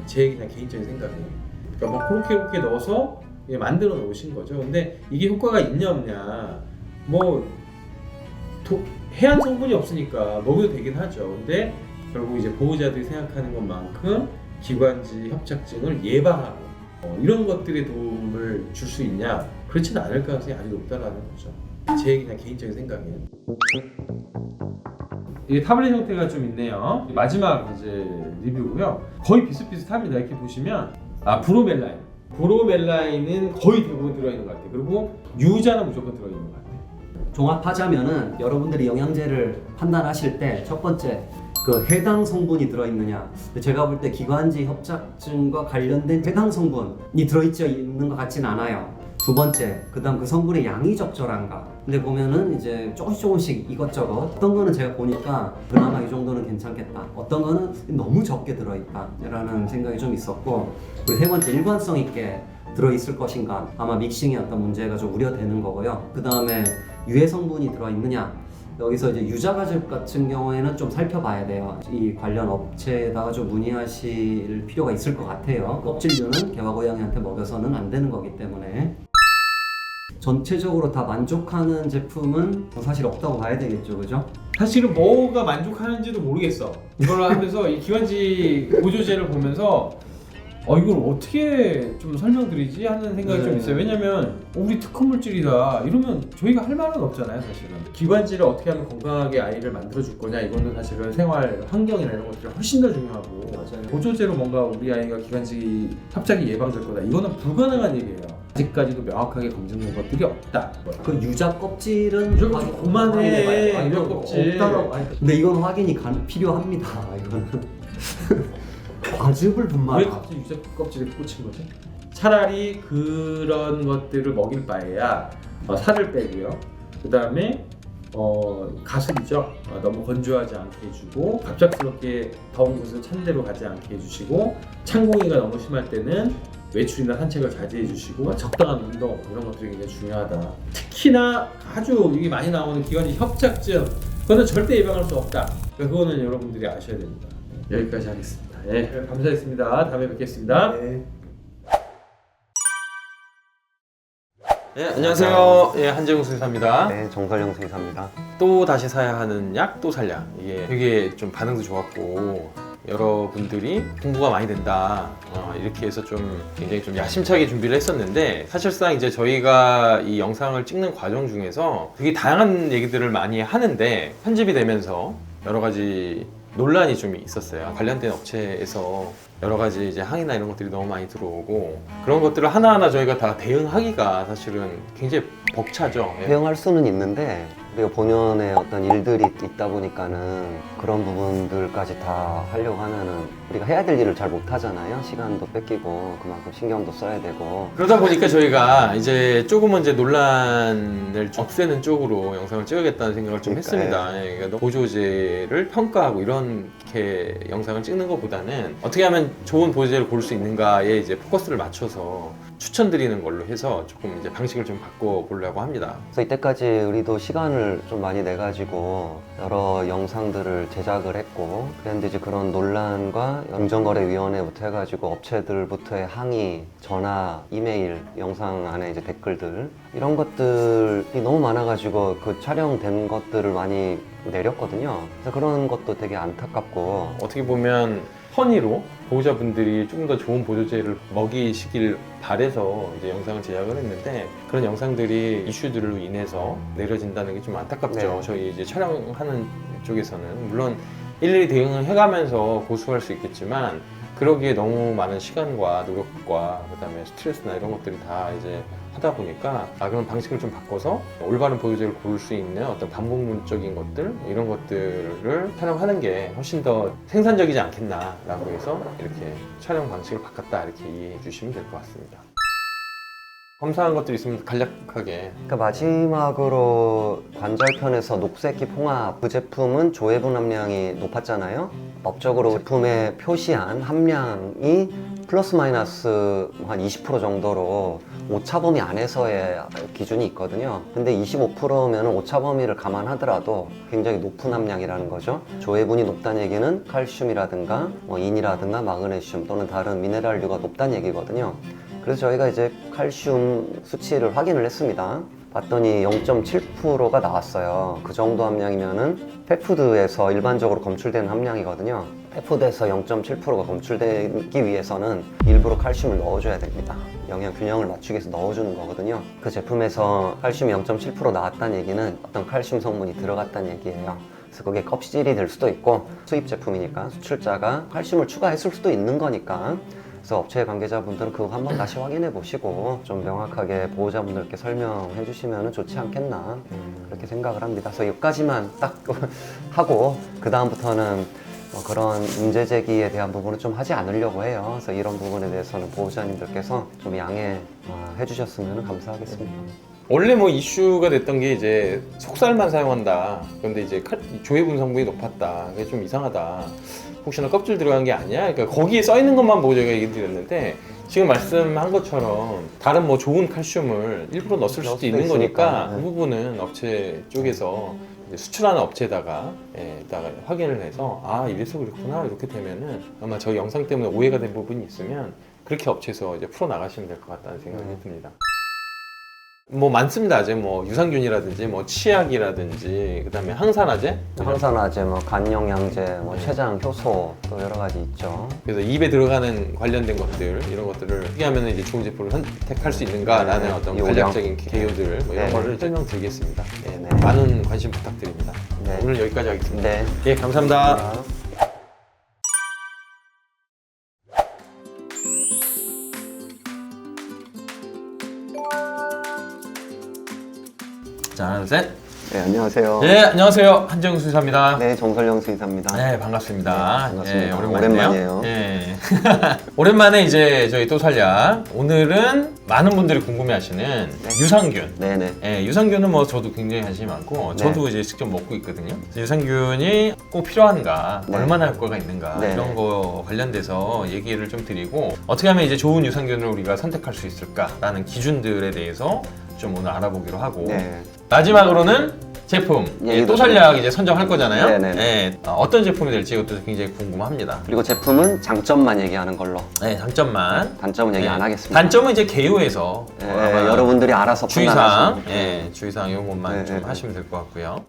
제 그냥 개인적인 생각이에요. 그러니까 뭐 그렇게 넣어서 만들어 놓으신 거죠. 근데 이게 효과가 있냐 없냐, 뭐 해양 성분이 없으니까 먹여도 되긴 하죠. 근데 결국 이제 보호자들이 생각하는 것만큼 기관지 협착증을 예방하고 이런 것들에 도움을 줄 수 있냐, 그렇지는 않을 가능성이 아주 높다라는 거죠. 제 그냥 개인적인 생각이에요. 이게 타블렛 형태가 좀 있네요. 마지막 이제 리뷰고요. 거의 비슷비슷합니다. 이렇게 보시면 브로멜라인은 거의 대부분 들어있는 것 같아요. 그리고 유자는 무조건 들어있는 것 같아요. 종합하자면은 여러분들이 영양제를 판단하실 때 첫 번째 그 해당 성분이 들어있느냐. 제가 볼 때 기관지 협착증과 관련된 해당 성분이 들어있지 있는 것 같진 않아요. 두 번째, 그다음 그 성분의 양이 적절한가. 근데 보면은 이제 조금씩 이것저것, 어떤 거는 제가 보니까 그나마 이 정도는 괜찮겠다, 어떤 거는 너무 적게 들어있다 라는 생각이 좀 있었고, 그리고 세 번째, 일관성 있게 들어있을 것인가. 아마 믹싱의 어떤 문제가 좀 우려되는 거고요. 그 다음에 유해 성분이 들어있느냐, 여기서 이제 유자과즙 같은 경우에는 좀 살펴봐야 돼요. 이 관련 업체에다가 좀 문의하실 필요가 있을 것 같아요. 껍질류는 개화고양이한테 먹여서는 안 되는 거기 때문에. 전체적으로 다 만족하는 제품은 사실 없다고 봐야 되겠죠, 그죠? 사실은 뭐가 만족하는지도 모르겠어. 이걸 하면서 이 기관지 보조제를 보면서 이걸 어떻게 좀 설명드리지 하는 생각이 좀 있어요. 왜냐면 우리 특허 물질이다 이러면 저희가 할 말은 없잖아요, 사실은. 기관지를 어떻게 하면 건강하게 아이를 만들어줄 거냐, 이거는 사실은 생활 환경이나 이런 것들이 훨씬 더 중요하고, 맞아요. 보조제로 뭔가 우리 아이가 기관지 협착이 예방될 거다, 이거는 불가능한 얘기예요. 아직까지도 명확하게 검증된 것들이 없다. 그 유자 껍질은 무조건 좀 그만해. 확인해봐요. 유자 껍질. 없다고. 근데 이건 확인이 필요합니다. 이거는 과즙을 왜 분말하. 갑자기 유자 껍질에 꽂힌 거지? 차라리 그런 것들을 먹일 바에야 살을 빼고요. 그 다음에 가습이죠. 너무 건조하지 않게 해주고 갑작스럽게 더운 곳을 찬 데로 가지 않게 해주시고 찬공기가 너무 심할 때는 외출이나 산책을 자제해 주시고 적당한 운동 이런 것들이 굉장히 중요하다. 특히나 아주 이게 많이 나오는 기관지 협착증 그거는 절대 예방할 수 없다. 그러니까 그거는 여러분들이 아셔야 됩니다. 여기까지 하겠습니다. 예, 감사했습니다. 다음에 뵙겠습니다. 네. 네, 안녕하세요. 예, 한재웅 수의사입니다. 네, 정설영 수의사입니다. 또 다시 사야 하는 약, 또 살약. 이게 되게 좀 반응도 좋았고 여러분들이 공부가 많이 된다 이렇게 해서 좀 굉장히 좀 야심차게 준비를 했었는데 사실상 이제 저희가 이 영상을 찍는 과정 중에서 되게 다양한 얘기들을 많이 하는데 편집이 되면서 여러 가지 논란이 좀 있었어요. 관련된 업체에서 여러 가지 이제 항의나 이런 것들이 너무 많이 들어오고 그런 것들을 하나하나 저희가 다 대응하기가 사실은 굉장히 벅차죠. 예. 대응할 수는 있는데 우리가 본연의 어떤 일들이 있다 보니까는 그런 부분들까지 다 하려고 하면은 우리가 해야 될 일을 잘 못하잖아요. 시간도 뺏기고 그만큼 신경도 써야 되고 그러다 보니까 저희가 이제 조금은 이제 논란을 없애는 쪽으로 영상을 찍어야겠다는 생각을 좀 했습니다. 예, 그러니까 보조제를 평가하고 이렇게 영상을 찍는 것보다는 어떻게 하면 좋은 보조제를 고를 수 있는가에 이제 포커스를 맞춰서 추천드리는 걸로 해서 조금 이제 방식을 좀 바꿔보려고 합니다. 그래서 이때까지 우리도 시간을 좀 많이 내가지고 여러 영상들을 제작을 했고 그런데 이제 그런 논란과 공정거래위원회부터 해가지고 업체들부터의 항의, 전화, 이메일, 영상 안에 이제 댓글들 이런 것들이 너무 많아가지고 그 촬영된 것들을 많이 내렸거든요. 그래서 그런 것도 되게 안타깝고 어떻게 보면 허니로 보호자분들이 조금 더 좋은 보조제를 먹이시길 바래서 이제 영상을 제작을 했는데 그런 영상들이 이슈들로 인해서 내려진다는 게 좀 안타깝죠. 네. 저희 이제 촬영하는 쪽에서는 물론 일일이 대응을 해가면서 고수할 수 있겠지만 그러기에 너무 많은 시간과 노력과 그다음에 스트레스나 이런 것들이 다 이제 하다 보니까 그런 방식을 좀 바꿔서 올바른 보조제를 고를 수 있는 어떤 반복론적인 것들 이런 것들을 촬영하는 게 훨씬 더 생산적이지 않겠나라고 해서 이렇게 촬영 방식을 바꿨다 이렇게 이해해 주시면 될 것 같습니다. 검사한 것들이 있으면 간략하게. 그러니까 마지막으로 관절편에서 녹색기 봉합 그 제품은 조해분 함량이 높았잖아요. 법적으로 제품에 표시한 함량이 플러스 마이너스 한 20% 정도로 오차 범위 안에서의 기준이 있거든요. 근데 25%면 오차 범위를 감안하더라도 굉장히 높은 함량이라는 거죠. 조해분이 높다는 얘기는 칼슘이라든가 인이라든가 마그네슘 또는 다른 미네랄류가 높다는 얘기거든요. 그래서 저희가 이제 칼슘 수치를 확인을 했습니다. 봤더니 0.7%가 나왔어요. 그 정도 함량이면은 펫푸드에서 일반적으로 검출되는 함량이거든요. 펫푸드에서 0.7%가 검출되기 위해서는 일부러 칼슘을 넣어줘야 됩니다. 영양 균형을 맞추기 위해서 넣어주는 거거든요. 그 제품에서 칼슘이 0.7% 나왔다는 얘기는 어떤 칼슘 성분이 들어갔다는 얘기예요. 그래서 그게 껍질이 될 수도 있고 수입 제품이니까 수출자가 칼슘을 추가했을 수도 있는 거니까 그래서 업체 관계자분들은 그거 한번 다시 확인해 보시고 좀 명확하게 보호자분들께 설명해 주시면 좋지 않겠나 그렇게 생각을 합니다. 그래서 여기까지만 딱 하고 그 다음부터는 그런 문제 제기에 대한 부분을 좀 하지 않으려고 해요. 그래서 이런 부분에 대해서는 보호자님들께서 좀 양해해 주셨으면 감사하겠습니다. 원래 뭐 이슈가 됐던 게 이제 속살만 사용한다. 그런데 이제 조해분 성분이 높았다. 그게 좀 이상하다. 혹시나 껍질 들어간 게 아니야? 그러니까 거기에 써 있는 것만 보고 제가 얘기 드렸는데 지금 말씀한 것처럼 다른 뭐 좋은 칼슘을 일부러 넣었을 수도 있는 거니까 네. 그 부분은 업체 쪽에서 이제 수출하는 업체에다가 확인을 해서 이래서 그렇구나 이렇게 되면은 아마 저희 영상 때문에 오해가 된 부분이 있으면 그렇게 업체에서 이제 풀어 나가시면 될 것 같다는 생각이 듭니다. 뭐 많습니다. 아직 뭐 유산균이라든지 뭐 치약이라든지 그다음에 항산화제, 항산화제, 뭐 간영양제, 뭐 췌장 효소 또 여러 가지 있죠. 그래서 입에 들어가는 관련된 것들 이런 것들을 어떻게 하면 이제 좋은 제품을 선택할 수 있는가라는 네, 어떤 요령. 간략적인 개요들 뭐 이런 네. 거를 설명드리겠습니다. 예, 네. 많은 관심 부탁드립니다. 네. 오늘 여기까지 하겠습니다. 네. 예, 감사합니다. 자, 하나, 둘, 셋. 네, 안녕하세요. 네, 안녕하세요. 한재웅 수의사입니다. 네, 정설영 수의사입니다. 네, 반갑습니다. 네, 반갑습니다. 예, 오랜만이네요. 오랜만이에요. 예. 오랜만에 이제 저희 또살약 오늘은 많은 분들이 궁금해하시는 유산균. 네네. 예, 유산균은 뭐 저도 굉장히 관심이 많고 저도 이제 직접 먹고 있거든요. 그래서 유산균이 꼭 필요한가, 네. 얼마나 효과가 있는가 네. 이런 거 관련돼서 얘기를 좀 드리고 어떻게 하면 이제 좋은 유산균을 우리가 선택할 수 있을까라는 기준들에 대해서 좀 오늘 알아보기로 하고 네. 마지막으로는 제품 또살약 이제 선정할 거잖아요. 네네네. 예, 어떤 제품이 될지 이것도 굉장히 궁금합니다. 그리고 제품은 장점만 얘기하는 걸로. 네, 장점만. 단점은 얘기 네. 안 하겠습니다. 단점은 이제 개요에서 네, 아마 여러분들이 알아서 주의사항, 판단하시면. 예, 주의사항 이런 것만 네, 좀 네, 네. 하시면 될 것 같고요.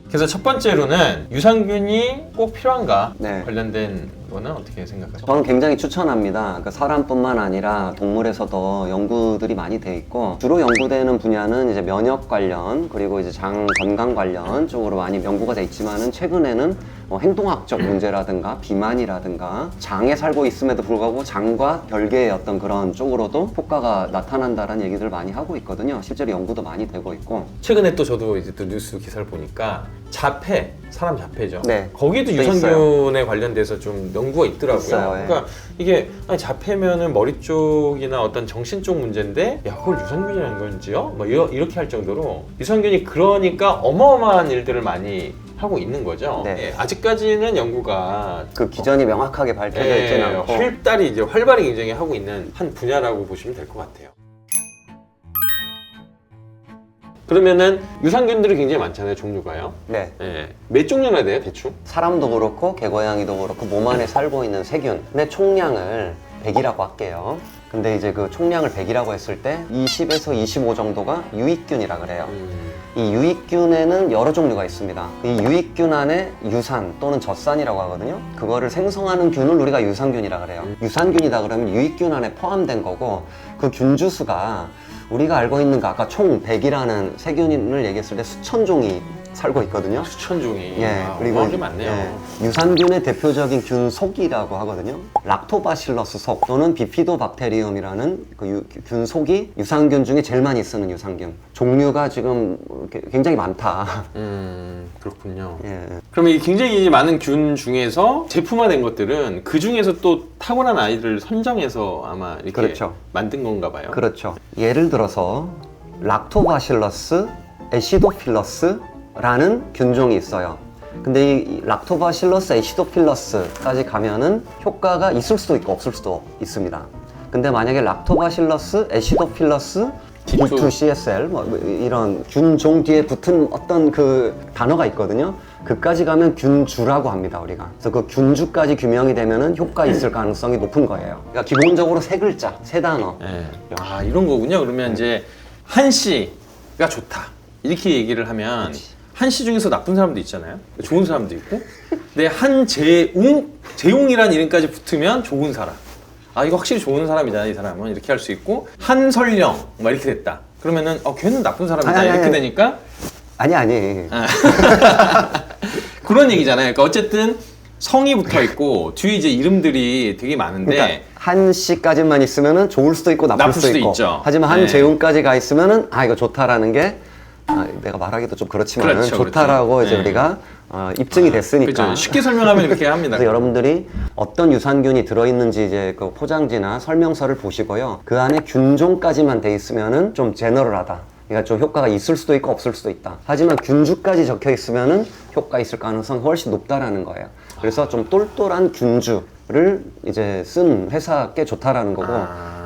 그래서 첫 번째로는 유산균이 꼭 필요한가 네. 관련된 거는 어떻게 생각하세요? 저는 굉장히 추천합니다. 그러니까 사람뿐만 아니라 동물에서도 연구들이 많이 돼 있고 주로 연구되는 분야는 이제 면역 관련 그리고 이제 장 건강 관련 쪽으로 많이 연구가 돼 있지만은 최근에는 뭐 행동학적 문제라든가 비만이라든가 장에 살고 있음에도 불구하고 장과 별개의 어떤 그런 쪽으로도 효과가 나타난다라는 얘기들 많이 하고 있거든요. 실제로 연구도 많이 되고 있고. 최근에 또 저도 이제 또 뉴스 기사를 보니까 자폐, 사람 자폐죠. 네. 거기도 또 유산균에 관련돼서 좀 연구가 있더라고요. 있어요, 예. 그러니까 이게 아니, 자폐면은 머리 쪽이나 어떤 정신 쪽 문제인데 야 그걸 유산균이라는 건지요? 뭐 이렇게 할 정도로 유산균이 그러니까 어마어마한 일들을 많이 하고 있는 거죠. 네. 예, 아직까지는 연구가 그 기전이 명확하게 밝혀져 있지는 않고 활발히 이제 활발히 굉장히 하고 있는 한 분야라고 보시면 될 것 같아요. 그러면은 유산균들이 굉장히 많잖아요, 종류가요. 네. 예. 몇 종류나 돼요, 대충? 사람도 그렇고 개고양이도 그렇고 몸 안에 살고 있는 세균 근데 총량을 100이라고 할게요. 근데 이제 그 총량을 100이라고 했을 때 20에서 25 정도가 유익균이라 그래요. 이 유익균에는 여러 종류가 있습니다. 이 유익균 안에 유산 또는 젖산이라고 하거든요. 그거를 생성하는 균을 우리가 유산균이라 그래요. 유산균이다 그러면 유익균 안에 포함된 거고 그 균주수가 우리가 알고 있는 거 아까 총 100이라는 세균을 얘기했을 때 수천 종이 살고 있거든요. 수천 종이. 예, 아, 그리고 어마어마하게 많네요. 예, 유산균의 대표적인 균 속이라고 하거든요. 락토바실러스 속 또는 비피도박테리움이라는 그 균 속이 유산균 중에 제일 많이 쓰는 유산균. 종류가 지금 굉장히 많다. 그렇군요. 예. 그럼 이 굉장히 많은 균 중에서 제품화된 것들은 그 중에서 또 타고난 아이를 선정해서 아마 이렇게 그렇죠. 만든 건가 봐요. 그렇죠. 예를 들어서 락토바실러스 애시도필러스라는 균종이 있어요. 근데 이 락토바실러스 애시도필러스까지 가면은 효과가 있을 수도 있고 없을 수도 있습니다. 근데 만약에 락토바실러스 애시도필러스 D2CSL 뭐 이런 균종 뒤에 붙은 어떤 그 단어가 있거든요. 그까지 가면 균주라고 합니다, 우리가. 그래서 그 균주까지 규명이 되면은 효과 있을 가능성이 높은 거예요. 그러니까 기본적으로 세 글자, 세 단어. 네. 야, 이런 거군요. 그러면 이제 한씨가 좋다. 이렇게 얘기를 하면 한씨 중에서 나쁜 사람도 있잖아요. 좋은 사람도 있고. 근데 재웅이란 이름까지 붙으면 좋은 사람. 아, 이거 확실히 좋은 사람이잖아, 이 사람은. 이렇게 할 수 있고, 한설령, 막 이렇게 됐다. 그러면은, 걔는 나쁜 사람이다. 이렇게 되니까. 아니. 그런 얘기잖아요. 그러니까 어쨌든 성이 붙어 있고, 뒤에 이제 이름들이 되게 많은데. 그러니까 한씨까지만 있으면은 좋을 수도 있고 나쁠 수도 있고. 있죠. 하지만 네. 한재웅까지 가 있으면은, 이거 좋다라는 게, 내가 말하기도 좀 그렇지만 그렇죠, 좋다라고 그렇죠. 이제 네. 우리가 입증이 됐으니까. 그렇죠. 쉽게 설명하면 이렇게 합니다. 그래서 여러분들이 어떤 유산균이 들어있는지 이제 그 포장지나 설명서를 보시고요. 그 안에 균종까지만 돼 있으면은 좀 제너럴하다. 그러니까 좀 효과가 있을 수도 있고 없을 수도 있다. 하지만 균주까지 적혀 있으면은 효과 있을 가능성이 훨씬 높다라는 거예요. 그래서 좀 똘똘한 균주를 이제 쓴 회사께 좋다라는 거고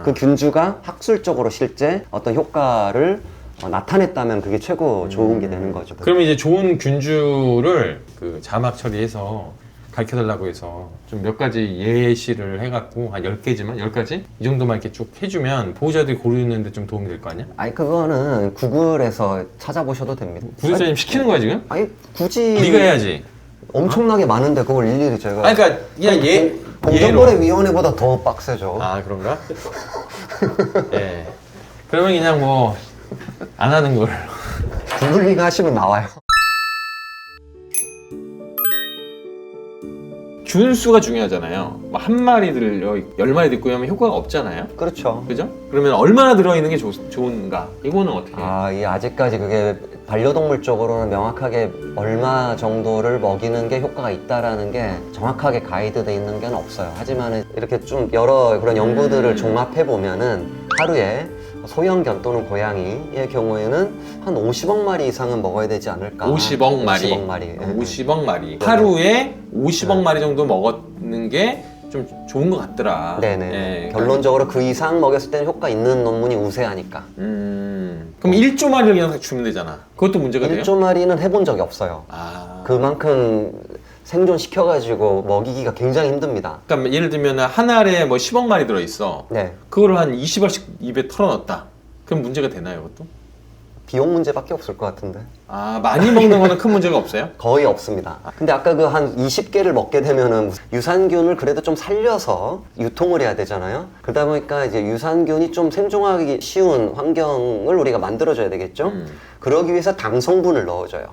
그 균주가 학술적으로 실제 어떤 효과를 나타냈다면 그게 최고 좋은 게 되는 거죠. 그러면 이제 좋은 균주를 그 자막 처리해서 가르쳐달라고 해서 좀 몇 가지 예시를 해갖고 한 10개지만 10가지? 이 정도만 이렇게 쭉 해주면 보호자들이 고르는데 좀 도움이 될 거 아니야? 아니 그거는 구글에서 찾아보셔도 됩니다. 구독자님 시키는 거야 지금? 아니 굳이 네가 해야지. 엄청나게 많은데 그걸 일일이 제가 아니 그러니까 그냥 공정거래위원회보다 더 빡세죠. 아 그런가? 예. 그러면 그냥 뭐 안 하는 걸. 구글링 하시면 나와요. 균수가 중요하잖아요. 뭐 한 마리 들어 10마리 듣고 하면 효과가 없잖아요. 그렇죠. 그죠? 그러면 얼마나 들어있는 게 좋은가? 이거는 어떻게? 이 아직까지 그게 반려동물 쪽으로는 명확하게 얼마 정도를 먹이는 게 효과가 있다라는 게 정확하게 가이드돼 있는 게 없어요. 하지만 이렇게 좀 여러 그런 연구들을 종합해 보면은 하루에 소형견 또는 고양이의 경우에는 한 50억 마리 이상은 먹어야 되지 않을까. 50억 마리. 50억 마리. 예. 50억 마리. 하루에 50억 마리 정도 먹는 게 좀 좋은 것 같더라. 네네. 예, 결론적으로 그 이상 먹였을 때는 효과 있는 논문이 우세하니까. 그럼 1조 마리를 그냥 주면 되잖아. 그것도 문제가 돼요? 1조 마리는 해본 적이 없어요. 아. 그만큼 생존시켜가지고 먹이기가 굉장히 힘듭니다. 그러니까 예를 들면 한 알에 뭐 10억 마리 들어있어. 네. 그걸 한 20알씩 입에 털어넣었다. 그럼 문제가 되나요, 그것도? 비용 문제밖에 없을 것 같은데. 아, 많이 먹는 거는 큰 문제가 없어요? 거의 없습니다. 근데 아까 그 한 20개를 먹게 되면은 유산균을 그래도 좀 살려서 유통을 해야 되잖아요. 그러다 보니까 이제 유산균이 좀 생존하기 쉬운 환경을 우리가 만들어줘야 되겠죠. 그러기 위해서 당 성분을 넣어줘요.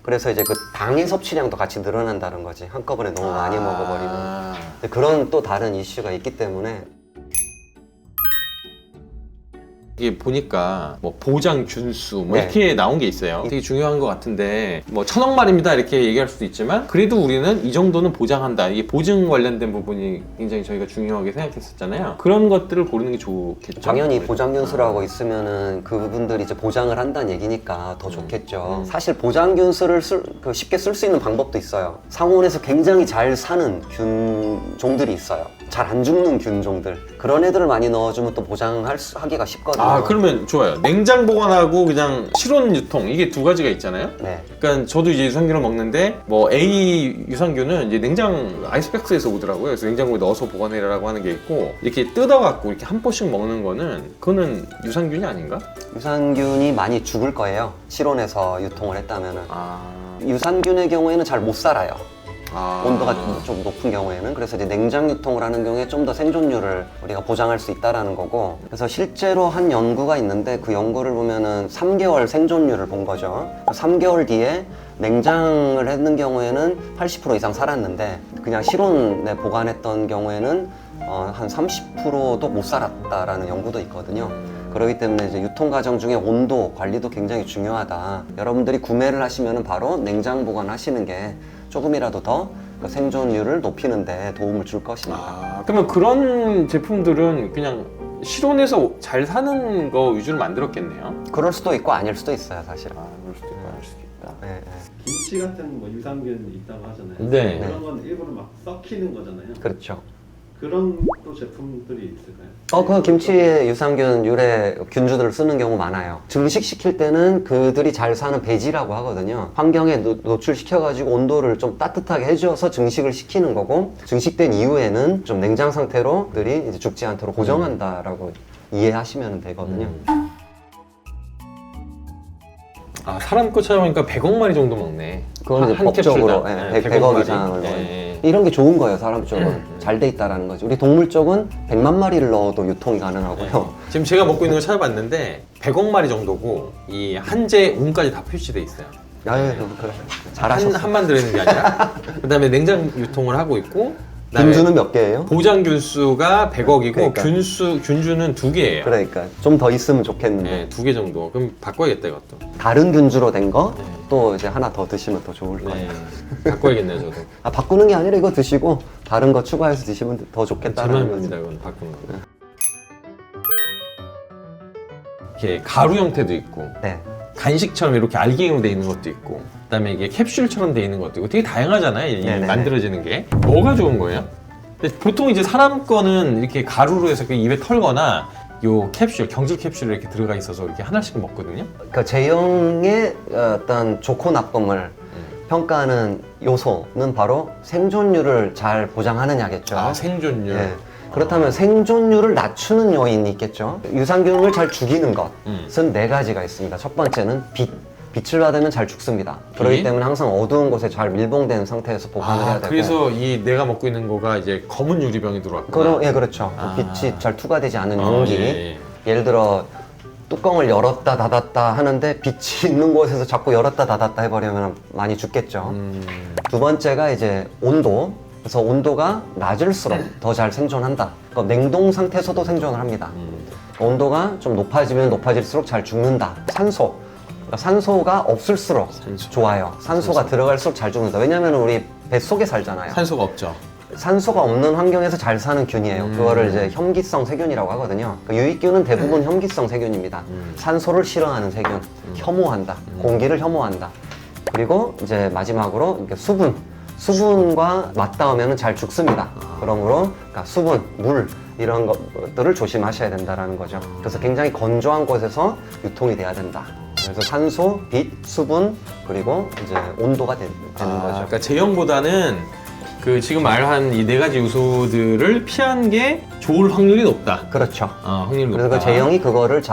그래서 이제 그 당의 섭취량도 같이 늘어난다는 거지. 한꺼번에 너무 많이 먹어버리면. 근데 그런 또 다른 이슈가 있기 때문에. 이게 보니까 뭐 보장 균수 뭐 네. 이렇게 나온 게 있어요. 되게 중요한 것 같은데 뭐 1000억 마리입니다 이렇게 얘기할 수도 있지만 그래도 우리는 이 정도는 보장한다. 이게 보증 관련된 부분이 굉장히 저희가 중요하게 생각했었잖아요. 그런 것들을 고르는 게 좋겠죠. 당연히 보장균수라고 있으면은 그분들이 이제 보장을 한다는 얘기니까 더 좋겠죠. 사실 보장균수를 쉽게 쓸 수 있는 방법도 있어요. 상온에서 굉장히 잘 사는 균종들이 있어요. 잘 안 죽는 균종들. 그런 애들을 많이 넣어주면 또 보장하기가 쉽거든요. 아, 그러면 좋아요. 냉장 보관하고 그냥 실온 유통 이게 두 가지가 있잖아요. 네. 그러니까 저도 이제 유산균을 먹는데 뭐 A 유산균은 이제 냉장 아이스박스에서 오더라고요. 그래서 냉장고에 넣어서 보관해라라고 하는 게 있고 이렇게 뜯어갖고 이렇게 한 포씩 먹는 거는 그거는 유산균이 아닌가? 유산균이 많이 죽을 거예요. 실온에서 유통을 했다면은. 아, 유산균의 경우에는 잘 못 살아요. 아. 온도가 좀 높은 경우에는. 그래서 이제 냉장 유통을 하는 경우에 좀 더 생존율을 우리가 보장할 수 있다라는 거고. 그래서 실제로 한 연구가 있는데 그 연구를 보면은 3개월 생존율을 본 거죠. 3개월 뒤에 냉장을 했는 경우에는 80% 이상 살았는데 그냥 실온에 보관했던 경우에는 한 30%도 못 살았다라는 연구도 있거든요. 그렇기 때문에 이제 유통 과정 중에 온도 관리도 굉장히 중요하다. 여러분들이 구매를 하시면 바로 냉장 보관하시는 게 조금이라도 더 생존율을 높이는데 도움을 줄 것입니다. 아, 그러면 그런 제품들은 그냥 실온에서 잘 사는 거 위주로 만들었겠네요. 그럴 수도 있고 아닐 수도 있어요, 사실은. 아, 그럴 수도 있고 아닐 수도 있다. 네, 네. 김치 같은 뭐 유산균이 있다고 하잖아요. 네. 그런 건 일부러 막 썩히는 거잖아요. 그렇죠. 그런 또 제품들이 있을까요? 그 김치에 유산균 유래 균주들을 쓰는 경우 많아요. 증식시킬 때는 그들이 잘 사는 배지라고 하거든요. 환경에 노출시켜가지고 온도를 좀 따뜻하게 해줘서 증식을 시키는 거고, 증식된 이후에는 좀 냉장 상태로 그들이 이제 죽지 않도록 고정한다라고 이해하시면 되거든요. 아, 사람 거 찾아보니까 100억 마리 정도 먹네. 그건 이제 한 법적으로 캡슐당. 100억 마리. 이상을 넣어요. 예. 이런 게 좋은 거예요, 사람 쪽은. 잘 돼 있다라는 거죠. 우리 동물 쪽은 100만 마리를 넣어도 유통이 가능하고요. 지금 제가 먹고 있는 거 찾아봤는데 100억 마리 정도고 이 한제 온까지 다 표시돼 있어요. 아유, 그래. 잘하셨어요. 한만 들어있는 게 아니라. 그다음에 냉장 유통을 하고 있고. 그다음에 균주는 몇 개예요? 보장 균수가 100억이고 그러니까. 균주는 2개예요. 그러니까 좀 더 있으면 좋겠는데. 네, 2개 정도. 그럼 바꿔야겠다 이것도. 다른 균주로 된 거 네. 또 이제 하나 더 드시면 더 좋을 거예요. 네, 바꿔야겠네요 저도. 아, 바꾸는 게 아니라 이거 드시고 다른 거 추가해서 드시면 더 제 좋겠다는 마음입니다 거죠. 이건 바꾸는 거. 이렇게 가루 형태도 있고 네. 간식처럼 이렇게 알갱이로 돼 있는 것도 있고 그다음에 이게 캡슐처럼 돼 있는 것도 있고 되게 다양하잖아요. 이 네네네. 만들어지는 게. 뭐가 좋은 거예요? 근데 보통 이제 사람 거는 이렇게 가루로 해서 그 입에 털거나 요 캡슐, 경질 캡슐에 이렇게 들어가 있어서 이렇게 하나씩 먹거든요. 그러니까 제형의 어떤 좋고 나쁨을 평가하는 요소는 바로 생존율을 잘 보장하느냐겠죠. 아, 생존율. 네. 그렇다면 생존율을 낮추는 요인이 있겠죠. 유산균을 잘 죽이는 것은 네 가지가 있습니다. 첫 번째는 빛을 받으면 잘 죽습니다. 그렇기 때문에 항상 어두운 곳에 잘 밀봉된 상태에서 보관을 해야 되고. 그래서 이 내가 먹고 있는 거가 이제 검은 유리병이 들어왔구나. 예, 그렇죠. 빛이 잘 투과되지 않은 용기. 예. 예를 들어 뚜껑을 열었다 닫았다 하는데 빛이 있는 곳에서 자꾸 열었다 닫았다 해버리면 많이 죽겠죠. 두 번째가 이제 온도. 그래서 온도가 낮을수록 더 잘 생존한다. 그러니까 냉동 상태에서도 생존을 합니다. 온도가 좀 높아지면 높아질수록 잘 죽는다. 산소. 그러니까 산소가 없을수록 좋아요. 산소가 들어갈수록 잘 죽는다. 왜냐면 우리 뱃속에 살잖아요. 산소가 없죠. 산소가 없는 환경에서 잘 사는 균이에요. 그거를 이제 혐기성 세균이라고 하거든요. 그 유익균은 대부분 혐기성 세균입니다. 산소를 싫어하는 세균, 혐오한다. 공기를 혐오한다. 그리고 이제 마지막으로 이렇게 수분과 맞닿으면 잘 죽습니다. 그러므로 그러니까 수분, 물 이런 것들을 조심하셔야 된다는 거죠. 그래서 굉장히 건조한 곳에서 유통이 돼야 된다. 그래서 산소, 빛, 수분 그리고 이제 온도가 되는 거죠. 그러니까 제형보다는 그 지금 말한 이 4가지 요소들을 피한 게 좋을 확률이 높다. 그렇죠. 확률이 높다. 그래서 그 제형이 그거를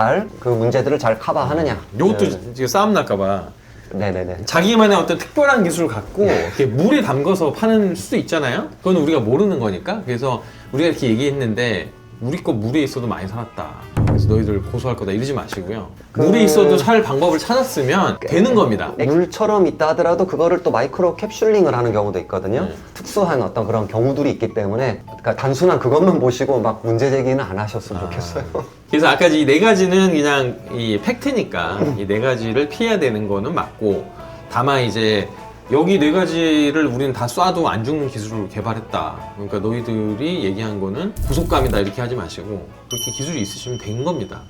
그 문제들을 잘 커버하느냐. 이것도 지금 싸움 날까봐. 네네네. 자기만의 어떤 특별한 기술을 갖고 이렇게 물에 담가서 파는 수도 있잖아요. 그건 우리가 모르는 거니까. 그래서 우리가 이렇게 얘기했는데 우리 거 물에 있어도 많이 살았다. 그래서 너희들 고소할 거다 이러지 마시고요. 물에 있어도 살 방법을 찾았으면 되는 겁니다. 물처럼 있다 하더라도 그거를 또 마이크로 캡슐링을 하는 경우도 있거든요. 특수한 어떤 그런 경우들이 있기 때문에 그러니까 단순한 그것만 보시고 막 문제 제기는 안 하셨으면 좋겠어요. 그래서 아까 이 4가지는 그냥 이 팩트니까 이 4가지를 피해야 되는 거는 맞고, 다만 이제 여기 4가지를 우리는 다 쏴도 안 죽는 기술을 개발했다. 그러니까 너희들이 얘기한 거는 고속감이다 이렇게 하지 마시고 그렇게 기술이 있으시면 된 겁니다.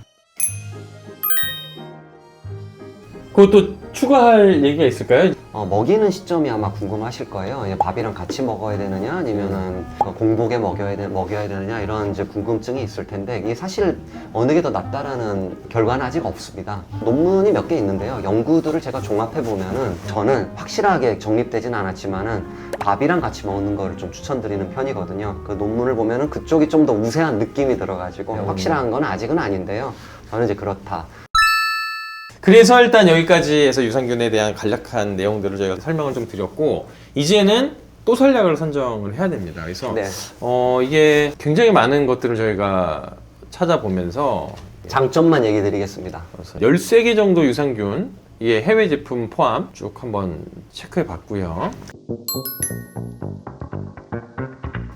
그것도 추가할 얘기가 있을까요? 먹이는 시점이 아마 궁금하실 거예요. 이제 밥이랑 같이 먹어야 되느냐, 아니면은 공복에 먹여야 되느냐 이런 이제 궁금증이 있을 텐데 이게 사실 어느 게 더 낫다라는 결과는 아직 없습니다. 논문이 몇 개 있는데요. 연구들을 제가 종합해 보면은 저는 확실하게 정립되진 않았지만은 밥이랑 같이 먹는 거를 좀 추천드리는 편이거든요. 그 논문을 보면은 그쪽이 좀 더 우세한 느낌이 들어가지고 확실한 건 아직은 아닌데요. 저는 이제 그렇다. 그래서 일단 여기까지 해서 유산균에 대한 간략한 내용들을 저희가 설명을 좀 드렸고, 이제는 또 전략을 선정을 해야 됩니다. 그래서 네. 이게 굉장히 많은 것들을 저희가 찾아보면서 장점만 얘기 드리겠습니다. 13개 정도 유산균, 이게 해외 제품 포함 쭉 한번 체크해 봤고요.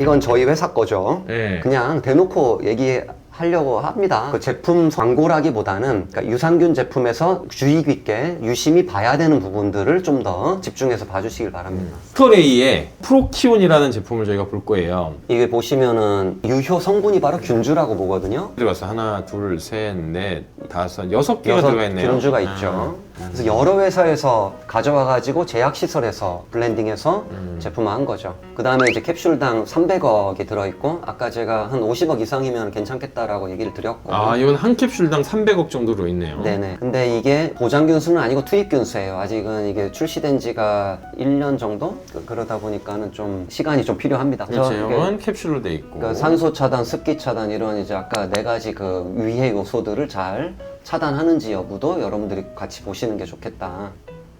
이건 저희 회사 거죠. 네. 그냥 대놓고 얘기하려고 합니다. 그 제품 광고라기보다는 그러니까 유산균 제품에서 주의 깊게 유심히 봐야 되는 부분들을 좀 더 집중해서 봐주시길 바랍니다. 스토레이의 프로키온이라는 제품을 저희가 볼 거예요. 이게 보시면은 유효 성분이 바로 균주라고 보거든요. 들어가서 하나, 둘, 셋, 넷, 다섯, 6개가 들어가 있네요. 균주가 있죠. 그래서 여러 회사에서 가져와 가지고 제약 시설에서 블렌딩해서 제품화한 거죠. 그 다음에 이제 캡슐당 300억이 들어있고, 아까 제가 한 50억 이상이면 괜찮겠다라고 얘기를 드렸고. 이건 한 캡슐당 300억 정도 들어있네요. 네네. 근데 이게 보장균수는 아니고 투입균수예요. 아직은 이게 출시된 지가 1년 정도? 그러다 보니까는 좀 시간이 좀 필요합니다. 제형은 캡슐로 돼 있고. 그러니까 산소 차단, 습기 차단 이런 이제 아까 4가지 그 위해 요소들을 잘 차단하는지 여부도 여러분들이 같이 보시는 게 좋겠다.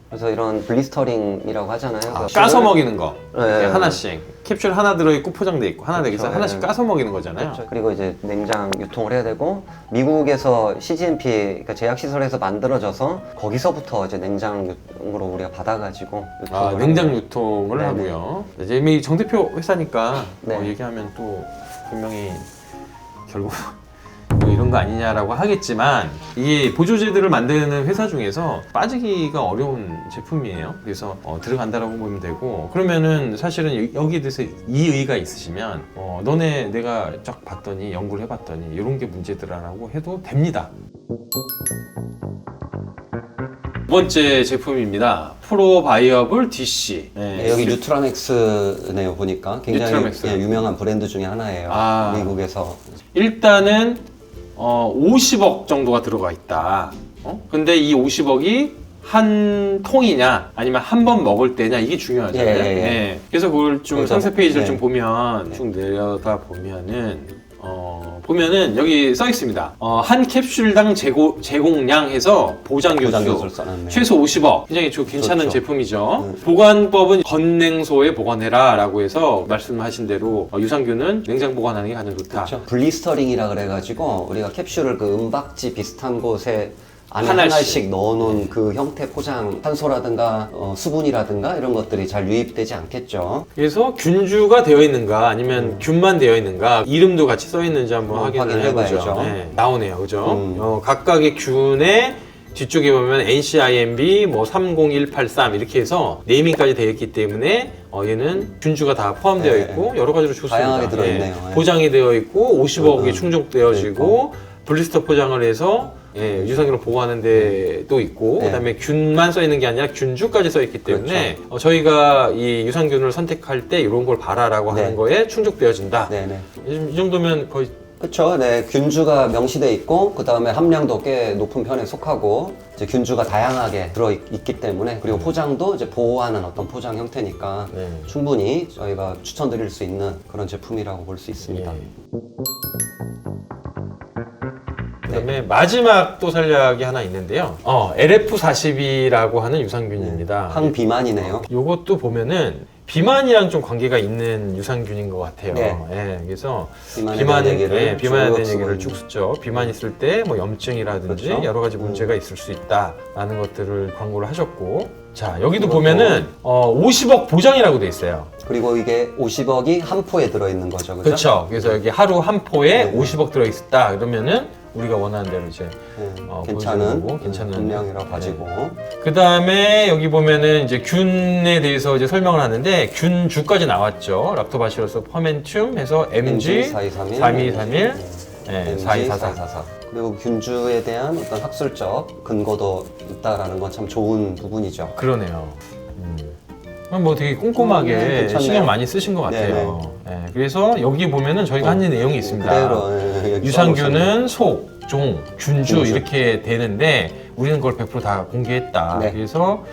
그래서 이런 블리스터링이라고 하잖아요. 까서 먹이는 거. 네. 하나씩. 캡슐 하나 들어있고 포장돼 있고 하나 그렇죠. 되겠어. 하나씩 까서 먹이는 거잖아요. 그렇죠. 그리고 이제 냉장 유통을 해야 되고, 미국에서 CGMP 그러니까 제약시설에서 만들어져서 거기서부터 이제 냉장으로 우리가 받아가지고 유통을 냉장 유통을 네네. 하고요. 이제 이미 정 대표 회사니까 네. 얘기하면 또 분명히 결국 뭐 이런 거 아니냐라고 하겠지만, 이게 보조제들을 만드는 회사 중에서 빠지기가 어려운 제품이에요. 그래서 들어간다라고 보면 되고, 그러면은 사실은 여기에 대해서 이의가 있으시면 너네 내가 쫙 봤더니 연구를 해봤더니 이런 게 문제더라라고 해도 됩니다. 두 번째 제품입니다. 프로바이어블 DC. 네, 여기 뉴트라맥스네요. 보니까 굉장히 뉴트라맥스. 유명한 브랜드 중에 하나예요. 미국에서. 일단은 50억 정도가 들어가 있다. 근데 이 50억이 한 통이냐 아니면 한 번 먹을 때냐, 이게 중요하잖아요. 예. 그래서 그걸 좀 그렇죠. 상세 페이지를 네. 좀 보면 쭉 내려다 보면은 여기 써 있습니다. 한 캡슐당 제공량에서 보장균수 써놨네요. 최소 50억. 굉장히 괜찮은 좋죠. 제품이죠. 보관법은 건냉소에 보관해라 라고 해서 말씀하신 대로 유산균은 냉장 보관하는 게 가장 좋다. 그렇죠. 블리스터링이라 그래가지고 우리가 캡슐을 그 은박지 비슷한 곳에 안에 하나씩. 하나씩 넣어놓은 그 형태 포장, 산소라든가 수분이라든가 이런 것들이 잘 유입되지 않겠죠. 그래서 균주가 되어 있는가 아니면 균만 되어 있는가, 이름도 같이 써 있는지 한번 확인을 해보죠. 확인해봐야죠. 네, 나오네요, 그죠? 각각의 균의 뒤쪽에 보면 NCIMB 뭐 30183 이렇게 해서 네이밍까지 되어 있기 때문에 얘는 균주가 다 포함되어 네. 있고 여러 가지로 좋습니다. 다양하게 들어있네요. 예. 포장이 되어 있고 50억이 충족되어지고 네. 블리스터 포장을 해서 유산균을 보호하는 데도 있고 네. 그다음에 균만 써 있는 게 아니라 균주까지 써 있기 때문에 저희가 이 유산균을 선택할 때 이런 걸 봐라라고 네. 하는 거에 충족되어진다. 네네. 이 정도면 거의 그렇죠. 네, 균주가 명시돼 있고 그 다음에 함량도 꽤 높은 편에 속하고 이제 균주가 다양하게 들어 있기 때문에 그리고 포장도 이제 보호하는 어떤 포장 형태니까 네. 충분히 저희가 추천드릴 수 있는 그런 제품이라고 볼 수 있습니다. 그다음에 마지막 또 전략이 하나 있는데요. LF40이라고 하는 유산균입니다. 항비만이네요. 요것도 보면은 비만이랑 좀 관계가 있는 유산균인 것 같아요. 네. 예, 그래서 비만에 대한 얘기를 비만에 대한 쭉 얘기를 쓰고 쭉 쓰죠. 비만 있을 때 뭐 염증이라든지 그렇죠. 여러 가지 문제가 있을 수 있다라는 것들을 광고를 하셨고, 자 여기도 보면은 50억 보장이라고 돼 있어요. 그리고 이게 50억이 한 포에 들어있는 거죠, 그죠? 그렇죠. 그래서 여기 하루 한 포에 네. 50억 들어 있다. 그러면은 우리가 원하는 대로 이제 괜찮은 보여주는 괜찮은 분량이라고 가지고 그 다음에 여기 보면은 이제 균에 대해서 이제 설명을 하는데 균주까지 나왔죠. 락토바시러스 퍼멘튬 해서 MG 3231, 4244. 그리고 균주에 대한 어떤 학술적 근거도 있다라는 건 참 좋은 부분이죠. 그러네요. 뭐 되게 꼼꼼하게 괜찮네요. 신경 많이 쓰신 것 같아요. 네, 그래서 여기 보면은 저희가 한 내용이 있습니다. 그대로 유산균은 속, 종, 균주 균주. 이렇게 되는데 우리는 그걸 100% 다 공개했다. 네. 그래서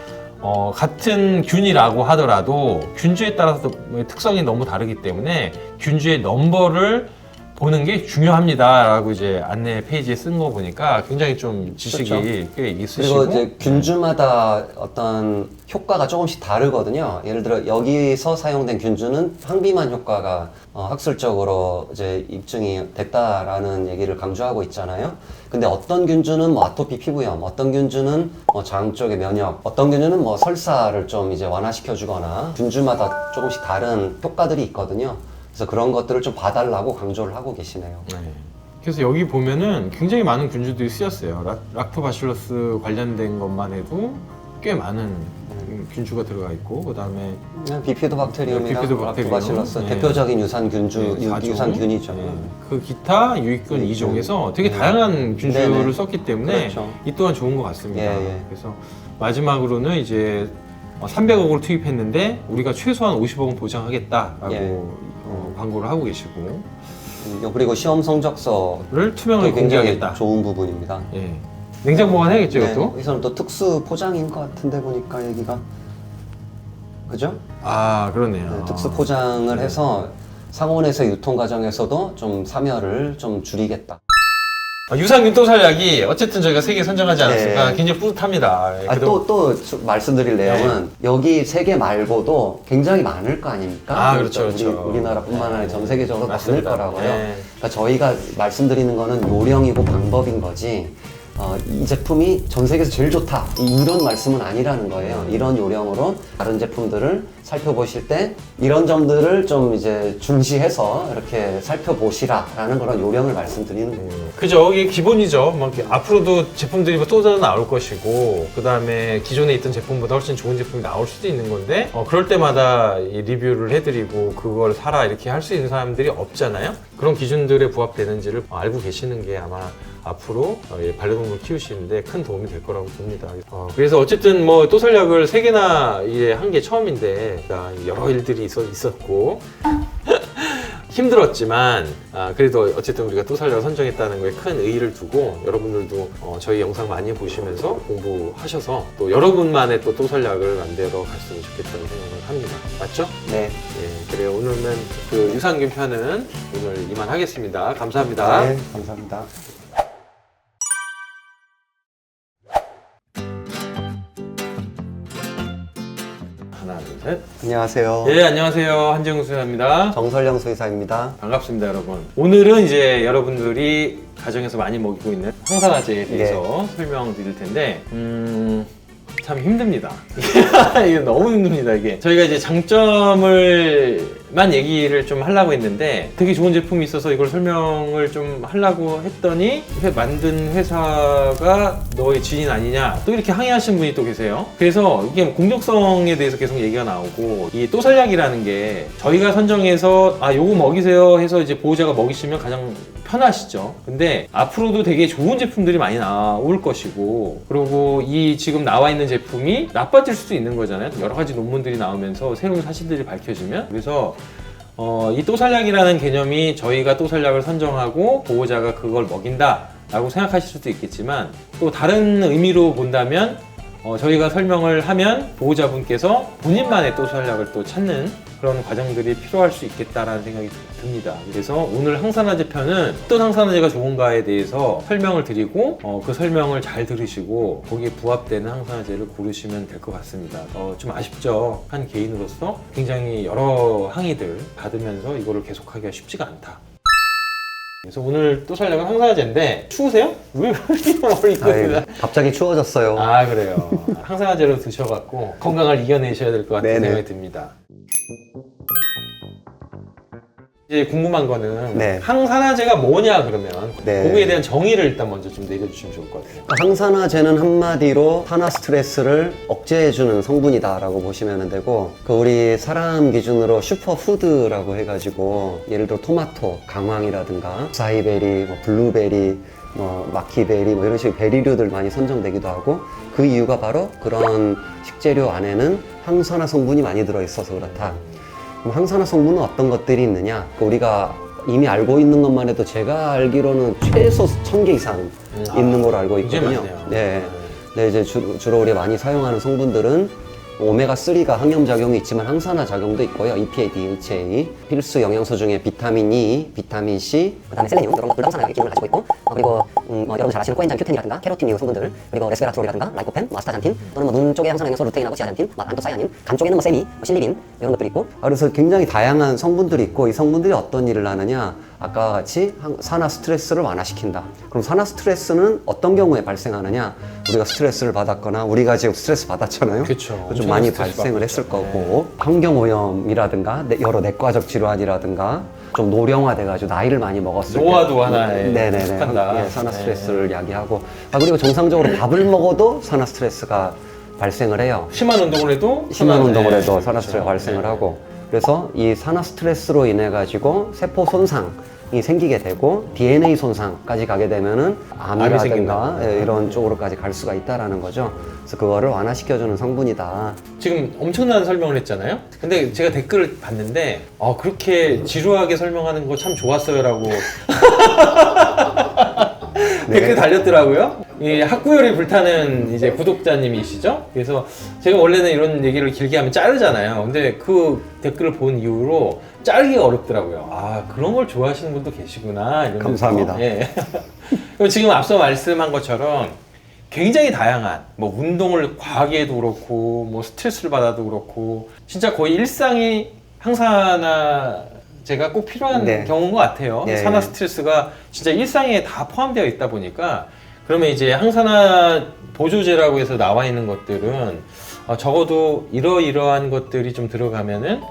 같은 균이라고 하더라도 균주에 따라서 특성이 너무 다르기 때문에 균주의 넘버를 보는 게 중요합니다라고 이제 안내 페이지에 쓴 거 보니까 굉장히 좀 지식이 그렇죠. 꽤 있으시고. 그리고 이제 균주마다 어떤 효과가 조금씩 다르거든요. 예를 들어 여기서 사용된 균주는 항비만 효과가 학술적으로 이제 입증이 됐다라는 얘기를 강조하고 있잖아요. 근데 어떤 균주는 뭐 아토피 피부염, 어떤 균주는 뭐 장 쪽의 면역, 어떤 균주는 뭐 설사를 좀 이제 완화시켜주거나 균주마다 조금씩 다른 효과들이 있거든요. 그래서 그런 것들을 좀 봐달라고 강조를 하고 계시네요. 네. 그래서 여기 보면은 굉장히 많은 균주들이 쓰였어요. 락토바실러스 관련된 것만 해도 꽤 많은 균주가 들어가 있고, 그 다음에 비피도박테리움이나 비피도박테리움. 락토바실러스 네. 대표적인 유산균주, 네, 4종. 유산균이죠. 네. 그 기타 유익균 2종에서 되게 다양한 균주를 네네. 썼기 때문에 그렇죠. 이 또한 좋은 것 같습니다. 예. 그래서 마지막으로는 이제 300억을 투입했는데 우리가 최소한 50억은 보장하겠다라고 예. 광고를 하고 계시고, 그리고 시험 성적서를 투명하게 굉장히 공개하겠다. 좋은 부분입니다. 예. 냉장 보관해야겠죠, 네, 이것도? 여기서는 또 특수 포장인 것 같은데 보니까 얘기가 그죠? 아, 그러네요. 네, 특수 포장을 해서 상온에서 유통 과정에서도 좀 참여를 좀 줄이겠다. 유산균 또 전략이 어쨌든 저희가 3개 선정하지 않았을까 네. 굉장히 뿌듯합니다. 또 말씀드릴 내용은 여기 3개 말고도 굉장히 많을 거 아닙니까? 그렇죠, 그렇죠. 우리나라뿐만 아니라 전 세계적으로 맞습니다. 많을 거라고요. 네. 그러니까 저희가 말씀드리는 거는 요령이고 방법인 거지. 이 제품이 전 세계에서 제일 좋다 이런 말씀은 아니라는 거예요. 이런 요령으로 다른 제품들을 살펴보실 때 이런 점들을 좀 이제 중시해서 이렇게 살펴보시라라는 그런 요령을 말씀드리는 거예요. 그죠. 이게 기본이죠. 뭐 이렇게 앞으로도 제품들이 또 나올 것이고, 그 다음에 기존에 있던 제품보다 훨씬 좋은 제품이 나올 수도 있는 건데, 그럴 때마다 이 리뷰를 해드리고 그걸 사라 이렇게 할 수 있는 사람들이 없잖아요. 그런 기준들에 부합되는지를 알고 계시는 게 아마 앞으로 반려동물 키우시는데 큰 도움이 될 거라고 봅니다. 그래서 어쨌든 뭐 또 전략을 3개나 한 게 처음인데 여러 일들이 있었고 힘들었지만 그래도 어쨌든 우리가 또 전략을 선정했다는 거에 큰 의의를 두고 여러분들도 저희 영상 많이 보시면서 공부하셔서 또 여러분만의 또 전략을 만들어 갔으면 좋겠다는 생각을 합니다. 맞죠? 네. 예, 그래요. 오늘은 그 유산균 편은 오늘 이만하겠습니다. 감사합니다. 네, 감사합니다. 하나, 둘, 셋. 안녕하세요. 예, 안녕하세요. 한재웅 수사입니다. 정설영 수의사입니다. 반갑습니다, 여러분. 오늘은 이제 여러분들이 가정에서 많이 먹이고 있는 항산화제에 대해서 설명드릴 텐데, 참 힘듭니다. 이게 너무 힘듭니다, 이게. 저희가 이제 장점을 만 얘기를 좀 하려고 했는데 되게 좋은 제품이 있어서 이걸 설명을 좀 하려고 했더니 만든 회사가 너의 지인 아니냐 또 이렇게 항의하시는 분이 또 계세요. 그래서 이게 공정성에 대해서 계속 얘기가 나오고 이 또살약이라는 게 저희가 선정해서 요거 먹이세요 해서 이제 보호자가 먹이시면 가장 편하시죠. 근데 앞으로도 되게 좋은 제품들이 많이 나올 것이고, 그리고 이 지금 나와 있는 제품이 나빠질 수도 있는 거잖아요. 여러 가지 논문들이 나오면서 새로운 사실들이 밝혀지면. 그래서 이 또살약이라는 개념이 저희가 또살약을 선정하고 보호자가 그걸 먹인다 라고 생각하실 수도 있겠지만, 또 다른 의미로 본다면 저희가 설명을 하면 보호자분께서 본인만의 또살약을 또 찾는 그런 과정들이 필요할 수 있겠다라는 생각이 듭니다. 그래서 오늘 항산화제 편은 어떤 항산화제가 좋은가에 대해서 설명을 드리고 그 설명을 잘 들으시고 거기에 부합되는 항산화제를 고르시면 될 것 같습니다. 좀 아쉽죠. 한 개인으로서 굉장히 여러 항의들 받으면서 이거를 계속하기가 쉽지가 않다. 그래서 오늘 또살약은 항산화제인데 추우세요? 왜 머리 입고 갑자기 추워졌어요. 아 그래요. 항산화제로 드셔갖고 건강을 이겨내셔야 될 것 같은 생각이 듭니다. 이제 궁금한 거는 항산화제가 뭐냐 그러면 거기에 대한 정의를 일단 먼저 좀 내려주시면 좋을 것 같아요. 항산화제는 한마디로 산화 스트레스를 억제해주는 성분이다라고 보시면 되고, 우리 사람 기준으로 슈퍼푸드라고 해가지고 예를 들어 토마토, 강황이라든가 아사이베리, 블루베리, 마키베리 이런 식의 베리류들 많이 선정되기도 하고, 그 이유가 바로 그런 식재료 안에는 항산화 성분이 많이 들어있어서 그렇다. 그럼 항산화 성분은 어떤 것들이 있느냐? 우리가 이미 알고 있는 것만 해도 제가 알기로는 최소 1000개 이상 있는 걸로 알고 있거든요. 네. 이제 주로 우리가 많이 사용하는 성분들은 오메가3가 항염작용이 있지만 항산화 작용도 있고요. EPA, DHA, 필수 영양소 중에 비타민 E, 비타민 C, 그다음에 셀레늄 이런 것들도 항산화 기능을 가지고 있고, 그리고 여러분 잘 아시는 코엔자임 큐텐이라든가 케로틴 이후 성분들, 그리고 레스베라트롤이라든가 라이코펜, 아스타잔틴, 또는 눈 쪽에 항산화 영양소 루테인하고 지아잔틴, 안토사이아닌, 간 쪽에는 세미, 실리빈 이런 것들이 있고, 그래서 굉장히 다양한 성분들이 있고, 이 성분들이 어떤 일을 하느냐? 아까 같이 산화 스트레스를 완화시킨다. 그럼 산화 스트레스는 어떤 경우에 발생하느냐? 우리가 스트레스를 받았거나, 우리가 지금 스트레스 받았잖아요. 그렇죠. 좀 많이 발생을 했을 거고, 환경오염이라든가 여러 내과적 질환이라든가 좀 노령화돼가지고 나이를 많이 먹었을 때 노화도 하나에 속한다. 산화 스트레스를 야기하고, 그리고 정상적으로 밥을 먹어도 산화 스트레스가 발생을 해요. 심한 운동을 해도 운동을 해도 산화 스트레스가 발생을 하고, 그래서 이 산화 스트레스로 인해 가지고 세포 손상이 생기게 되고 DNA 손상까지 가게 되면은 암이라든가 이런 쪽으로까지 갈 수가 있다라는 거죠. 그래서 그거를 완화시켜주는 성분이다. 지금 엄청난 설명을 했잖아요. 근데 제가 댓글을 봤는데 그렇게 지루하게 설명하는 거 참 좋았어요라고 댓글 달렸더라고요. 이 학구열이 불타는 이제 구독자님이시죠. 그래서 제가 원래는 이런 얘기를 길게 하면 자르잖아요. 근데 그 댓글을 본 이후로 자르기가 어렵더라고요. 그런 걸 좋아하시는 분도 계시구나. 이러면서. 감사합니다. 예. 그럼 지금 앞서 말씀한 것처럼 굉장히 다양한 운동을 과하게 해도 그렇고 스트레스를 받아도 그렇고 진짜 거의 일상이 항산화제가 꼭 필요한 경우인 것 같아요. 산화 스트레스가 진짜 일상에 다 포함되어 있다 보니까, 그러면 이제 항산화 보조제라고 해서 나와 있는 것들은 적어도 이러이러한 것들이 좀 들어가면은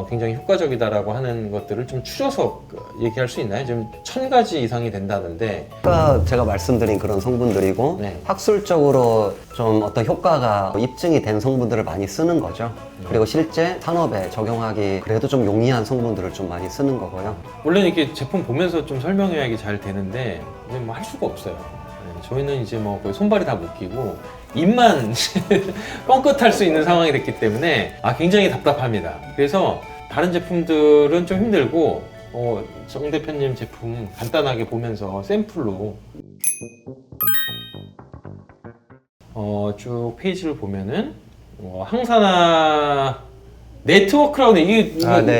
굉장히 효과적이다라고 하는 것들을 좀 추려서 얘기할 수 있나요? 지금 1000가지 이상이 된다는데. 아까 제가 말씀드린 그런 성분들이고, 학술적으로 좀 어떤 효과가 입증이 된 성분들을 많이 쓰는 거죠. 그리고 실제 산업에 적용하기 그래도 좀 용이한 성분들을 좀 많이 쓰는 거고요. 원래는 이렇게 제품 보면서 좀 설명해야 잘 되는데 할 수가 없어요. 저희는 이제 거의 손발이 다 묶이고 입만 뻥끗할 수 있는 상황이 됐기 때문에 굉장히 답답합니다. 그래서 다른 제품들은 좀 힘들고 정 대표님 제품 간단하게 보면서 샘플로 쭉 페이지를 보면은 항산화 네트워크라고 이게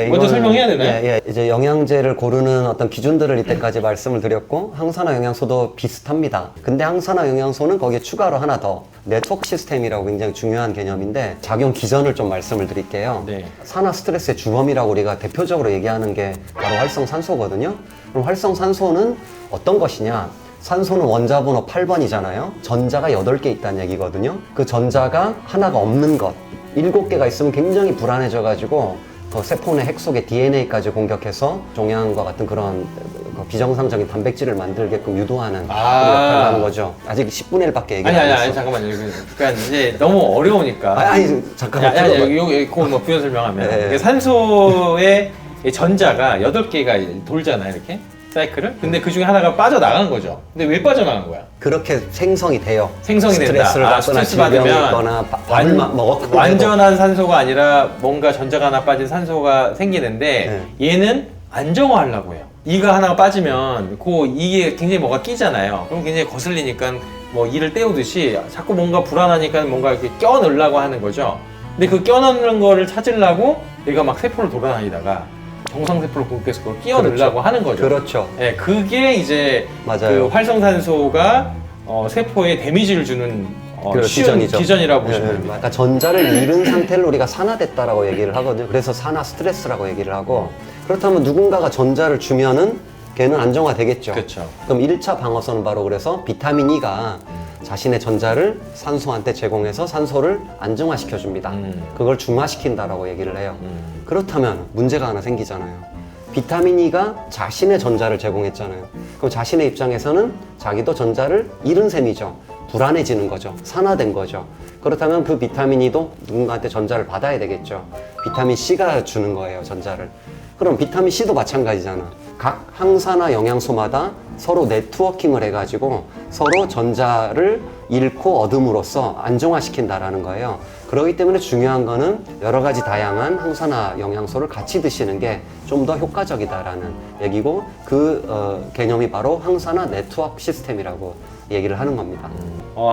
먼저 설명해야 되나요? 이제 영양제를 고르는 어떤 기준들을 이때까지 말씀을 드렸고, 항산화 영양소도 비슷합니다. 근데 항산화 영양소는 거기에 추가로 하나 더 네트워크 시스템이라고 굉장히 중요한 개념인데, 작용 기전을 좀 말씀을 드릴게요. 산화 스트레스의 주범이라고 우리가 대표적으로 얘기하는 게 바로 활성산소거든요. 그럼 활성산소는 어떤 것이냐? 산소는 원자번호 8번이잖아요. 전자가 8개 있다는 얘기거든요. 그 전자가 하나가 없는 것, 7개가 있으면 굉장히 불안해져가지고 더 세포 내 핵 속의 DNA까지 공격해서 종양과 같은 그런 비정상적인 단백질을 만들게끔 유도하는 그런 역할을 하는 거죠. 아직 10분의 1밖에 얘기 안 했어. 아니 잠깐만요. 그러니까 이제 너무 어려우니까. 아니 잠깐만. 여기 뭐 부연 설명하면 네. 이게 산소의 이 전자가 8개가 돌잖아요, 이렇게 사이클을. 근데 그 중에 하나가 빠져나가는 거죠. 근데 왜 빠져나가는 거야? 그렇게 생성이 돼요. 생성이 스트레스를 된다. 받거나 스트레스 질병이 받으면 있거나 밥을 먹었거나 완전한 산소가 아니라 뭔가 전자가 하나 빠진 산소가 생기는데 얘는 안정화하려고 해요. 이가 하나가 빠지면 이게 굉장히 뭐가 끼잖아요. 그럼 굉장히 거슬리니까 뭐 이를 때우듯이 자꾸 뭔가 불안하니까 뭔가 이렇게 껴넣으려고 하는 거죠. 근데 그 껴넣는 거를 찾으려고 얘가 막 세포를 돌아다니다가 정상세포를 공격해서 그걸 끼워넣으려고 하는 거죠. 그렇죠. 네, 그게 이제 맞아요. 그 활성산소가 세포에 데미지를 주는 쉬운 기전이라고 보시면 됩니다. 그러니까 전자를 잃은 상태를 우리가 산화됐다라고 얘기를 하거든요. 그래서 산화 스트레스라고 얘기를 하고, 그렇다면 누군가가 전자를 주면은 걔는 안정화되겠죠. 그렇죠. 그럼 1차 방어선은 바로 그래서 비타민 E가 자신의 전자를 산소한테 제공해서 산소를 안정화시켜 줍니다. 그걸 중화시킨다라고 얘기를 해요. 그렇다면 문제가 하나 생기잖아요. 비타민 E가 자신의 전자를 제공했잖아요. 그럼 자신의 입장에서는 자기도 전자를 잃은 셈이죠. 불안해지는 거죠. 산화된 거죠. 그렇다면 그 비타민 E도 누군가한테 전자를 받아야 되겠죠. 비타민 C가 주는 거예요, 전자를. 그럼 비타민 C도 마찬가지잖아. 각 항산화 영양소마다 서로 네트워킹을 해가지고 서로 전자를 잃고 얻음으로써 안정화시킨다라는 거예요. 그렇기 때문에 중요한 거는 여러 가지 다양한 항산화 영양소를 같이 드시는 게 좀 더 효과적이다라는 얘기고, 그 개념이 바로 항산화 네트워크 시스템이라고 얘기를 하는 겁니다.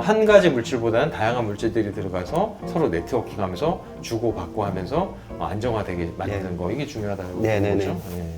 한 가지 물질보다는 다양한 물질들이 들어가서 서로 네트워킹하면서 주고받고 하면서 안정화되게 만드는 거, 이게 중요하다고 네네네. 보죠. 네.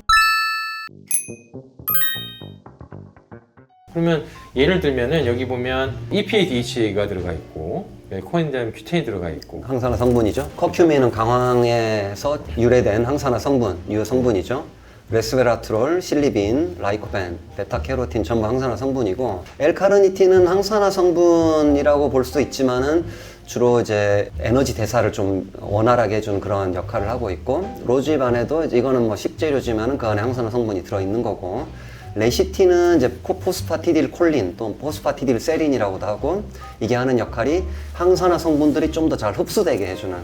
그러면 예를 들면은 여기 보면 EPA, DHA가 들어가 있고 코엔자임 큐테인 들어가 있고 항산화 성분이죠. 커큐민은 강황에서 유래된 항산화 성분, 유효 성분이죠. 레스베라트롤, 실리빈, 라이코펜, 베타캐로틴 전부 항산화 성분이고, L카르니틴은 항산화 성분이라고 볼 수 있지만은 주로 이제 에너지 대사를 좀 원활하게 해주는 그런 역할을 하고 있고, 로즈입안에도 이거는 뭐 식재료지만은 그 안에 항산화 성분이 들어있는 거고, 레시틴은 이제 포스파티딜 콜린 또는 포스파티딜 세린이라고도 하고, 이게 하는 역할이 항산화 성분들이 좀 더 잘 흡수되게 해주는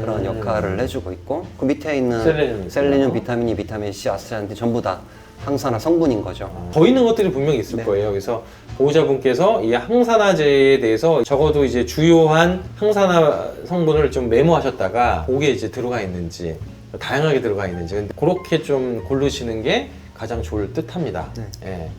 그런 역할을 해주고 있고, 그 밑에 있는 셀레늄, 비타민 E, 비타민 C, 아스타잔틴 전부 다 항산화 성분인 거죠. 더 있는 것들이 분명히 있을 거예요. 그래서 보호자분께서 이 항산화제에 대해서 적어도 이제 주요한 항산화 성분을 좀 메모하셨다가 거기에 이제 들어가 있는지, 다양하게 들어가 있는지, 근데 그렇게 좀 고르시는 게 가장 좋을 듯 합니다. 예.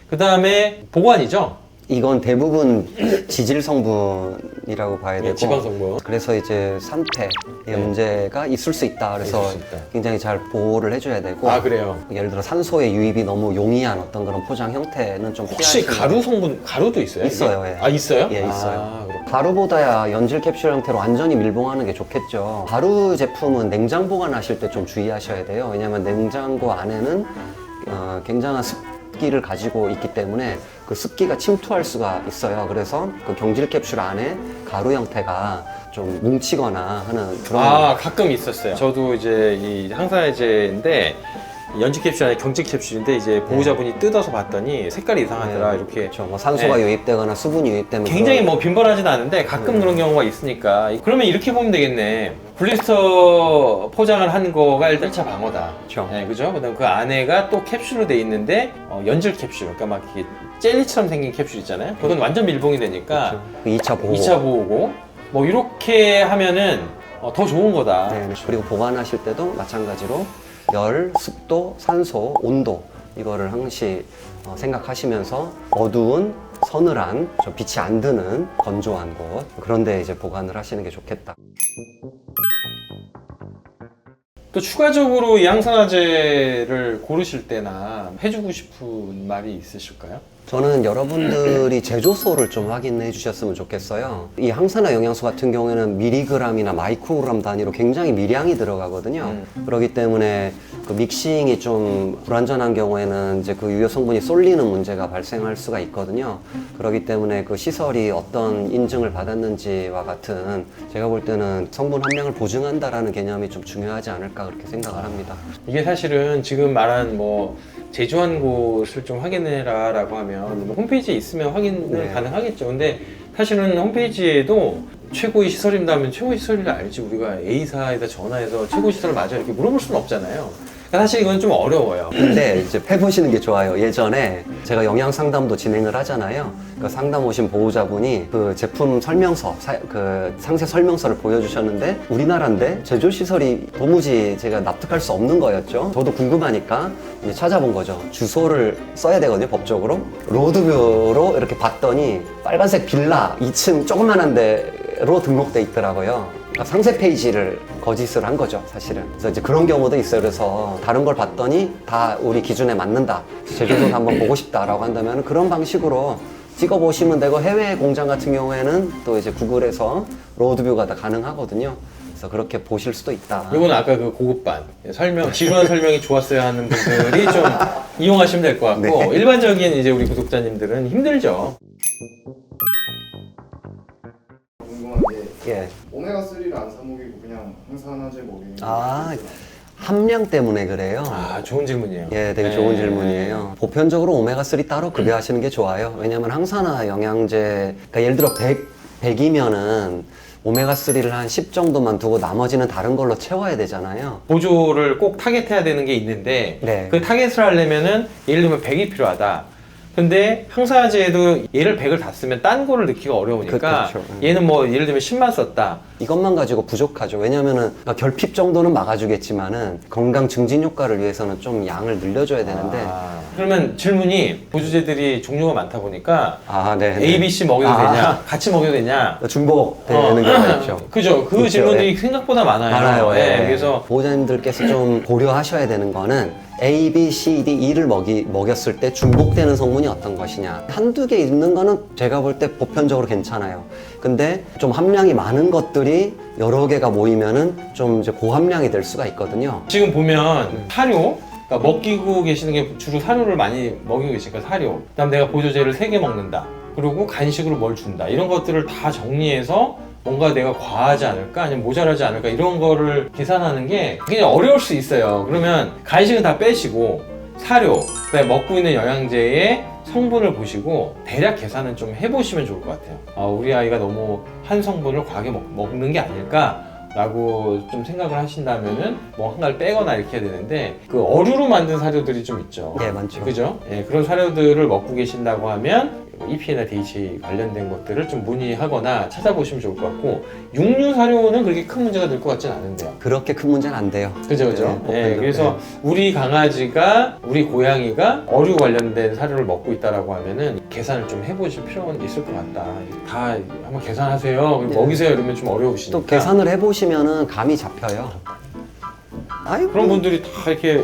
그 다음에 보관이죠? 이건 대부분 지질 성분이라고 봐야 되고, 지방 성분. 그래서 이제 산패의 문제가 있을 수 있다. 그래서 있을 수 있다. 굉장히 잘 보호를 해줘야 되고, 아, 그래요? 예를 들어 산소의 유입이 너무 용이한 어떤 그런 포장 형태는 좀 혹시 피하시는 가루 성분, 가루도 있어요? 있어요. 이게? 예. 아, 있어요? 예, 있어요. 아, 그렇구나. 가루보다야 연질 캡슐 형태로 완전히 밀봉하는 게 좋겠죠. 가루 제품은 냉장 보관하실 때 좀 주의하셔야 돼요. 왜냐하면 냉장고 안에는 굉장한 습기를 가지고 있기 때문에 그 습기가 침투할 수가 있어요. 그래서 그 경질 캡슐 안에 가루 형태가 좀 뭉치거나 하는 그런 가끔 있었어요. 저도 이제 이 항산화제인데 연지 캡슐 아니라 경질 캡슐인데 이제 보호자분이 뜯어서 봤더니 색깔이 이상하더라. 이렇게 그렇죠. 뭐 산소가 유입되거나 수분이 유입되면 굉장히 뭐 빈번하진 않은데 가끔 그런 경우가 있으니까, 그러면 이렇게 보면 되겠네. 블리스터 포장을 한 거가 1차 방어다. 그렇죠. 네, 그죠? 그다음 그 안에가 또 캡슐로 돼 있는데 연질 캡슐, 그러니까 막 이게 젤리처럼 생긴 캡슐 있잖아요. 그건 완전 밀봉이 되니까 그 2차 보호. 2차 보호고, 뭐 이렇게 하면은 더 좋은 거다. 네, 그리고 보관하실 때도 마찬가지로 열, 습도, 산소, 온도 이거를 항시 생각하시면서 어두운 서늘한 좀 빛이 안 드는 건조한 곳, 그런 데 이제 보관을 하시는 게 좋겠다. 또 추가적으로 이 항산화제를 고르실 때나 해주고 싶은 말이 있으실까요? 저는 여러분들이 제조소를 좀 확인해 주셨으면 좋겠어요. 이 항산화 영양소 같은 경우에는 미리그램이나 마이크로그램 단위로 굉장히 미량이 들어가거든요. 그렇기 때문에 그 믹싱이 좀 불완전한 경우에는 이제 그 유효 성분이 쏠리는 문제가 발생할 수가 있거든요. 그렇기 때문에 그 시설이 어떤 인증을 받았는지와 같은 제가 볼 때는 성분 함량을 보증한다라는 개념이 좀 중요하지 않을까 그렇게 생각을 합니다. 이게 사실은 지금 말한 뭐 제조한 곳을 좀 확인해라 라고 하면 뭐 홈페이지에 있으면 확인은 네. 가능하겠죠. 근데 사실은 홈페이지에도 최고의 시설입니다 하면 최고의 시설을 알지, 우리가 A사에다 전화해서 최고의 시설을 맞아 이렇게 물어볼 수는 없잖아요. 그러니까 사실 이건 좀 어려워요. 근데 이제 해보시는 게 좋아요. 예전에 제가 영양 상담도 진행을 하잖아요. 그 상담 오신 보호자분이 그 제품 설명서, 그 상세 설명서를 보여주셨는데 우리나라인데 제조 시설이 도무지 제가 납득할 수 없는 거였죠. 저도 궁금하니까 이제 찾아본 거죠. 주소를 써야 되거든요, 법적으로. 로드뷰로 이렇게 봤더니 빨간색 빌라 2층 조그만한 데로 등록돼 있더라고요. 그러니까 상세 페이지를 거짓을 한 거죠, 사실은. 그래서 이제 그런 경우도 있어요. 그래서 다른 걸 봤더니 다 우리 기준에 맞는다, 제조소도 한번 보고 싶다라고 한다면 그런 방식으로 찍어보시면 되고, 해외 공장 같은 경우에는 또 이제 구글에서 로드뷰가 다 가능하거든요. 그래서 그렇게 보실 수도 있다. 이건 아까 그 고급반 설명, 지루한 설명이 좋았어야 하는 분들이 좀 이용하시면 될 것 같고, 네. 일반적인 이제 우리 구독자님들은 힘들죠. 궁금한 게 예. 오메가3를 안 사 먹이고 그냥 항산화제 먹이는 아, 함량 때문에 그래요. 아, 좋은 질문이에요. 예, 되게 좋은 질문이에요. 보편적으로 오메가3 따로 급여하시는 게 좋아요. 왜냐면 항산화 영양제, 그러니까 예를 들어 100이면은 오메가3를 한 10 정도만 두고 나머지는 다른 걸로 채워야 되잖아요. 보조를 꼭 타겟해야 되는 게 있는데, 네. 그 타겟을 하려면은 예를 들면 100이 필요하다. 근데 항산화제도 얘를 100을 다 쓰면 딴 거를 넣기가 어려우니까 그렇죠. 얘는 뭐 예를 들면 10만 썼다. 이것만 가지고 부족하죠. 왜냐면은 그러니까 결핍 정도는 막아주겠지만은 건강 증진 효과를 위해서는 좀 양을 늘려줘야 되는데. 그러면 질문이, 보조제들이 종류가 많다 보니까 네. A, B, C 먹여도 되냐? 같이 먹여도 되냐? 중복되는 경우가 있죠. 그죠. 그 그렇죠. 질문들이 예. 생각보다 많아요. 많아요. 예. 예. 그래서 보호자님들께서 좀 고려하셔야 되는 거는 A, B, C, D, E를 먹였을 때 중복되는 성분이 어떤 것이냐. 한두 개 있는 거는 제가 볼 때 보편적으로 괜찮아요. 근데 좀 함량이 많은 것들이 여러 개가 모이면은 좀 이제 고함량이 될 수가 있거든요. 지금 보면 사료, 그러니까 먹이고 계시는 게 주로 사료를 많이 먹이고 계시니까 사료, 그다음 내가 보조제를 3개 먹는다, 그리고 간식으로 뭘 준다, 이런 것들을 다 정리해서 뭔가 내가 과하지 않을까, 아니면 모자라지 않을까, 이런 거를 계산하는 게 굉장히 어려울 수 있어요. 그러면 간식은 다 빼시고 사료, 그다음에 먹고 있는 영양제의 성분을 보시고 대략 계산은 좀 해보시면 좋을 것 같아요. 우리 아이가 너무 한 성분을 과하게 먹는 게 아닐까 라고 좀 생각을 하신다면은 뭐 한 가지 빼거나 이렇게 해야 되는데, 그 어류로 만든 사료들이 좀 있죠. 예, 많죠. 그죠? 예, 그런 사료들을 먹고 계신다고 하면 EPA나 DHA 관련된 것들을 좀 문의하거나 찾아보시면 좋을 것 같고, 육류 사료는 그렇게 큰 문제가 될 것 같지는 않은데요. 그렇게 큰 문제는 안 돼요. 그죠, 그죠? 네, 예, 그래서 우리 강아지가, 우리 고양이가 어류 관련된 사료를 먹고 있다라고 하면은 계산을 좀 해보실 필요는 있을 것 같다. 다 한번 계산하세요, 그리고 네. 먹이세요 이러면 좀 어려우시니까. 또 계산을 해보시면은 감이 잡혀요. 아이고. 그런 분들이 다 이렇게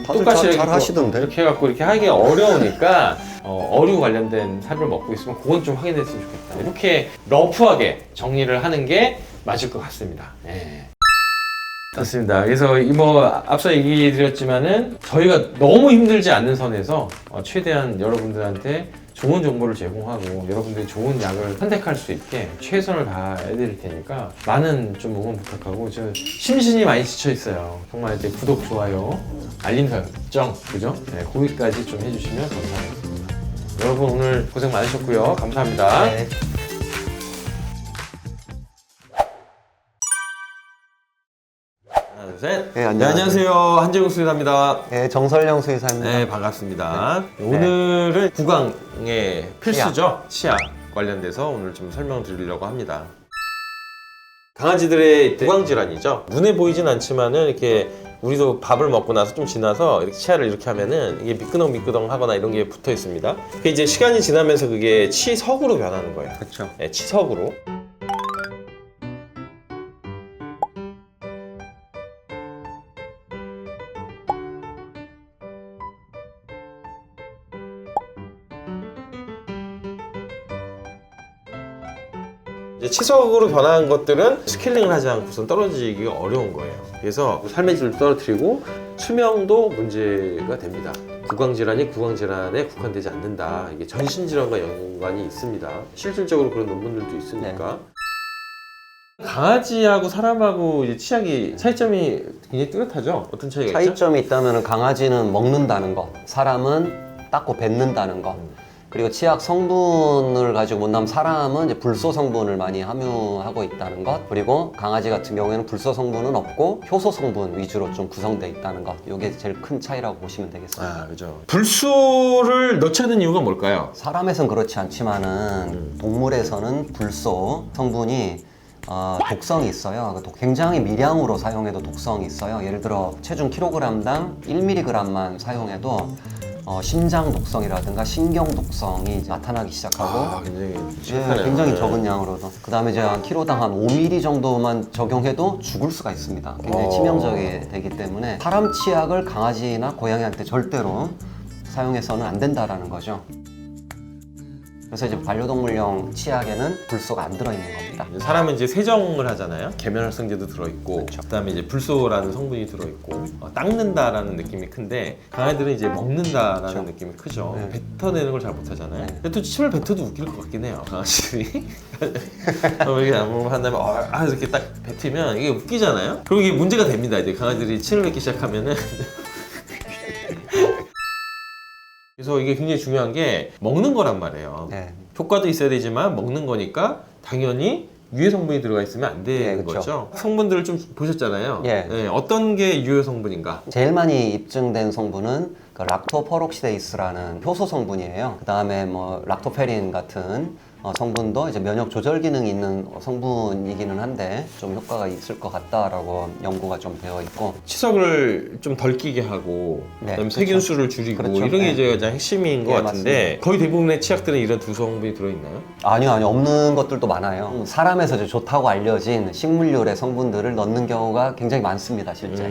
다들 똑같이 잘 이렇게 하시던데? 이렇게 해갖고 이렇게 하기 어려우니까 어류 관련된 사료를 먹고 있으면 그건 좀 확인했으면 좋겠다. 이렇게 러프하게 정리를 하는 게 맞을 것 같습니다. 네. 맞습니다. 그래서 뭐 앞서 얘기 드렸지만은 저희가 너무 힘들지 않는 선에서 최대한 여러분들한테 좋은 정보를 제공하고 여러분들이 좋은 약을 선택할 수 있게 최선을 다해드릴 테니까 많은 좀 응원 부탁하고, 저 심신이 많이 지쳐 있어요. 정말 이제 구독, 좋아요, 알림 설정, 그죠? 네, 거기까지 좀 해주시면 감사하겠습니다. 여러분 오늘 고생 많으셨고요. 감사합니다. 네. 하나, 둘, 셋. 네, 네, 안녕하세요. 한재국 수의사입니다. 네, 정설영 수의사입니다. 네, 반갑습니다. 오늘은 구강의 필수죠. 치약 관련돼서 오늘 좀 설명을 드리려고 합니다. 강아지들의 구강 질환이죠. 눈에 보이진 않지만은 이렇게 우리도 밥을 먹고 나서 좀 지나서 이렇게 치아를 이렇게 하면은 이게 미끄덩미끄덩 하거나 이런 게 붙어 있습니다. 그게 이제 시간이 지나면서 그게 치석으로 변하는 거예요. 그렇죠. 네, 치석으로. 이제 치석으로 변한 것들은 스케일링을 하지 않고선 떨어지기가 어려운 거예요. 그래서 삶의 질도 떨어뜨리고 수명도 문제가 됩니다. 구강질환이 구강질환에 국한되지 않는다. 이게 전신질환과 연관이 있습니다. 실질적으로 그런 논문들도 있으니까. 강아지하고 사람하고 이제 치약이 차이점이 굉장히 뚜렷하죠? 어떤 차이가 있죠? 차이점이 있다면 강아지는 먹는다는 것, 사람은 닦고 뱉는다는 것. 그리고 치약 성분을 가지고 본다면 사람은 이제 불소 성분을 많이 함유하고 있다는 것. 그리고 강아지 같은 경우에는 불소 성분은 없고 효소 성분 위주로 좀 구성되어 있다는 것. 이게 제일 큰 차이라고 보시면 되겠습니다. 아, 그죠. 불소를 넣지 않는 이유가 뭘까요? 사람에선 그렇지 않지만은 동물에서는 불소 성분이 독성이 있어요. 굉장히 미량으로 사용해도 독성이 있어요. 예를 들어 체중 킬로그램당 1mg만 사용해도 심장 독성이라든가 신경 독성이 나타나기 시작하고 굉장히 적은 양으로도 그 다음에 이제 한 킬로당 한 5ml 정도만 적용해도 죽을 수가 있습니다. 굉장히 치명적이 되기 때문에 사람 치약을 강아지나 고양이한테 절대로 사용해서는 안 된다라는 거죠. 그래서 이제 반려동물용 치약에는 불소가 안 들어있는 겁니다. 사람은 이제 세정을 하잖아요. 계면활성제도 들어있고, 그다음에 이제 불소라는 성분이 들어있고, 닦는다라는 느낌이 큰데 강아지들은 이제 먹는다라는 느낌이 크죠. 뱉어내는 걸 잘 못하잖아요. 근데 또 침을 뱉어도 웃길 것 같긴 해요, 강아지들이. 이렇게 아무 한 다음에 이렇게 딱 뱉으면 이게 웃기잖아요. 그리고 이게 문제가 됩니다. 이제 강아지들이 침을 뱉기 시작하면은. 그래서 이게 굉장히 중요한 게 먹는 거란 말이에요. 효과도 있어야 되지만 먹는 거니까 당연히 유해 성분이 들어가 있으면 안 되는 거죠. 성분들을 좀 보셨잖아요. 어떤 게 유해 성분인가? 제일 많이 입증된 성분은 락토퍼록시데이스라는 효소 성분이에요. 그 다음에 뭐 락토페린 같은 성분도 이제 면역 조절 기능이 있는 성분이기는 한데 좀 효과가 있을 것 같다라고 연구가 좀 되어 있고, 치석을 좀 덜 끼게 하고 그다음에 세균수를 줄이고 이런 게 이제 가장 핵심인 것 같은데, 거의 대부분의 치약들은 이런 두 성분이 들어있나요? 아니요, 없는 것들도 많아요. 사람에서 이제 좋다고 알려진 식물유래 성분들을 넣는 경우가 굉장히 많습니다, 실제.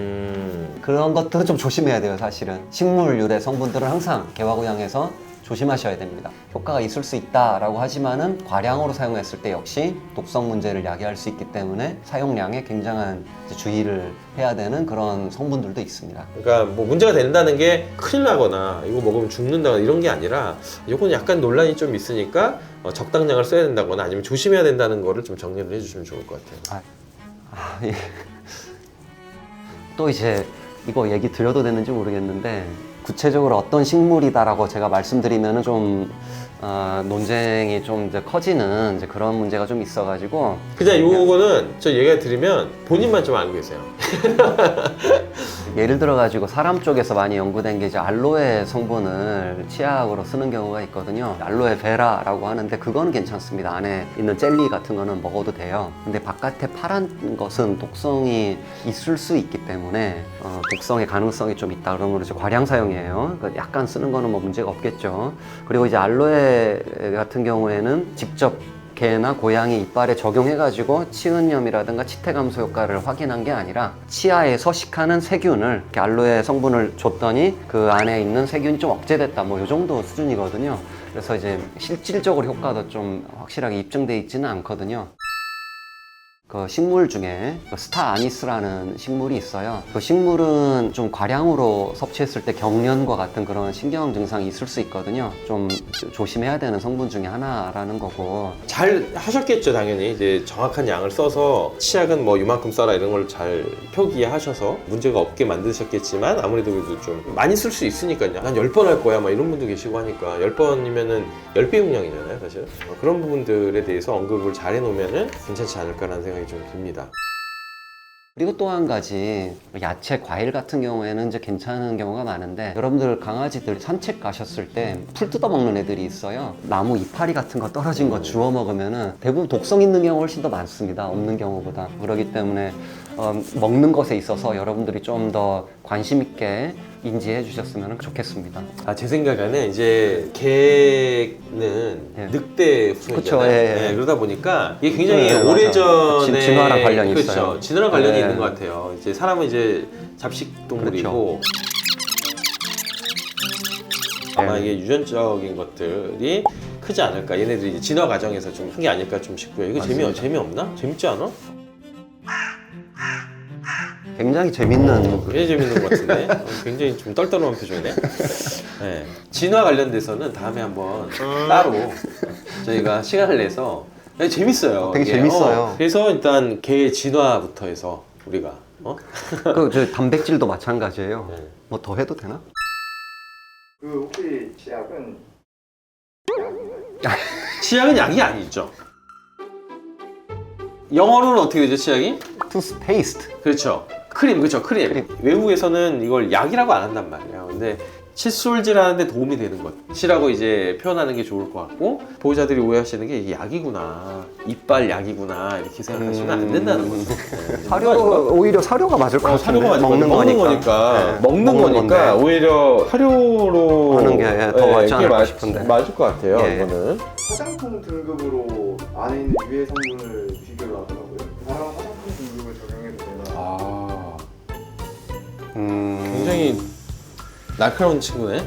그런 것들은 좀 조심해야 돼요, 사실은. 식물유래 성분들은 항상 개화고양에서 조심하셔야 됩니다. 효과가 있을 수 있다라고 하지만은 과량으로 사용했을 때 역시 독성 문제를 야기할 수 있기 때문에 사용량에 굉장한 주의를 해야 되는 그런 성분들도 있습니다. 그러니까 뭐 문제가 된다는 게 큰일 나거나 이거 먹으면 죽는다거나 이런 게 아니라, 이건 약간 논란이 좀 있으니까 적당량을 써야 된다거나 아니면 조심해야 된다는 거를 좀 정리를 해주시면 좋을 것 같아요. 예. 또 이제 이거 얘기 드려도 되는지 모르겠는데, 구체적으로 어떤 식물이다라고 제가 말씀드리면은 좀 논쟁이 좀 이제 커지는 이제 그런 문제가 좀 있어가지고, 그냥 요거는 저 얘기 드리면 본인만 좀 알고 계세요. 예를 들어가지고 사람 쪽에서 많이 연구된 게 이제 알로에 성분을 치약으로 쓰는 경우가 있거든요. 알로에 베라라고 하는데 그거는 괜찮습니다. 안에 있는 젤리 같은 거는 먹어도 돼요. 근데 바깥에 파란 것은 독성이 있을 수 있기 때문에 독성의 가능성이 좀 있다 그러면 이제 과량 사용이에요. 그러니까 약간 쓰는 거는 뭐 문제가 없겠죠. 그리고 이제 알로에 같은 경우에는 직접 개나 고양이 이빨에 적용해가지고 치은염이라든가 치태 감소 효과를 확인한 게 아니라 치아에 서식하는 세균을 이렇게 알로에 성분을 줬더니 그 안에 있는 세균이 좀 억제됐다, 뭐 이 정도 수준이거든요. 그래서 이제 실질적으로 효과도 좀 확실하게 입증돼 있지는 않거든요. 그 식물 중에 스타 아니스라는 식물이 있어요. 그 식물은 좀 과량으로 섭취했을 때 경련과 같은 그런 신경 증상이 있을 수 있거든요. 좀 조심해야 되는 성분 중에 하나라는 거고. 잘 하셨겠죠, 당연히. 이제 정확한 양을 써서 치약은 뭐 이만큼 써라 이런 걸 잘 표기하셔서 문제가 없게 만드셨겠지만, 아무래도 그래도 좀 많이 쓸 수 있으니까요. 한 10번 할 거야 막 이런 분도 계시고 하니까 10번이면은 10배 용량이잖아요, 사실. 그런 부분들에 대해서 언급을 잘 해놓으면은 괜찮지 않을까라는 생각이 좀 듭니다. 그리고 또 한 가지, 야채, 과일 같은 경우에는 이제 괜찮은 경우가 많은데, 여러분들 강아지들 산책 가셨을 때 풀 뜯어 먹는 애들이 있어요. 나무 이파리 같은 거 떨어진 거 주워 먹으면은 대부분 독성 있는 경우가 훨씬 더 많습니다, 없는 경우보다. 그렇기 때문에 먹는 것에 있어서 여러분들이 좀 더 관심 있게 인지해 주셨으면 좋겠습니다. 제 생각에는 이제 개는 늑대 후손이잖아요. 그러다 보니까 이게 굉장히 오래전에 진화랑 관련이 그렇죠. 있어요. 진화랑 관련이 있는 것 같아요. 이제 사람은 이제 잡식 동물이고, 아마 이게 유전적인 것들이 크지 않을까. 얘네들이 이제 진화 과정에서 좀 큰 게 아닐까 좀 싶고요. 이거 재미없나? 재밌지 않아? 굉장히 재밌는 굉장히 재밌는 것 같은데 굉장히 좀 떨떠름한 표정이네. 네. 진화 관련돼서는 다음에 한번 따로 저희가 시간을 내서 재밌어요. 되게 이게. 재밌어요. 그래서 일단 개 진화부터 해서 우리가 저 단백질도 마찬가지예요. 뭐 더 해도 되나? 그 혹시 치약은 치약은 약이 아니죠. 영어로는 어떻게 되죠, 치약이? 투스페이스트. 그렇죠. 크림, 그렇죠. 크림. 외국에서는 이걸 약이라고 안 한단 말이에요. 근데 칫솔질 하는데 도움이 되는 것이라고 이제 표현하는 게 좋을 것 같고, 보호자들이 오해하시는 게 이게 약이구나, 이빨 약이구나 이렇게 생각하시면 안 된다는 거죠. 사료, 오히려 사료가 맞을 것 같은데. 사료가 맞을 먹는 거니까. 네. 먹는 거니까 건데. 오히려 사료로 하는 게 더 맞지 않을까 싶은데. 맞을 것 같아요. 예. 이거는. 화장품 등급으로 안에 있는 유해 성분을 비교를 하더라고요. 그 사람 화장품 등급을 적용해도 되나? 굉장히 날카로운 친구네.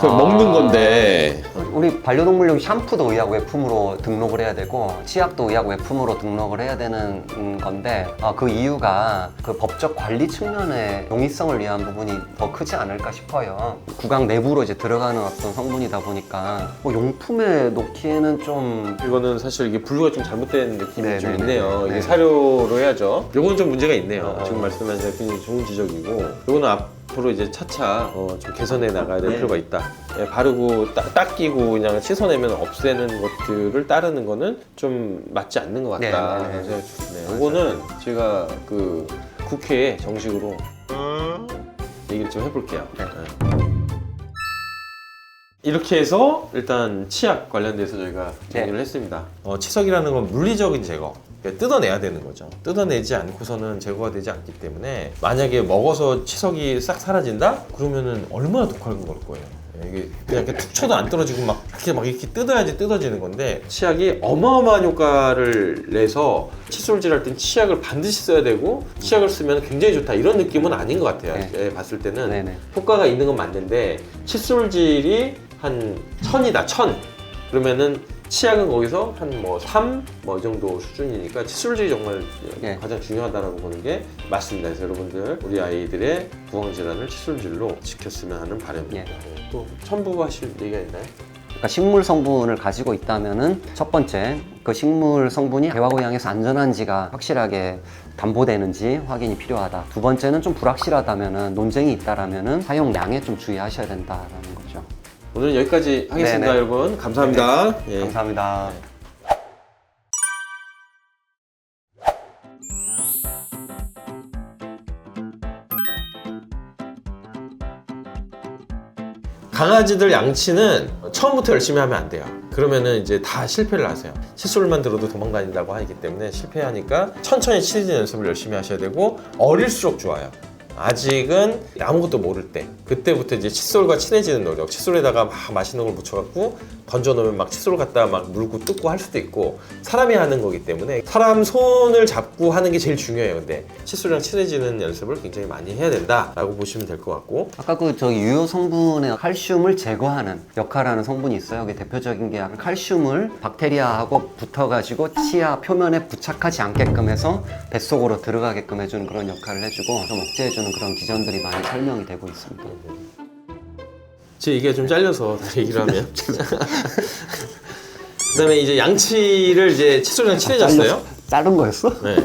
먹는 건데. 우리 반려동물용 샴푸도 의약 외품으로 등록을 해야 되고 치약도 의약 외품으로 등록을 해야 되는 건데 그 이유가 그 법적 관리 측면의 용이성을 위한 부분이 더 크지 않을까 싶어요. 구강 내부로 이제 들어가는 어떤 성분이다 보니까 뭐 용품에 놓기에는 좀 이거는 사실 이게 분류가 좀 잘못된 느낌이 네, 좀 네, 있네요. 네. 이게 네. 사료로 해야죠. 요건 좀 문제가 있네요. 지금 말씀하신 게 굉장히 좋은 지적이고, 요거는 앞으로 이제 차차 좀 개선해 나가야 될 필요가 있다. 예, 바르고 닦이고 그냥 씻어내면 없애는 것들을 따르는 거는 좀 맞지 않는 것 같다. 네, 네, 네. 네, 요거는 제가 그 국회에 정식으로 얘기를 좀 해볼게요. 네. 이렇게 해서 일단 치약 관련돼서 저희가 정리를 했습니다. 치석이라는 건 물리적인 제거, 그러니까 뜯어내야 되는 거죠. 뜯어내지 않고서는 제거가 되지 않기 때문에 만약에 먹어서 치석이 싹 사라진다? 그러면은 얼마나 독할 걸 거예요. 이게 그냥 이렇게 툭 쳐도 안 떨어지고 막 이렇게 뜯어야지 뜯어지는 건데, 치약이 어마어마한 효과를 내서 칫솔질 할 땐 치약을 반드시 써야 되고, 치약을 쓰면 굉장히 좋다 이런 느낌은 아닌 것 같아요. 네. 봤을 때는 네네. 효과가 있는 건 맞는데, 칫솔질이 한 1000이다 1000 그러면은 치약은 거기서 한 뭐 3? 뭐 이 정도 수준이니까 칫솔질이 정말 예. 가장 중요하다고 보는 게 맞습니다. 그래서 여러분들 우리 아이들의 구강질환을 칫솔질로 지켰으면 하는 바람입니다. 예. 또 첨부하실 얘기가 있나요? 그러니까 식물 성분을 가지고 있다면은 첫 번째 그 식물 성분이 대화고양이에서 안전한지가 확실하게 담보되는지 확인이 필요하다. 두 번째는 좀 불확실하다면은 논쟁이 있다라면은 사용량에 좀 주의하셔야 된다라는 거죠. 오늘 여기까지 하겠습니다. 네네. 여러분 감사합니다. 예. 감사합니다. 강아지들 양치는 처음부터 열심히 하면 안 돼요. 그러면은 이제 다 실패를 하세요. 칫솔만 들어도 도망다닌다고 하기 때문에 실패하니까 천천히 친해지는 연습을 열심히 하셔야 되고, 어릴수록 좋아요. 아직은 아무것도 모를 때, 그때부터 이제 칫솔과 친해지는 노력, 칫솔에다가 막 맛있는 걸 묻혀갖고 던져놓으면 막 칫솔 갖다 막 물고 뜯고 할 수도 있고, 사람이 하는 거기 때문에 사람 손을 잡고 하는 게 제일 중요해요. 근데 칫솔이랑 친해지는 연습을 굉장히 많이 해야 된다라고 보시면 될 것 같고, 아까 그 저 유효 성분의 칼슘을 제거하는 역할하는 성분이 있어요. 그게 대표적인 게 칼슘을 박테리아하고 붙어가지고 치아 표면에 부착하지 않게끔 해서 뱃속으로 들어가게끔 해주는 그런 역할을 해주고 좀 억제해주는 그런 기전들이 많이 설명이 되고 있습니다. 제 얘기가 좀 잘려서 다시 얘기를 하면 그다음에 이제 양치를 이제 칫솔이랑 친해졌어요. 자른 거였어? 네.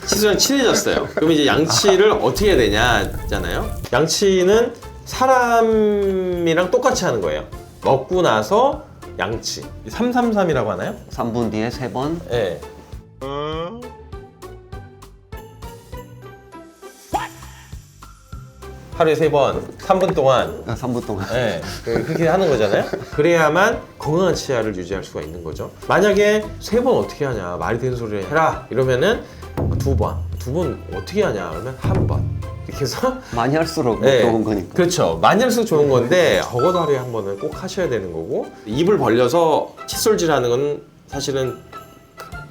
칫솔이랑 친해졌어요. 그럼 이제 양치를 어떻게 해야 되냐잖아요. 양치는 사람이랑 똑같이 하는 거예요. 먹고 나서 양치. 333이라고 하나요? 3분 뒤에 3번. 네. 하루에 3번, 3분 동안. 3분 동안. 네, 그렇게 하는 거잖아요. 그래야만 건강한 치아를 유지할 수가 있는 거죠. 만약에 3번 어떻게 하냐, 말이 되는 소리를 해라 이러면은 2번, 2번 어떻게 하냐 그러면 1번. 이렇게 해서 많이 할수록 네, 좋은 거니까. 그렇죠. 많이 할수록 좋은 건데 적어도 하루에 한 번은 꼭 하셔야 되는 거고, 입을 벌려서 칫솔질 하는 건 사실은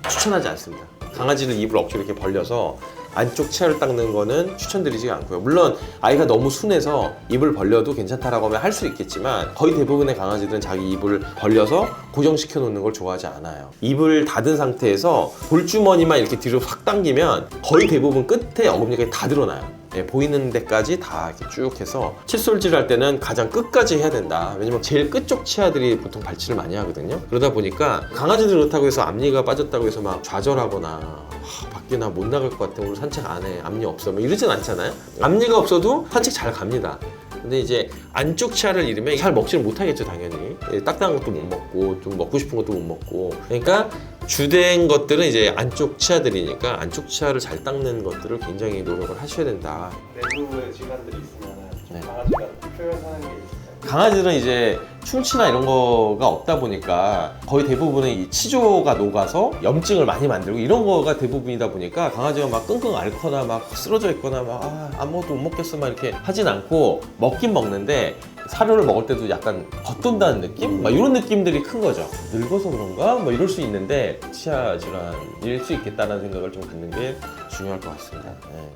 추천하지 않습니다. 강아지는 입을 억지로 이렇게 벌려서 안쪽 치아를 닦는 거는 추천드리지 않고요. 물론 아이가 너무 순해서 입을 벌려도 괜찮다라고 하면 할 수 있겠지만 거의 대부분의 강아지들은 자기 입을 벌려서 고정시켜 놓는 걸 좋아하지 않아요. 입을 닫은 상태에서 볼주머니만 이렇게 뒤로 확 당기면 거의 대부분 끝에 어금니가 다 드러나요. 예, 보이는 데까지 다 이렇게 쭉 해서 칫솔질 할 때는 가장 끝까지 해야 된다. 왜냐면 제일 끝쪽 치아들이 보통 발치를 많이 하거든요. 그러다 보니까 강아지들 그렇다고 해서 앞니가 빠졌다고 해서 막 좌절하거나 밖에 나 못 나갈 것 같아, 오늘 산책 안 해, 앞니 없어, 뭐 이러진 않잖아요. 앞니가 없어도 산책 잘 갑니다. 근데 이제 안쪽 치아를 잃으면 잘 먹지를 못하겠죠, 당연히. 딱딱한 것도 못 먹고 좀 먹고 싶은 것도 못 먹고. 그러니까 주된 것들은 이제 안쪽 치아들이니까 안쪽 치아를 잘 닦는 것들을 굉장히 노력을 하셔야 된다. 내부에 질환들이 있으면 네. 강아지가 표현하는 게 있을까요? 강아지들은 이제 충치나 이런 거가 없다 보니까 거의 대부분은 이 치조가 녹아서 염증을 많이 만들고 이런 거가 대부분이다 보니까 강아지가 막 끙끙 앓거나 막 쓰러져 있거나 막 아무것도 못 먹겠어 막 이렇게 하진 않고 먹긴 먹는데 사료를 먹을 때도 약간 겉돈다는 느낌? 막 이런 느낌들이 큰 거죠. 늙어서 그런가? 뭐 이럴 수 있는데 치아 질환일 수 있겠다는 생각을 좀 갖는 게 중요할 것 같습니다. 네.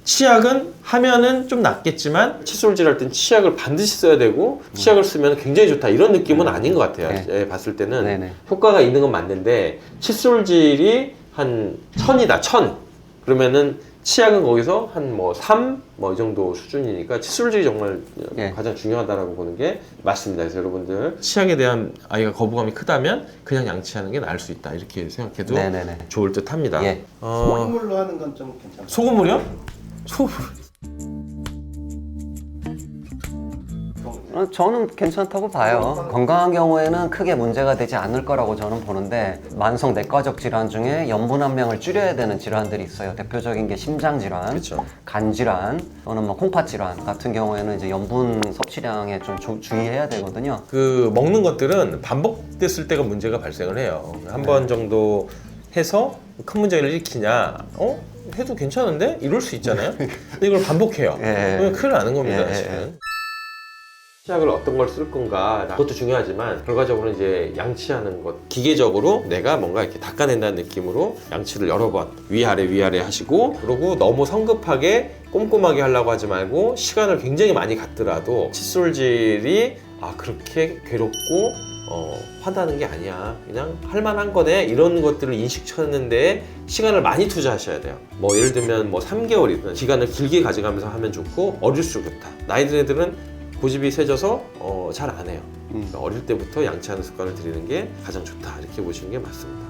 치약은 하면은 좀 낫겠지만 칫솔질 할 땐 치약을 반드시 써야 되고 치약을 쓰면 굉장히 좋다 이런 느낌은 아닌 것 같아요. 네. 예, 봤을 때는 네네. 효과가 있는 건 맞는데 칫솔질이 한 1000이다 1000 그러면은 치약은 거기서 한 뭐 3? 뭐 이 정도 수준이니까 칫솔질이 정말 예. 가장 중요하다고 보는 게 맞습니다. 그래서 여러분들 치약에 대한 아이가 거부감이 크다면 그냥 양치하는 게 나을 수 있다 이렇게 생각해도 네네네. 좋을 듯 합니다. 예. 소금물로 하는 건 좀 괜찮아요. 소금물이요? 소금 저는 괜찮다고 봐요. 건강한 경우에는 크게 문제가 되지 않을 거라고 저는 보는데 만성 내과적 질환 중에 염분 함량을 줄여야 되는 질환들이 있어요. 대표적인 게 심장 질환, 그렇죠. 간 질환, 또는 뭐 콩팥 질환 같은 경우에는 이제 염분 섭취량에 좀 주의해야 되거든요. 그 먹는 것들은 반복됐을 때가 문제가 발생을 해요. 한 번 정도 해서 큰 문제를 일으키냐? 해도 괜찮은데? 이럴 수 있잖아요. 근데 이걸 반복해요. 예. 그러면 큰일 나는 겁니다, 예. 사실은. 치약을 어떤 걸 쓸 건가 그것도 중요하지만 결과적으로 이제 양치하는 것 기계적으로 내가 뭔가 이렇게 닦아낸다는 느낌으로 양치를 여러 번 위아래 하시고 그리고 너무 성급하게 꼼꼼하게 하려고 하지 말고 시간을 굉장히 많이 갖더라도 칫솔질이 그렇게 괴롭고 화나는 게 아니야 그냥 할만한 거네 이런 것들을 인식하는데 시간을 많이 투자하셔야 돼요. 뭐 예를 들면 뭐 3개월이든 기간을 길게 가져가면서 하면 좋고 어릴수록 좋다. 나이 든 애들은 고집이 세져서 잘 안 해요. 그러니까 어릴 때부터 양치하는 습관을 들이는 게 가장 좋다 이렇게 보시는 게 맞습니다.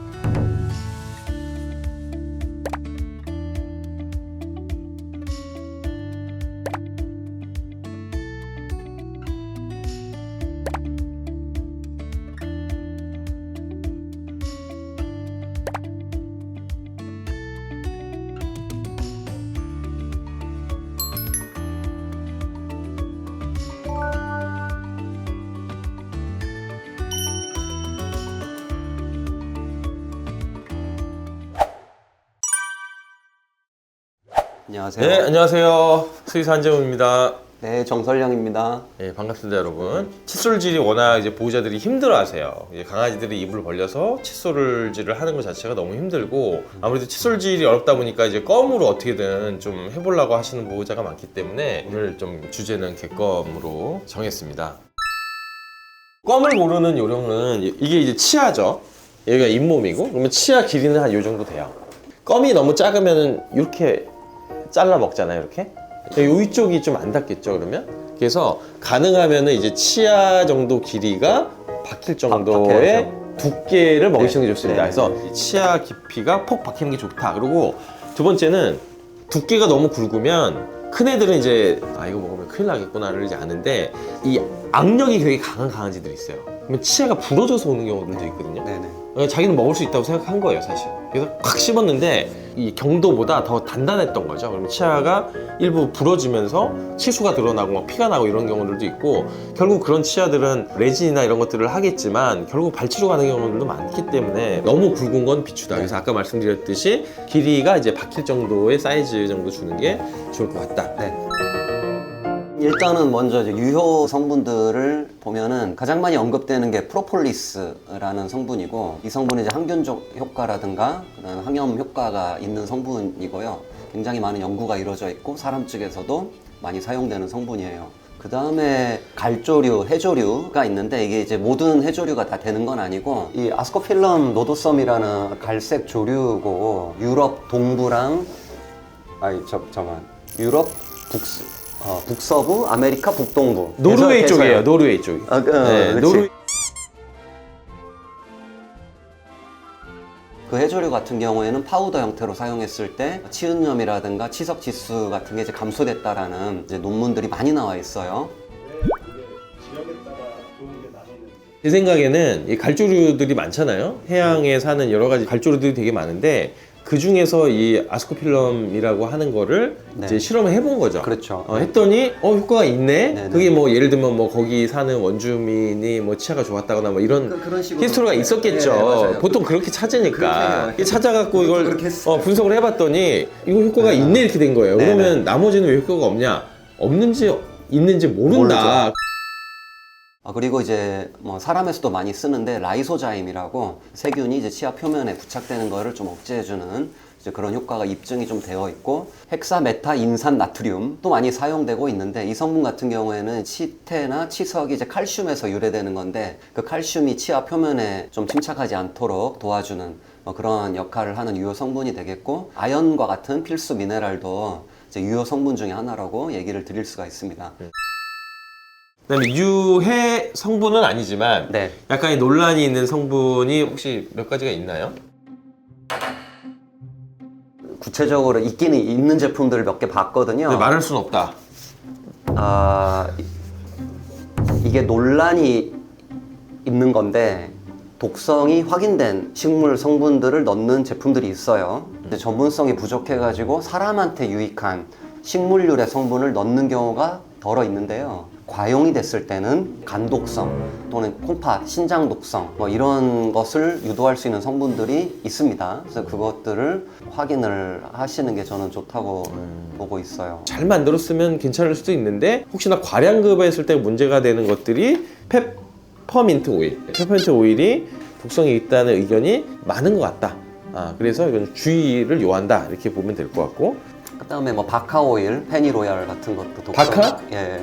안녕하세요. 네, 안녕하세요. 수의사 한재훈입니다. 네, 정설령입니다. 네, 반갑습니다, 여러분. 칫솔질이 워낙 이제 보호자들이 힘들어하세요. 이제 강아지들이 입을 벌려서 칫솔질을 하는 것 자체가 너무 힘들고 아무래도 칫솔질이 어렵다 보니까 이제 껌으로 어떻게든 좀 해보려고 하시는 보호자가 많기 때문에 오늘 좀 주제는 개껌으로 정했습니다. 껌을 고르는 요령은 이게 이제 치아죠. 여기가 잇몸이고 그러면 치아 길이는 한 요 정도 돼요. 껌이 너무 작으면 이렇게 잘라 먹잖아요, 이렇게. 이쪽이 좀 안 닿겠죠, 그러면? 그래서 가능하면은 이제 치아 정도 길이가 박힐 정도의 두께를 먹이시는 게 좋습니다. 그래서 치아 깊이가 폭 박히는 게 좋다. 그리고 두 번째는 두께가 너무 굵으면 큰 애들은 이제 이거 먹으면 큰일 나겠구나를 이제 아는데 이 악력이 되게 강한 강아지들이 있어요. 그러면 치아가 부러져서 오는 경우들도 있거든요. 자기는 먹을 수 있다고 생각한 거예요, 사실. 그래서 확 씹었는데 이 경도보다 더 단단했던 거죠. 그러면 치아가 일부 부러지면서 치수가 드러나고 막 피가 나고 이런 경우들도 있고 결국 그런 치아들은 레진이나 이런 것들을 하겠지만 결국 발치로 가는 경우들도 많기 때문에 너무 굵은 건 비추다. 그래서 아까 말씀드렸듯이 길이가 이제 박힐 정도의 사이즈 정도 주는 게 좋을 것 같다. 일단은 먼저 이제 유효 성분들을 보면은 가장 많이 언급되는 게 프로폴리스라는 성분이고, 이 성분은 이제 항균적 효과라든가 그다음에 항염 효과가 있는 성분이고요. 굉장히 많은 연구가 이루어져 있고 사람 측에서도 많이 사용되는 성분이에요. 그 다음에 갈조류, 해조류가 있는데 이게 이제 모든 해조류가 다 되는 건 아니고, 이 아스코필럼 노도섬이라는 갈색 조류고 유럽 동부랑 유럽 북서부, 아메리카 북동부. 노르웨이 그래서 쪽이에요. 노르웨이 쪽. 네, 노르웨이. 그 해조류 같은 경우에는 파우더 형태로 사용했을 때 치은염이라든가 치석 지수 같은 게 이제 감소됐다라는 이제 논문들이 많이 나와 있어요. 제 생각에는 이 갈조류들이 많잖아요. 해양에 사는 여러 가지 갈조류들이 되게 많은데 그 중에서 이 아스코필럼이라고 하는 거를 네. 이제 실험을 해본 거죠. 그렇죠. 했더니 효과가 있네. 네네. 그게 뭐 예를 들면 뭐 거기 사는 원주민이 뭐 치아가 좋았다거나 뭐 이런 그런 식으로. 히스토리가 있었겠죠. 네, 맞아요. 보통 그렇게 찾으니까 그렇게 찾아갖고 이걸 그렇게 했어요. 분석을 해봤더니 이거 효과가 있네 이렇게 된 거예요. 네네. 그러면 나머지는 왜 효과가 없냐? 없는지 있는지 모른다. 모르죠. 그리고 이제 뭐 사람에서도 많이 쓰는데 라이소자임이라고 세균이 이제 치아 표면에 부착되는 거를 좀 억제해주는 이제 그런 효과가 입증이 좀 되어 있고, 헥사메타인산 나트륨도 많이 사용되고 있는데, 이 성분 같은 경우에는 치태나 치석이 이제 칼슘에서 유래되는 건데, 그 칼슘이 치아 표면에 좀 침착하지 않도록 도와주는 그런 역할을 하는 유효 성분이 되겠고, 아연과 같은 필수 미네랄도 이제 유효 성분 중에 하나라고 얘기를 드릴 수가 있습니다. 그다음에 유해 성분은 아니지만 네. 약간의 논란이 있는 성분이 혹시 몇 가지가 있나요? 구체적으로 있기는 있는 제품들을 몇 개 봤거든요. 근데 말할 수는 없다. 이게 논란이 있는 건데, 독성이 확인된 식물 성분들을 넣는 제품들이 있어요. 근데 전문성이 부족해가지고 사람한테 유익한 식물유래 성분을 넣는 경우가 덜어 있는데요. 과용이 됐을 때는 간독성 또는 콩팥, 신장 독성 뭐 이런 것을 유도할 수 있는 성분들이 있습니다. 그래서 그것들을 확인을 하시는 게 저는 좋다고 보고 있어요. 잘 만들었으면 괜찮을 수도 있는데 혹시나 과량급했을 때 문제가 되는 것들이 페퍼민트 오일. 페퍼민트 오일이 독성이 있다는 의견이 많은 것 같다. 그래서 이건 주의를 요한다 이렇게 보면 될 것 같고, 그 다음에 뭐 바카 오일, 페니로얄 같은 것도 독성. 바카? 예.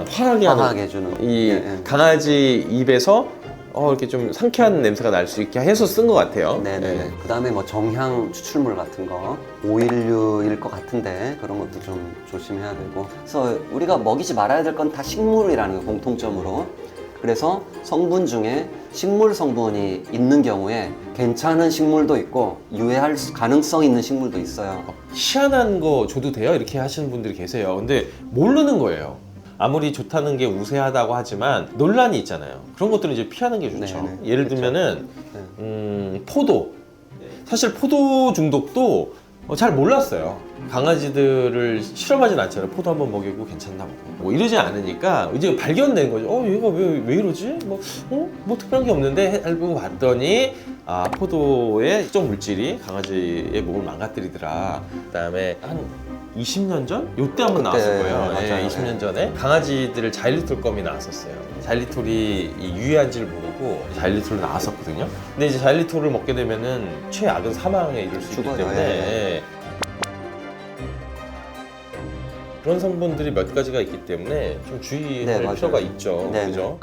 화하게 화하게 해주는. 이 예. 강아지 입에서 이렇게 좀 상쾌한 냄새가 날 수 있게 해서 쓴 것 같아요. 네네. 네. 그 다음에 뭐 정향 추출물 같은 거, 오일류일 것 같은데 그런 것도 좀 조심해야 되고. 그래서 우리가 먹이지 말아야 될 건 다 식물이라는 거 공통점으로. 그래서 성분 중에 식물 성분이 있는 경우에 괜찮은 식물도 있고 유해할 가능성 있는 식물도 있어요. 희한한 거 줘도 돼요? 이렇게 하시는 분들이 계세요. 근데 모르는 거예요. 아무리 좋다는 게 우세하다고 하지만 논란이 있잖아요. 그런 것들은 이제 피하는 게 좋죠. 네네. 예를 들면은 포도. 사실 포도 중독도 잘 몰랐어요. 강아지들을 실험하진 않잖아요. 포도 한번 먹이고 괜찮나 뭐 이러지 않으니까 이제 발견된 거죠. 얘가 왜 이러지? 뭐 특별한 게 없는데 알고 봤더니 포도의 특정 물질이 강아지의 몸을 망가뜨리더라. 그다음에 한 20년 전? 요때 한번 나왔을 거예요. 맞아요. 20년 전에 강아지들을 자일리톨검이 나왔었어요. 자일리톨이 유해한지를 모르고 자일리톨이 나왔었거든요. 근데 이제 자일리톨을 먹게 되면은 최악은 사망에 이를 수 있기 죽어요. 때문에 그런 성분들이 몇 가지가 있기 때문에 좀 주의할 맞아요. 필요가 있죠. 네네. 그죠?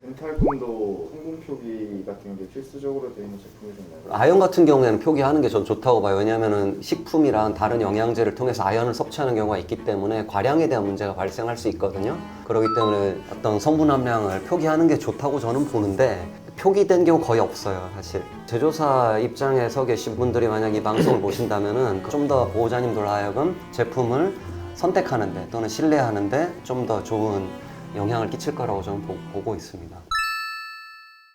멘탈금도 성분 표기 같은 게 필수적으로 되어 있는 제품이 좀 나요. 아연 같은 경우에는 표기하는 게 전 좋다고 봐요. 왜냐하면 식품이랑 다른 영양제를 통해서 아연을 섭취하는 경우가 있기 때문에 과량에 대한 문제가 발생할 수 있거든요. 그렇기 때문에 어떤 성분 함량을 표기하는 게 좋다고 저는 보는데, 표기된 경우 거의 없어요, 사실. 제조사 입장에 서 계신 분들이 만약 이 방송을 보신다면은 좀 더 보호자님들 하여금 제품을 선택하는데 또는 신뢰하는데 좀 더 좋은 영향을 끼칠 거라고 저는 보고 있습니다.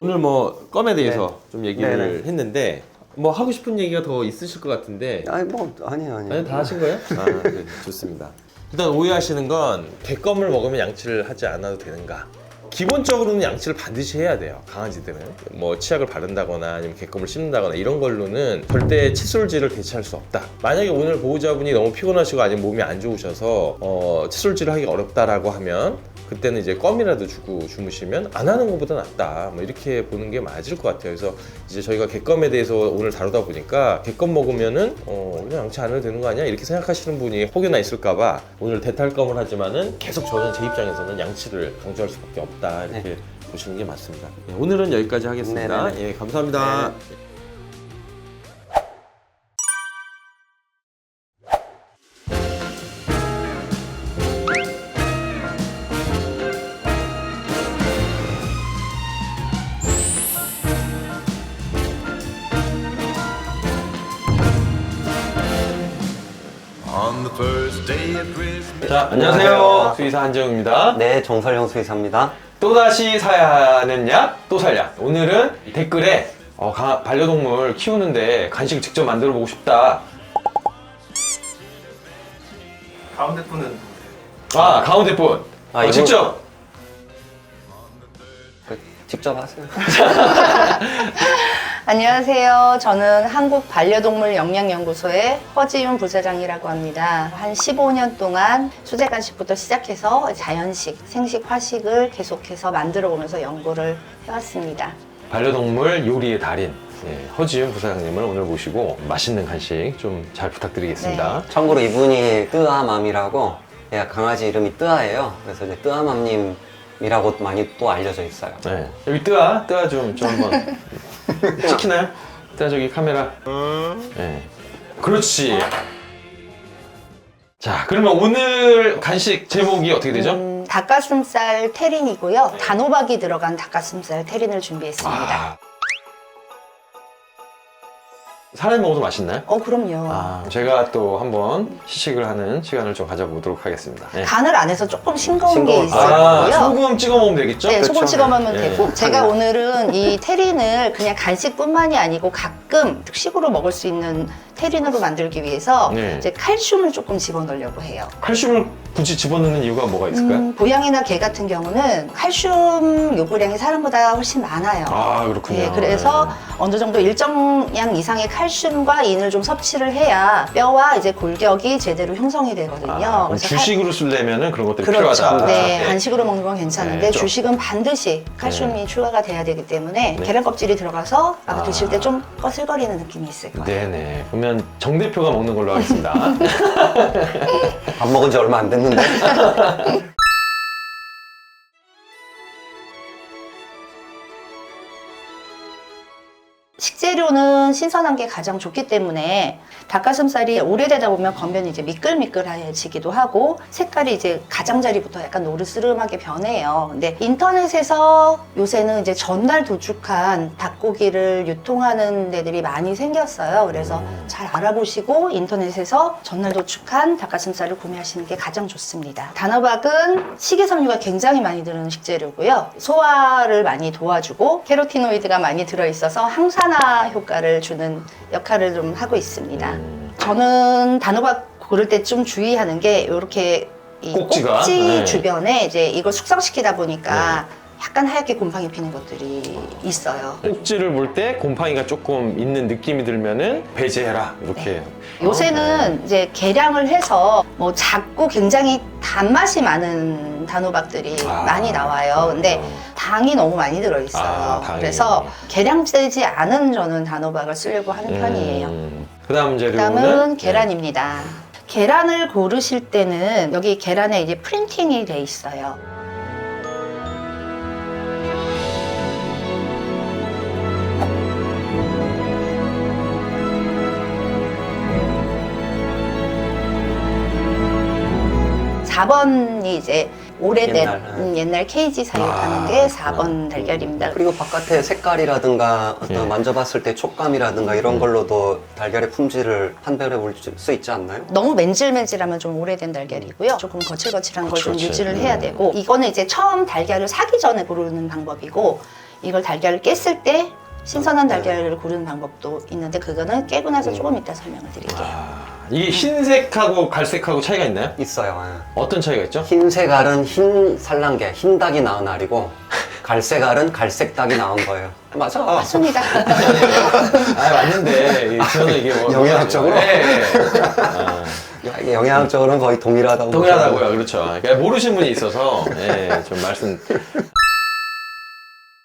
오늘 뭐 껌에 대해서 좀 얘기를 네네. 했는데 뭐 하고 싶은 얘기가 더 있으실 것 같은데. 아니에요. 아니 다 하신 거예요? 네, 좋습니다. 일단 오해하시는 건 개껌을 먹으면 양치를 하지 않아도 되는가? 기본적으로는 양치를 반드시 해야 돼요. 강아지들은 뭐 치약을 바른다거나 아니면 객검을 씹는다거나 이런 걸로는 절대 칫솔질을 대체할 수 없다. 만약에 오늘 보호자분이 너무 피곤하시고 아니면 몸이 안 좋으셔서 칫솔질을 하기 어렵다라고 하면 그때는 이제 껌이라도 주고 주무시면 안 하는 것보다 낫다. 뭐 이렇게 보는 게 맞을 것 같아요. 그래서 이제 저희가 객검에 대해서 오늘 다루다 보니까 객검 먹으면은 그냥 양치 안 해도 되는 거 아니야? 이렇게 생각하시는 분이 혹여나 있을까봐 오늘 대탈검을 하지만은 계속 저는 제 입장에서는 양치를 강조할 수밖에 없다. 이렇게 보시는 게 맞습니다. 네, 오늘은 여기까지 하겠습니다. 네네네. 예, 감사합니다. 자, 안녕하세요. 수의사 한재웅입니다. 네, 정설영 수의사입니다. 또다시 사야 하는 약, 또 살 약. 오늘은 댓글에 반려동물 키우는데 간식 직접 만들어 보고 싶다. 가운데 분은 가운데 분. 이분- 직접. 직접 하세요. 안녕하세요. 저는 한국 반려동물 영양연구소의 허지윤 부사장이라고 합니다. 한 15년 동안 수제간식부터 시작해서 자연식, 생식, 화식을 계속해서 만들어 오면서 연구를 해왔습니다. 반려동물 요리의 달인 허지윤 부사장님을 오늘 모시고 맛있는 간식 좀 잘 부탁드리겠습니다. 참고로 이분이 뜨아맘이라고, 얘가 강아지 이름이 뜨아예요. 그래서 이제 뜨아맘님이라고 많이 또 알려져 있어요. 네. 여기 뜨아 좀 한번 찍히나요? 뜨아 저기 카메라. 네. 그렇지. 자, 그러면 오늘 간식 제목이 어떻게 되죠? 닭가슴살 테린이고요. 단호박이 들어간 닭가슴살 테린을 준비했습니다. 사람이 먹어도 맛있나요? 그럼요. 제가 또 한번 시식을 하는 시간을 좀 가져보도록 하겠습니다. 네. 간을 안 해서 조금 싱거운 게 있어요. 소금 찍어 먹으면 되겠죠? 네, 소금 찍어 먹으면 네. 되고, 제가 오늘은 이 테린을 그냥 간식뿐만이 아니고 가끔 특식으로 먹을 수 있는 테린으로 만들기 위해서 네. 이제 칼슘을 조금 집어넣으려고 해요. 칼슘을 굳이 집어넣는 이유가 뭐가 있을까요? 고양이나 개 같은 경우는 칼슘 요구량이 사람보다 훨씬 많아요. 그렇군요. 네, 그래서 어느 정도 일정량 이상의 칼슘과 인을 좀 섭취를 해야 뼈와 이제 골격이 제대로 형성이 되거든요. 그럼 그래서 주식으로 쓰려면 그런 것들이 그렇죠. 필요하다. 네, 간식으로 먹는 건 괜찮은데 네, 주식은 반드시 칼슘이 추가가 돼야 되기 때문에 계란 껍질이 들어가서 아마 드실 때 좀 거슬거리는 느낌이 있을 거예요. 네네. 그러면 정 대표가 먹는 걸로 하겠습니다. 밥 먹은 지 얼마 안 됐는데. 식재료는 신선한 게 가장 좋기 때문에 닭가슴살이 오래되다 보면 겉면이 이제 미끌미끌해지기도 하고 색깔이 이제 가장자리부터 약간 노르스름하게 변해요. 근데 인터넷에서 요새는 이제 전날 도축한 닭고기를 유통하는 데들이 많이 생겼어요. 그래서 잘 알아보시고 인터넷에서 전날 도축한 닭가슴살을 구매하시는 게 가장 좋습니다. 단호박은 식이섬유가 굉장히 많이 들어있는 식재료고요. 소화를 많이 도와주고 캐로티노이드가 많이 들어있어서 항산화 효과를 주는 역할을 좀 하고 있습니다. 저는 단호박 고를 때 좀 주의하는 게 이렇게 이 꼭지가? 꼭지 네. 주변에 이제 이걸 숙성시키다 보니까 약간 하얗게 곰팡이 피는 것들이 있어요. 꼭지를 볼 때 곰팡이가 조금 있는 느낌이 들면은 배제해라 이렇게. 요새는 이제 개량을 해서 뭐 작고 굉장히 단맛이 많은 단호박들이 많이 나와요. 근데 당이 너무 많이 들어있어요. 당이. 그래서 개량되지 않은 저는 단호박을 쓰려고 하는 편이에요. 그다음 재료는 그다음은 계란입니다. 계란을 고르실 때는 여기 계란에 이제 프린팅이 돼 있어요. 사 4번이 이제 오래된 옛날 케이지 사육하는 게 4번 달걀입니다. 그리고 바깥에 색깔이라든가 어떤 만져봤을 때 촉감이라든가 이런 걸로도 달걀의 품질을 판별해 볼 수 있지 않나요? 너무 맨질맨질하면 좀 오래된 달걀이고요. 조금 거칠거칠한 걸 좀 그렇지. 유지를 해야 되고, 이거는 이제 처음 달걀을 사기 전에 고르는 방법이고, 이걸 달걀을 깼을 때 신선한 달걀을 고르는 방법도 있는데, 그거는 깨고 나서 조금 이따 설명을 드릴게요. 이게 흰색하고 갈색하고 차이가 있나요? 있어요. 어떤 차이가 있죠? 흰색 알은 흰 산란계, 흰 닭이 낳은 알이고 갈색알은 갈색 닭이 나온 거예요. 맞아. 맞습니다. 아 맞는데 저는 이게 뭐 영양학적으로? 네. 이게 영양학적으로는 거의 동일하다고. 동일하다고요. 그렇죠. 그러니까 모르시는 분이 있어서 좀 말씀.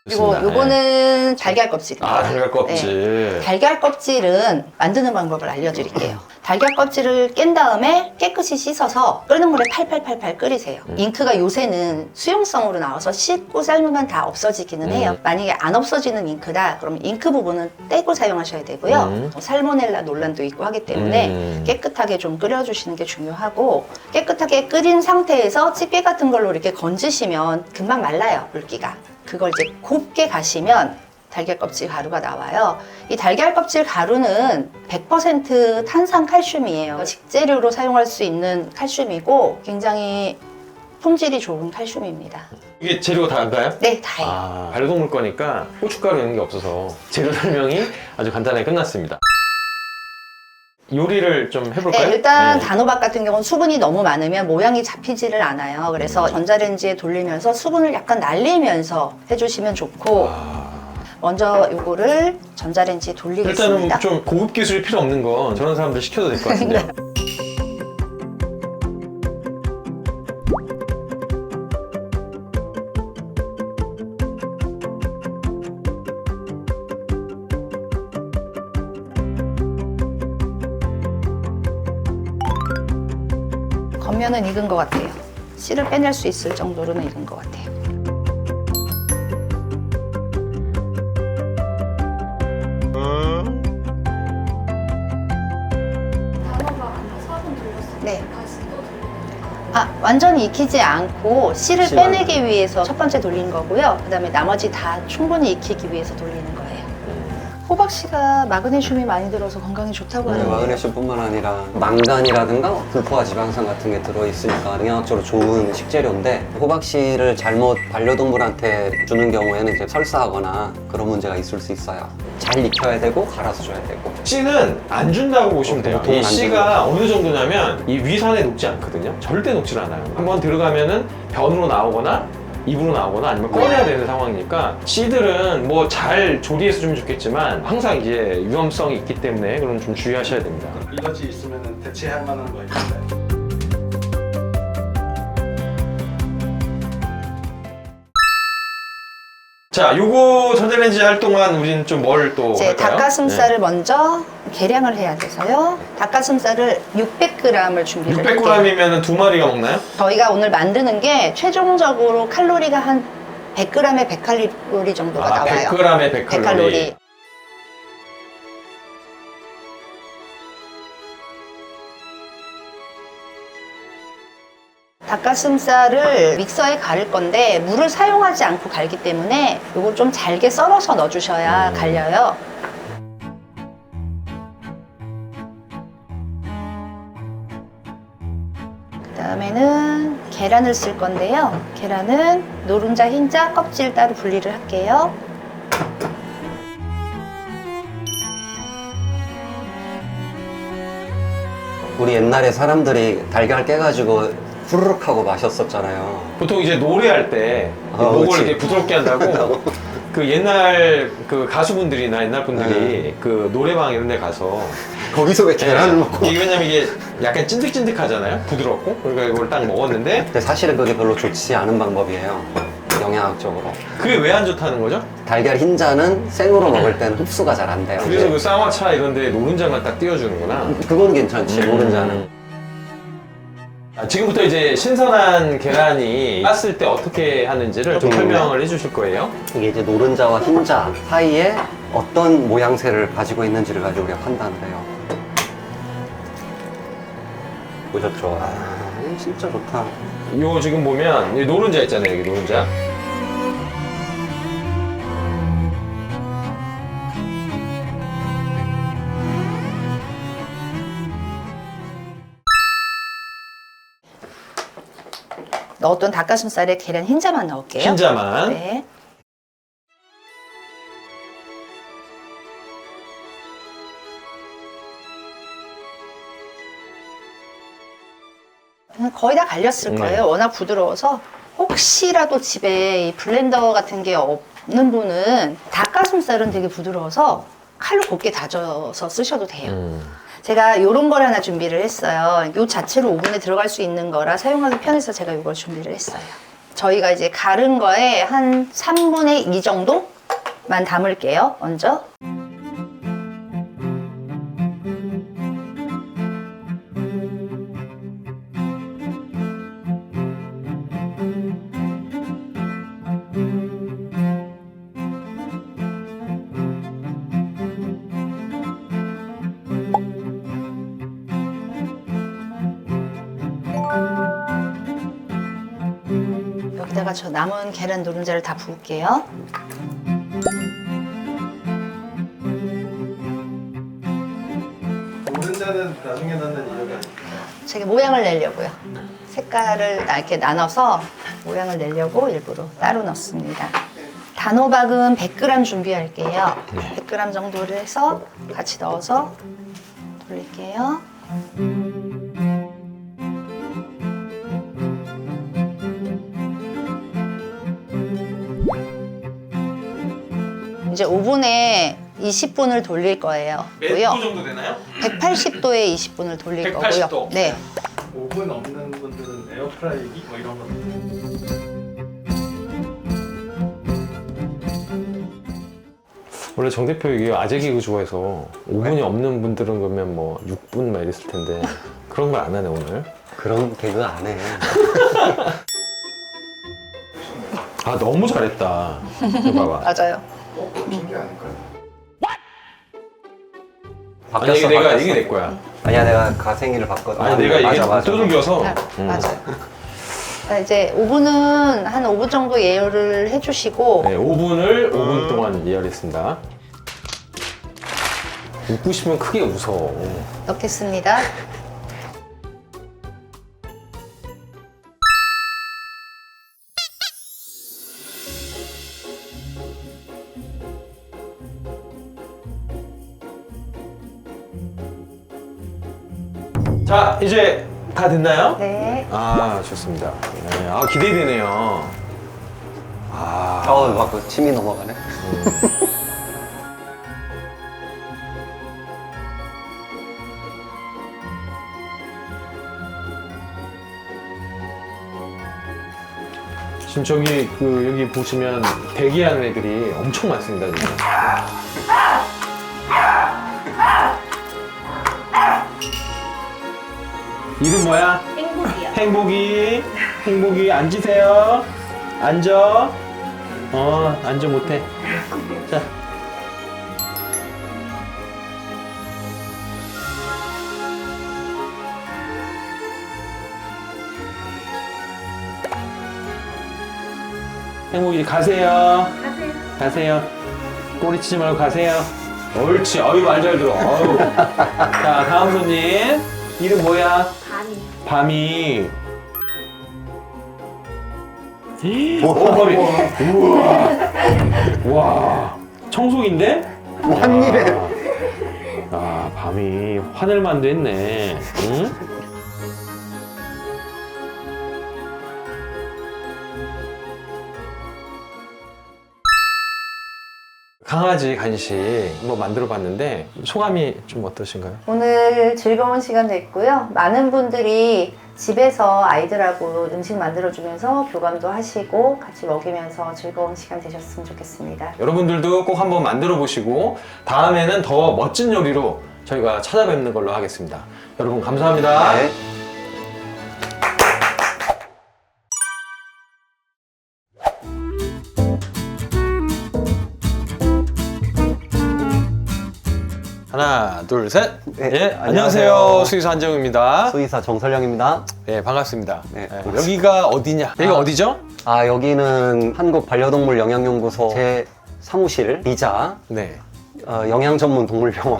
그리고 좋습니다. 요거는 달걀 껍질이에요. 아, 달걀 껍질. 네. 달걀 껍질은 만드는 방법을 알려드릴게요. 달걀 껍질을 깬 다음에 깨끗이 씻어서 끓는 물에 팔팔팔팔 끓이세요. 잉크가 요새는 수용성으로 나와서 씻고 삶으면 다 없어지기는 해요. 만약에 안 없어지는 잉크다 그러면 잉크 부분은 떼고 사용하셔야 되고요. 살모넬라 논란도 있고 하기 때문에 깨끗하게 좀 끓여주시는 게 중요하고, 깨끗하게 끓인 상태에서 집게 같은 걸로 이렇게 건지시면 금방 말라요, 물기가. 그걸 이제 곱게 가시면 달걀 껍질 가루가 나와요. 이 달걀 껍질 가루는 100% 탄산 칼슘이에요. 식재료로 사용할 수 있는 칼슘이고 굉장히 품질이 좋은 칼슘입니다. 이게 재료가 다인가요? 네, 다예요. 아, 반려동물 거니까 고춧가루 이런 게 없어서 재료 설명이 아주 간단하게 끝났습니다. 요리를 좀 해볼까요? 네, 일단 단호박 같은 경우는 수분이 너무 많으면 모양이 잡히지를 않아요. 그래서 전자레인지에 돌리면서 수분을 약간 날리면서 해주시면 좋고, 먼저 요거를 전자레인지에 돌리겠습니다. 일단은 좀 고급 기술이 필요 없는 건 저런 사람들 시켜도 될 것 같은데요. 겉면은 익은 것 같아요. 씨를 빼낼 수 있을 정도로는 익은 것 같아요. 네. 아, 완전히 익히지 않고 씨를 씨만. 빼내기 위해서 첫 번째 돌리는 거고요. 그 다음에 나머지 다 충분히 익히기 위해서 돌리는 거예요. 호박씨가 마그네슘이 많이 들어서 건강에 좋다고 하는데 마그네슘뿐만 아니라 망간이라든가 불포화 지방산 같은 게 들어있으니까 영양학적으로 좋은 식재료인데, 호박씨를 잘못 반려동물한테 주는 경우에는 이제 설사하거나 그런 문제가 있을 수 있어요. 잘 익혀야 되고 갈아서 줘야 되고. 씨는 안 준다고 보시면 돼요. 보통은 이 안 씨가 어느 정도냐면 이 위산에 녹지 않거든요. 절대 녹질 않아요. 한번 들어가면은 변으로 나오거나 입으로 나오거나 아니면 꺼내야 되는 상황이니까, 씨들은 뭐 잘 조리해서 주면 좋겠지만 항상 이제 위험성이 있기 때문에 그럼 좀 주의하셔야 됩니다. 일러지 있으면 대체할 만한 거 있나요? 자, 요거 전자레인지 할 동안 우리는 좀 뭘 또 이제 할까요? 닭가슴살을 먼저 계량을 해야 돼서요. 닭가슴살을 600g을 준비를 할게요. 600g이면 두 마리가 먹나요? 저희가 오늘 만드는 게 최종적으로 칼로리가 한 100g에 100칼로리 정도가 나와요. 100g에 100칼로리. 닭가슴살을 믹서에 갈을 건데 물을 사용하지 않고 갈기 때문에 이걸 좀 잘게 썰어서 넣어주셔야 갈려요. 그 다음에는 계란을 쓸 건데요. 계란은 노른자, 흰자, 껍질 따로 분리를 할게요. 우리 옛날에 사람들이 달걀 깨가지고 후루룩 하고 마셨었잖아요. 보통 이제 노래할 때 목을 그치. 이렇게 부드럽게 한다고 그 옛날 그 가수분들이나 옛날 분들이 그 노래방 이런 데 가서 거기서 왜 계란을 먹고. 이게 왜냐면 이게 약간 찐득찐득하잖아요. 부드럽고. 그러니까 이걸 딱 먹었는데 근데 사실은 그게 별로 좋지 않은 방법이에요. 영양학적으로. 그게 왜 안 좋다는 거죠? 달걀 흰자는 생으로 먹을 때는 흡수가 잘 안 돼요. 그래서 그 쌍화차 이런 데 노른자만 딱 띄워주는구나. 그건 괜찮지, 노른자는. 지금부터 이제 신선한 계란이 땄을 때 어떻게 하는지를 좀 설명을 해주실 거예요. 이게 이제 노른자와 흰자 사이에 어떤 모양새를 가지고 있는지를 가지고 우리가 판단을 해요. 보셨죠? 아, 진짜 좋다. 요 지금 보면 이 노른자 있잖아요. 여기 노른자. 넣었던 닭가슴살에 계란 흰자만 넣을게요. 흰자만. 네. 거의 다 갈렸을 거예요. 워낙 부드러워서 혹시라도 집에 이 블렌더 같은 게 없는 분은 닭가슴살은 되게 부드러워서 칼로 곱게 다져서 쓰셔도 돼요. 제가 이런 걸 하나 준비를 했어요. 요 자체로 오븐에 들어갈 수 있는 거라 사용하기 편해서 제가 이걸 준비를 했어요. 저희가 이제 갈은 거에 한 3분의 2 정도만 담을게요. 먼저. 여기다가 저 남은 계란 노른자를 다 부을게요. 노른자는 나중에 넣는 이유가 아닐까요? 제가 모양을 내려고요. 색깔을 이렇게 나눠서 모양을 내려고 일부러 따로 넣습니다. 단호박은 100g 준비할게요. 100g 정도를 해서 같이 넣어서 돌릴게요. 이제 오븐에 20분을 돌릴 거예요. 몇 도 정도 되나요? 180도에 20분을 돌릴 180도? 거고요. 네. 오븐 없는 분들은 에어프라이기 뭐 이런 거. 원래 정 대표 이게 아재 개그 좋아해서 5분이 없는 분들은 그러면 뭐 6분 막 이랬을 텐데 그런 걸 안 하네 오늘. 그런 개그 안 해. 아 너무 잘했다. 봐봐. 맞아요. 바뀐 게 아닐까요? 아니 이게 내가 이게 내 거야. 아니야, 내가 가생이를 바꿨어. 아니 내가 이게 맞아. 두들겨서. 맞아요. 자, 이제 오븐은 한 5분 정도 예열을 해주시고 네, 5분을 5분 동안 예열했습니다. 웃고 싶으면 크게 웃어. 넣겠습니다. 자 이제 다 됐나요? 네. 아 좋습니다. 네, 아 기대되네요. 아. 막 침이 넘어가네. 지금 저기 여기 보시면 대기하는 애들이 엄청 많습니다 지금. 이름 뭐야? 행복이요. 행복이 앉으세요. 앉아. 앉아 못해. 자. 행복이 가세요. 가세요. 꼬리 치지 말고 가세요. 옳지. 어이 말 잘 들어. 어우. 자 다음 손님. 이름 뭐야? 밤이. 밤이. 우와. 와. 청소기인데? 한 입에. 아, 밤이 화낼만도 했네. 응? 강아지 간식 한번 만들어 봤는데 소감이 좀 어떠신가요? 오늘 즐거운 시간 됐고요. 많은 분들이 집에서 아이들하고 음식 만들어주면서 교감도 하시고 같이 먹이면서 즐거운 시간 되셨으면 좋겠습니다. 여러분들도 꼭 한번 만들어 보시고 다음에는 더 멋진 요리로 저희가 찾아뵙는 걸로 하겠습니다. 여러분 감사합니다. 네. 하나, 둘, 셋. 네, 예, 안녕하세요. 안녕하세요. 수의사 한정우입니다. 수의사 정설영입니다. 네, 반갑습니다. 네, 예, 반갑습니다. 여기가 어디냐? 여기가 어디죠? 여기는 한국반려동물 영양연구소 제 사무실 이자 네. 영양 전문 동물병원.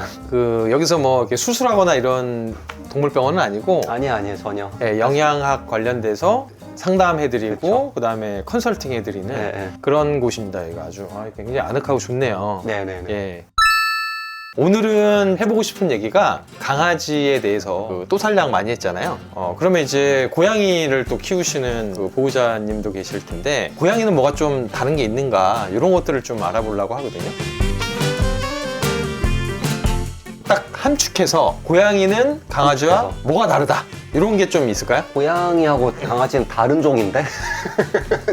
여기서 뭐 이렇게 수술하거나 이런 동물병원은 아니고 아니에요, 전혀. 예, 영양학 관련돼서 상담해드리고 그렇죠. 그다음에 컨설팅해드리는 네. 그런 곳입니다. 여기가 아주 굉장히 아늑하고 좋네요. 네네네. 예. 오늘은 해보고 싶은 얘기가 강아지에 대해서 그 또살량 많이 했잖아요. 그러면 이제 고양이를 또 키우시는 그 보호자님도 계실 텐데 고양이는 뭐가 좀 다른 게 있는가 이런 것들을 좀 알아보려고 하거든요. 딱 함축해서 고양이는 강아지와 뭐가 다르다 이런 게 좀 있을까요? 고양이하고 강아지는 다른 종인데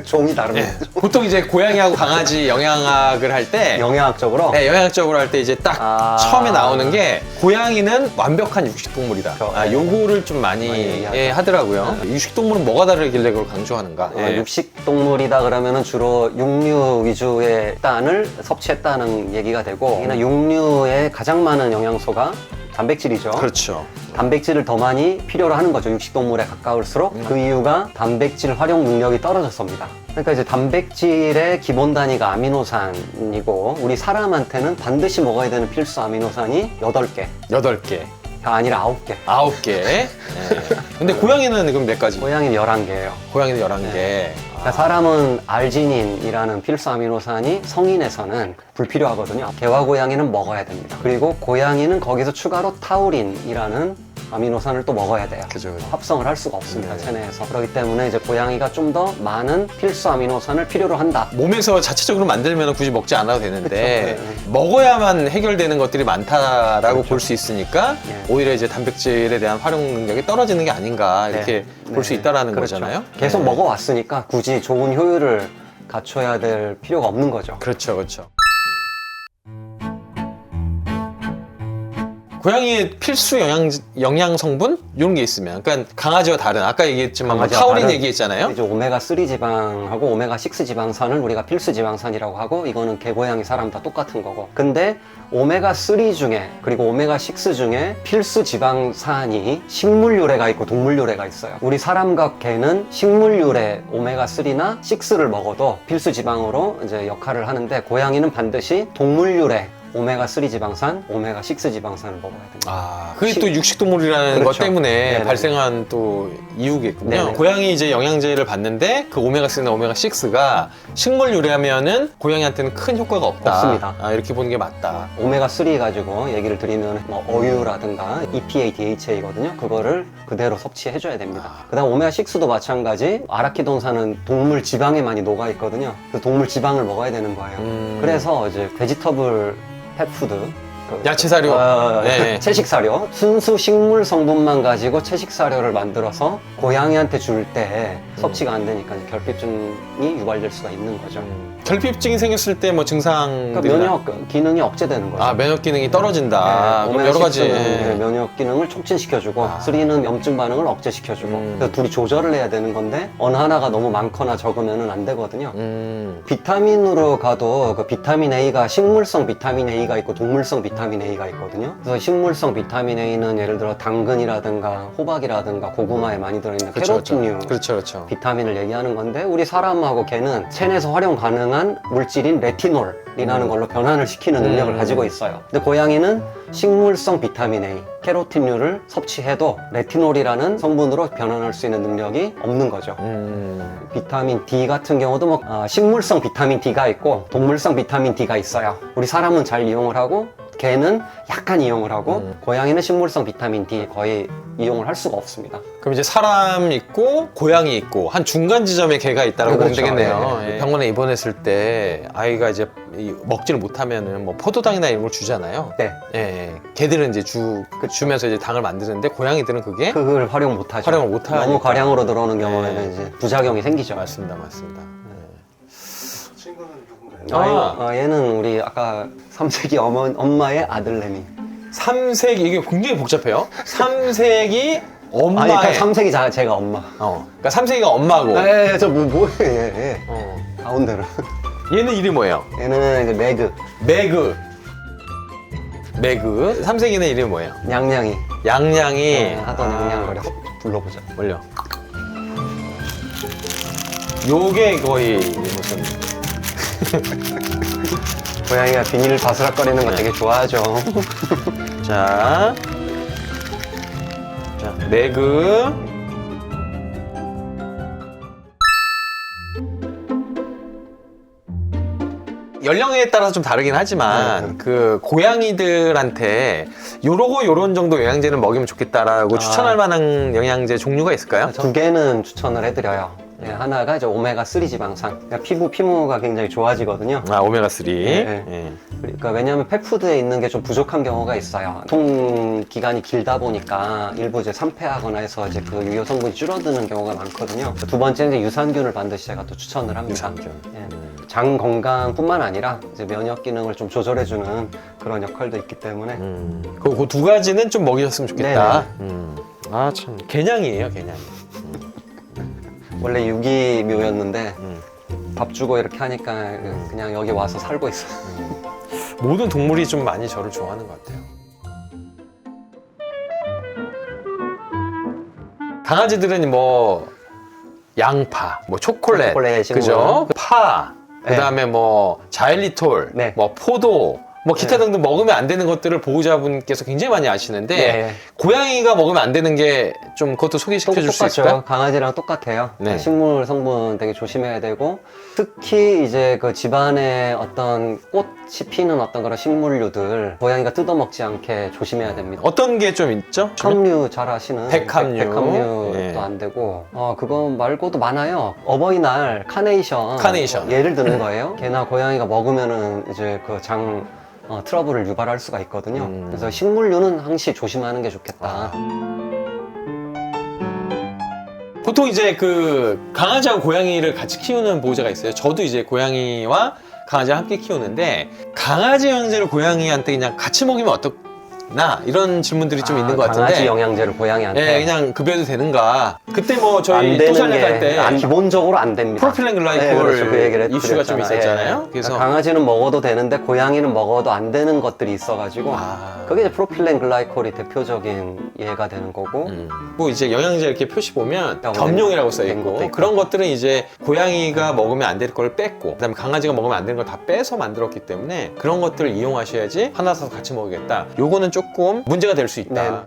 종이 다릅니다. 보통 이제 고양이하고 강아지 영양학을 할 때 영양학적으로 영양학적으로 할 때 이제 딱 처음에 나오는 게 고양이는 완벽한 육식동물이다. 요거를 좀 많이 하더라고요. 육식동물은 뭐가 다르길래 그걸 강조하는가? 육식동물이다 그러면은 주로 육류 위주의 단을 섭취했다는 얘기가 되고, 여기는 육류에 가장 많은 영양소가 단백질이죠. 그렇죠. 단백질을 더 많이 필요로 하는 거죠. 육식동물에 가까울수록. 그 이유가 단백질 활용 능력이 떨어졌습니다. 그러니까 이제 단백질의 기본 단위가 아미노산이고, 우리 사람한테는 반드시 먹어야 되는 필수 아미노산이 8개. 8개. 아니라 9개. 9개. 근데 고양이는 그럼 몇 가지? 고양이는 11개예요. 고양이는 11개. 그러니까 사람은 알지닌이라는 필수 아미노산이 성인에서는 불필요하거든요. 개와 고양이는 먹어야 됩니다. 그리고 고양이는 거기서 추가로 타우린이라는 아미노산을 또 먹어야 돼요. 그죠. 합성을 할 수가 없습니다. 체내에서. 그렇기 때문에 이제 고양이가 좀 더 많은 필수 아미노산을 필요로 한다. 몸에서 자체적으로 만들면 굳이 먹지 않아도 되는데 그쵸. 먹어야만 해결되는 것들이 많다라고 그렇죠. 볼 수 있으니까 오히려 이제 단백질에 대한 활용 능력이 떨어지는 게 아닌가 이렇게 볼 수 있다라는 그렇죠. 거잖아요. 계속 먹어왔으니까 굳이 좋은 효율을 갖춰야 될 필요가 없는 거죠. 그렇죠, 그렇죠. 고양이의 필수 영양 성분 이런 게 있으면, 그러니까 강아지와 다른 아까 얘기했지만 뭐 타우린 얘기했잖아요. 이제 오메가3 지방하고 오메가6 지방산을 우리가 필수 지방산이라고 하고, 이거는 개, 고양이, 사람 다 똑같은 거고. 근데 오메가3 중에 그리고 오메가6 중에 필수 지방산이 식물유래가 있고 동물유래가 있어요. 우리 사람과 개는 식물유래 오메가3나 6를 먹어도 필수 지방으로 이제 역할을 하는데, 고양이는 반드시 동물유래 오메가3 지방산, 오메가6 지방산을 먹어야 됩니다. 그게 또 육식동물이라는 그렇죠. 것 때문에 네네. 발생한 또 이유겠군요. 네네. 고양이 이제 영양제를 받는데 그 오메가3나 오메가6가 식물 유래하면은 고양이한테는 큰 효과가 없다. 없습니다. 이렇게 보는 게 맞다. 오메가3 가지고 얘기를 드리면 뭐 어유라든가 EPA, DHA거든요. 그거를 그대로 섭취해줘야 됩니다. 그다음 오메가6도 마찬가지. 아라키돈산은 동물 지방에 많이 녹아 있거든요. 그 동물 지방을 먹어야 되는 거예요. 그래서 이제 베지터블 펫푸드, 야채 사료, 채식 사료, 순수 식물 성분만 가지고 채식 사료를 만들어서 고양이한테 줄 때 섭취가 안 되니까 이제 결핍증이 유발될 수가 있는 거죠. 결핍증이 생겼을 때 뭐 증상들이 그러니까 면역 기능이 억제되는 거죠. 면역 기능이 떨어진다. 그럼 여러 가지 면역 기능을 촉진시켜주고 3는 염증 반응을 억제시켜주고. 그래서 둘이 조절을 해야 되는 건데 어느 하나가 너무 많거나 적으면 안 되거든요. 비타민으로 가도 그 비타민 A가 식물성 비타민 A가 있고 동물성 비타민 A가 있거든요. 그래서 식물성 비타민 A는 예를 들어 당근이라든가 호박이라든가 고구마에 많이 들어있는 캐로틴류 그렇죠. 비타민을 얘기하는 건데, 우리 사람하고 개는 체내에서 활용 가능한 물질인 레티놀이라는 걸로 변환을 시키는 능력을 가지고 있어요. 근데 고양이는 식물성 비타민 A, 캐로틴류를 섭취해도 레티놀이라는 성분으로 변환할 수 있는 능력이 없는 거죠. 비타민 D 같은 경우도 뭐 식물성 비타민 D가 있고 동물성 비타민 D가 있어요. 우리 사람은 잘 이용을 하고 개는 약간 이용을 하고 고양이는 식물성 비타민 D 거의 이용을 할 수가 없습니다. 그럼 이제 사람 있고 고양이 있고 한 중간 지점에 개가 있다라고 보면 되겠네요. 네. 병원에 입원했을 때 아이가 이제 먹지를 못하면은 뭐 포도당이나 이런 걸 주잖아요. 네. 개들은 이제 주면서 이제 당을 만드는데 고양이들은 그걸 활용 못하죠. 활용을 못하니까. 너무 과량으로 들어오는 경우에는 이제 부작용이 생기죠. 맞습니다. 친구는 누군가요? 얘는 우리 아까 삼색이 엄마의 아들내미. 삼색이 이게 굉장히 복잡해요. 삼색이 엄마의. 그러니까 삼색이 제가 엄마. 그러니까 삼색이가 엄마고. 저 뭐해? 가운데로. 얘는 이름이 뭐예요? 얘는 이제 매그. 삼색이는 이름이 뭐예요? 양양이. 하던 양양거려. 불러보자. 올려. 요게 거의 무슨 고양이가 비닐 바스락거리는 거 되게 좋아하죠. 자, 매그. 연령에 따라서 좀 다르긴 하지만 그 고양이들한테 요런 정도 영양제는 먹이면 좋겠다라고 추천할 만한 영양제 종류가 있을까요? 두 개는 추천을 해드려요. 네, 하나가 이제 오메가3 지방산. 그러니까 피부가 굉장히 좋아지거든요. 아, 오메가3. 네. 그러니까 왜냐하면 펫푸드에 있는 게 좀 부족한 경우가 있어요. 유통 기간이 길다 보니까 일부 이제 산패하거나 해서 이제 그 유효 성분이 줄어드는 경우가 많거든요. 두 번째는 이제 유산균을 반드시 제가 또 추천을 합니다. 유산균. 장 건강뿐만 아니라 이제 면역 기능을 좀 조절해주는 그런 역할도 있기 때문에. 그 두 가지는 좀 먹이셨으면 좋겠다. 아, 참. 개냥이에요, 개냥이. 원래 유기묘였는데 밥 주고 이렇게 하니까 그냥 여기 와서 살고 있어요. 모든 동물이 좀 많이 저를 좋아하는 것 같아요. 강아지들은 뭐 양파, 뭐 초콜릿, 식물. 그죠? 파, 그다음에 뭐 자일리톨, 뭐 포도, 뭐 기타 등등 먹으면 안 되는 것들을 보호자분께서 굉장히 많이 아시는데 고양이가 먹으면 안 되는 게 좀 그것도 소개시켜 줄 수 있을까요? 강아지랑 똑같아요. 식물 성분 되게 조심해야 되고 특히 이제 그 집안에 어떤 꽃이 피는 어떤 그런 식물류들 고양이가 뜯어먹지 않게 조심해야 됩니다. 어떤 게 좀 있죠? 백합류 잘 아시는 백합류. 백합류도 안 되고 그거 말고도 많아요. 어버이날 카네이션 예를 드는 거예요. 개나 고양이가 먹으면은 이제 그 장 트러블을 유발할 수가 있거든요. 그래서 식물류는 항시 조심하는 게 좋겠다. 보통 이제 그 강아지하고 고양이를 같이 키우는 보호자가 있어요. 저도 이제 고양이와 강아지를 함께 키우는데 강아지 영양제를 고양이한테 그냥 같이 먹이면 어떻나 이런 질문들이 좀 있는 것 같은데 강아지 영양제를 고양이한테 그냥 급여도 되는가? 그때 뭐 저희 또살려갈 때 기본적으로 안 됩니다. 프로필렌 글라이콜 그렇죠. 그 얘기를 이슈가 좀 있었잖아요. 그래서 강아지는 먹어도 되는데 고양이는 먹어도 안 되는 것들이 있어가지고 그게 이제 프로필렌 글라이콜이 대표적인 예가 되는 거고 뭐 이제 영양제 이렇게 표시 보면 겸용이라고 써 있고 그런 것들은 이제 고양이가 먹으면 안 될 걸 뺐고 그다음에 강아지가 먹으면 안 되는 걸 다 빼서 만들었기 때문에 그런 것들을 이용하셔야지 하나 사서 같이 먹겠다. 요거는 조금 문제가 될 수 있다.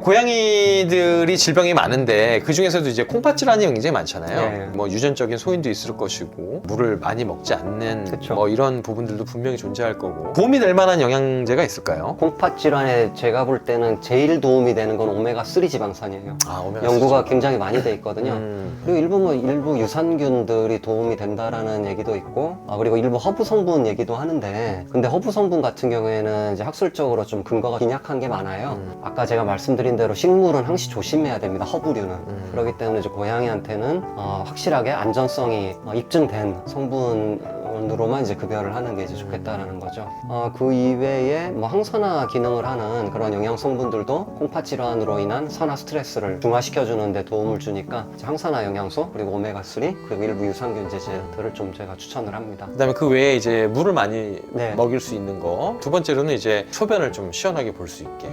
고양이들이 질병이 많은데 그 중에서도 이제 콩팥질환이 굉장히 많잖아요. 뭐 유전적인 소인도 있을 것이고 물을 많이 먹지 않는 뭐 이런 부분들도 분명히 존재할 거고 도움이 될 만한 영양제가 있을까요? 콩팥 질환에 제가 볼 때는 제일 도움이 되는 건 오메가3 지방산이에요. 오메가3 연구가 굉장히 많이 돼 있거든요. 그리고 일부 유산균들이 도움이 된다라는 얘기도 있고 그리고 일부 허브 성분 얘기도 하는데 근데 허브 성분 같은 경우에는 이제 학술적으로 좀 근거가 빈약한 게 많아요. 아까 제가 말씀드린 대로 식물은 항시 조심해야 됩니다. 허브류는. 그렇기 때문에 이제 고양이한테는 확실하게 안전성이 입증된 성분으로만 이제 급여를 하는 게 이제 좋겠다라는 거죠. 그 이외에 뭐 항산화 기능을 하는 그런 영양 성분들도 콩팥 질환으로 인한 산화 스트레스를 중화시켜주는 데 도움을 주니까 항산화 영양소 그리고 오메가3 그리고 일부 유산균제들을 좀 제가 추천을 합니다. 그다음에 그 외에 이제 물을 많이 먹일 수 있는 거. 두 번째로는 이제 소변을 좀 시원하게 볼 수 있게.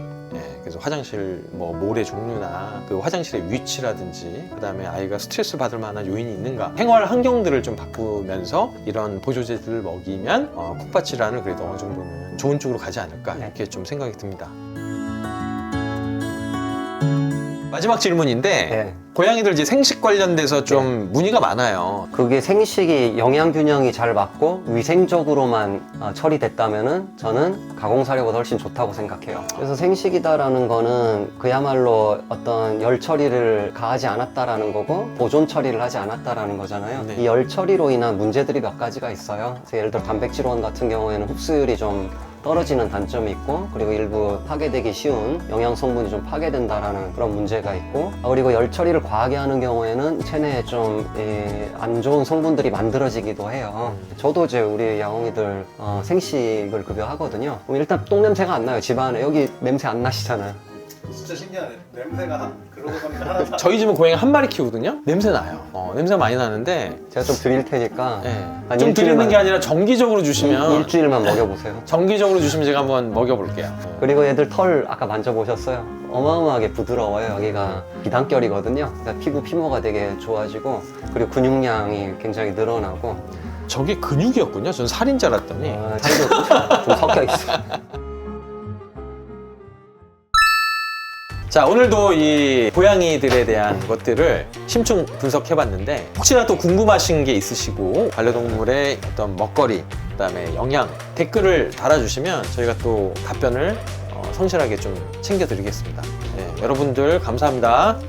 그래서 화장실 뭐 모래 종류나 그 화장실의 위치라든지 그다음에 아이가 스트레스 받을 만한 요인이 있는가 생활 환경들을 좀 바꾸면서 이런 보조제들을 먹이면 콩팥 질환을 그래도 어느 정도는 좋은 쪽으로 가지 않을까 이렇게 좀 생각이 듭니다. 마지막 질문인데 고양이들 이제 생식 관련돼서 좀 문의가 많아요. 그게 생식이 영양 균형이 잘 맞고 위생적으로만 처리됐다면은 저는 가공사료보다 훨씬 좋다고 생각해요. 그래서 생식이다라는 거는 그야말로 어떤 열 처리를 가하지 않았다라는 거고 보존 처리를 하지 않았다라는 거잖아요. 이 열 처리로 인한 문제들이 몇 가지가 있어요. 예를 들어 단백질원 같은 경우에는 흡수율이 좀 떨어지는 단점이 있고 그리고 일부 파괴되기 쉬운 영양 성분이 좀 파괴된다라는 그런 문제가 있고 그리고 열 처리를 과하게 하는 경우에는 체내에 좀 안 좋은 성분들이 만들어지기도 해요. 저도 이제 우리 야옹이들 생식을 급여하거든요. 그럼 일단 똥 냄새가 안 나요. 집안에 여기 냄새 안 나시잖아요. 진짜 신기하네. 냄새가 그러고 보니까 하나 저희 집은 고양이 한 마리 키우거든요. 냄새 나요. 냄새 많이 나는데 제가 좀 드릴 테니까 좀 드리는 게 아니라 정기적으로 주시면 일주일만 먹여보세요. 정기적으로 주시면 제가 한번 먹여볼게요. 그리고 애들 털 아까 만져보셨어요? 어마어마하게 부드러워요. 여기가 비단결이거든요. 그러니까 피부 피모가 되게 좋아지고 그리고 근육량이 굉장히 늘어나고 저게 근육이었군요. 전 살인 줄 알았더니 살도 좀 섞여 있어요. 자, 오늘도 이 고양이들에 대한 것들을 심층 분석해봤는데 혹시나 또 궁금하신 게 있으시고 반려동물의 어떤 먹거리, 그다음에 영양 댓글을 달아주시면 저희가 또 답변을 성실하게 좀 챙겨드리겠습니다. 네, 여러분들 감사합니다.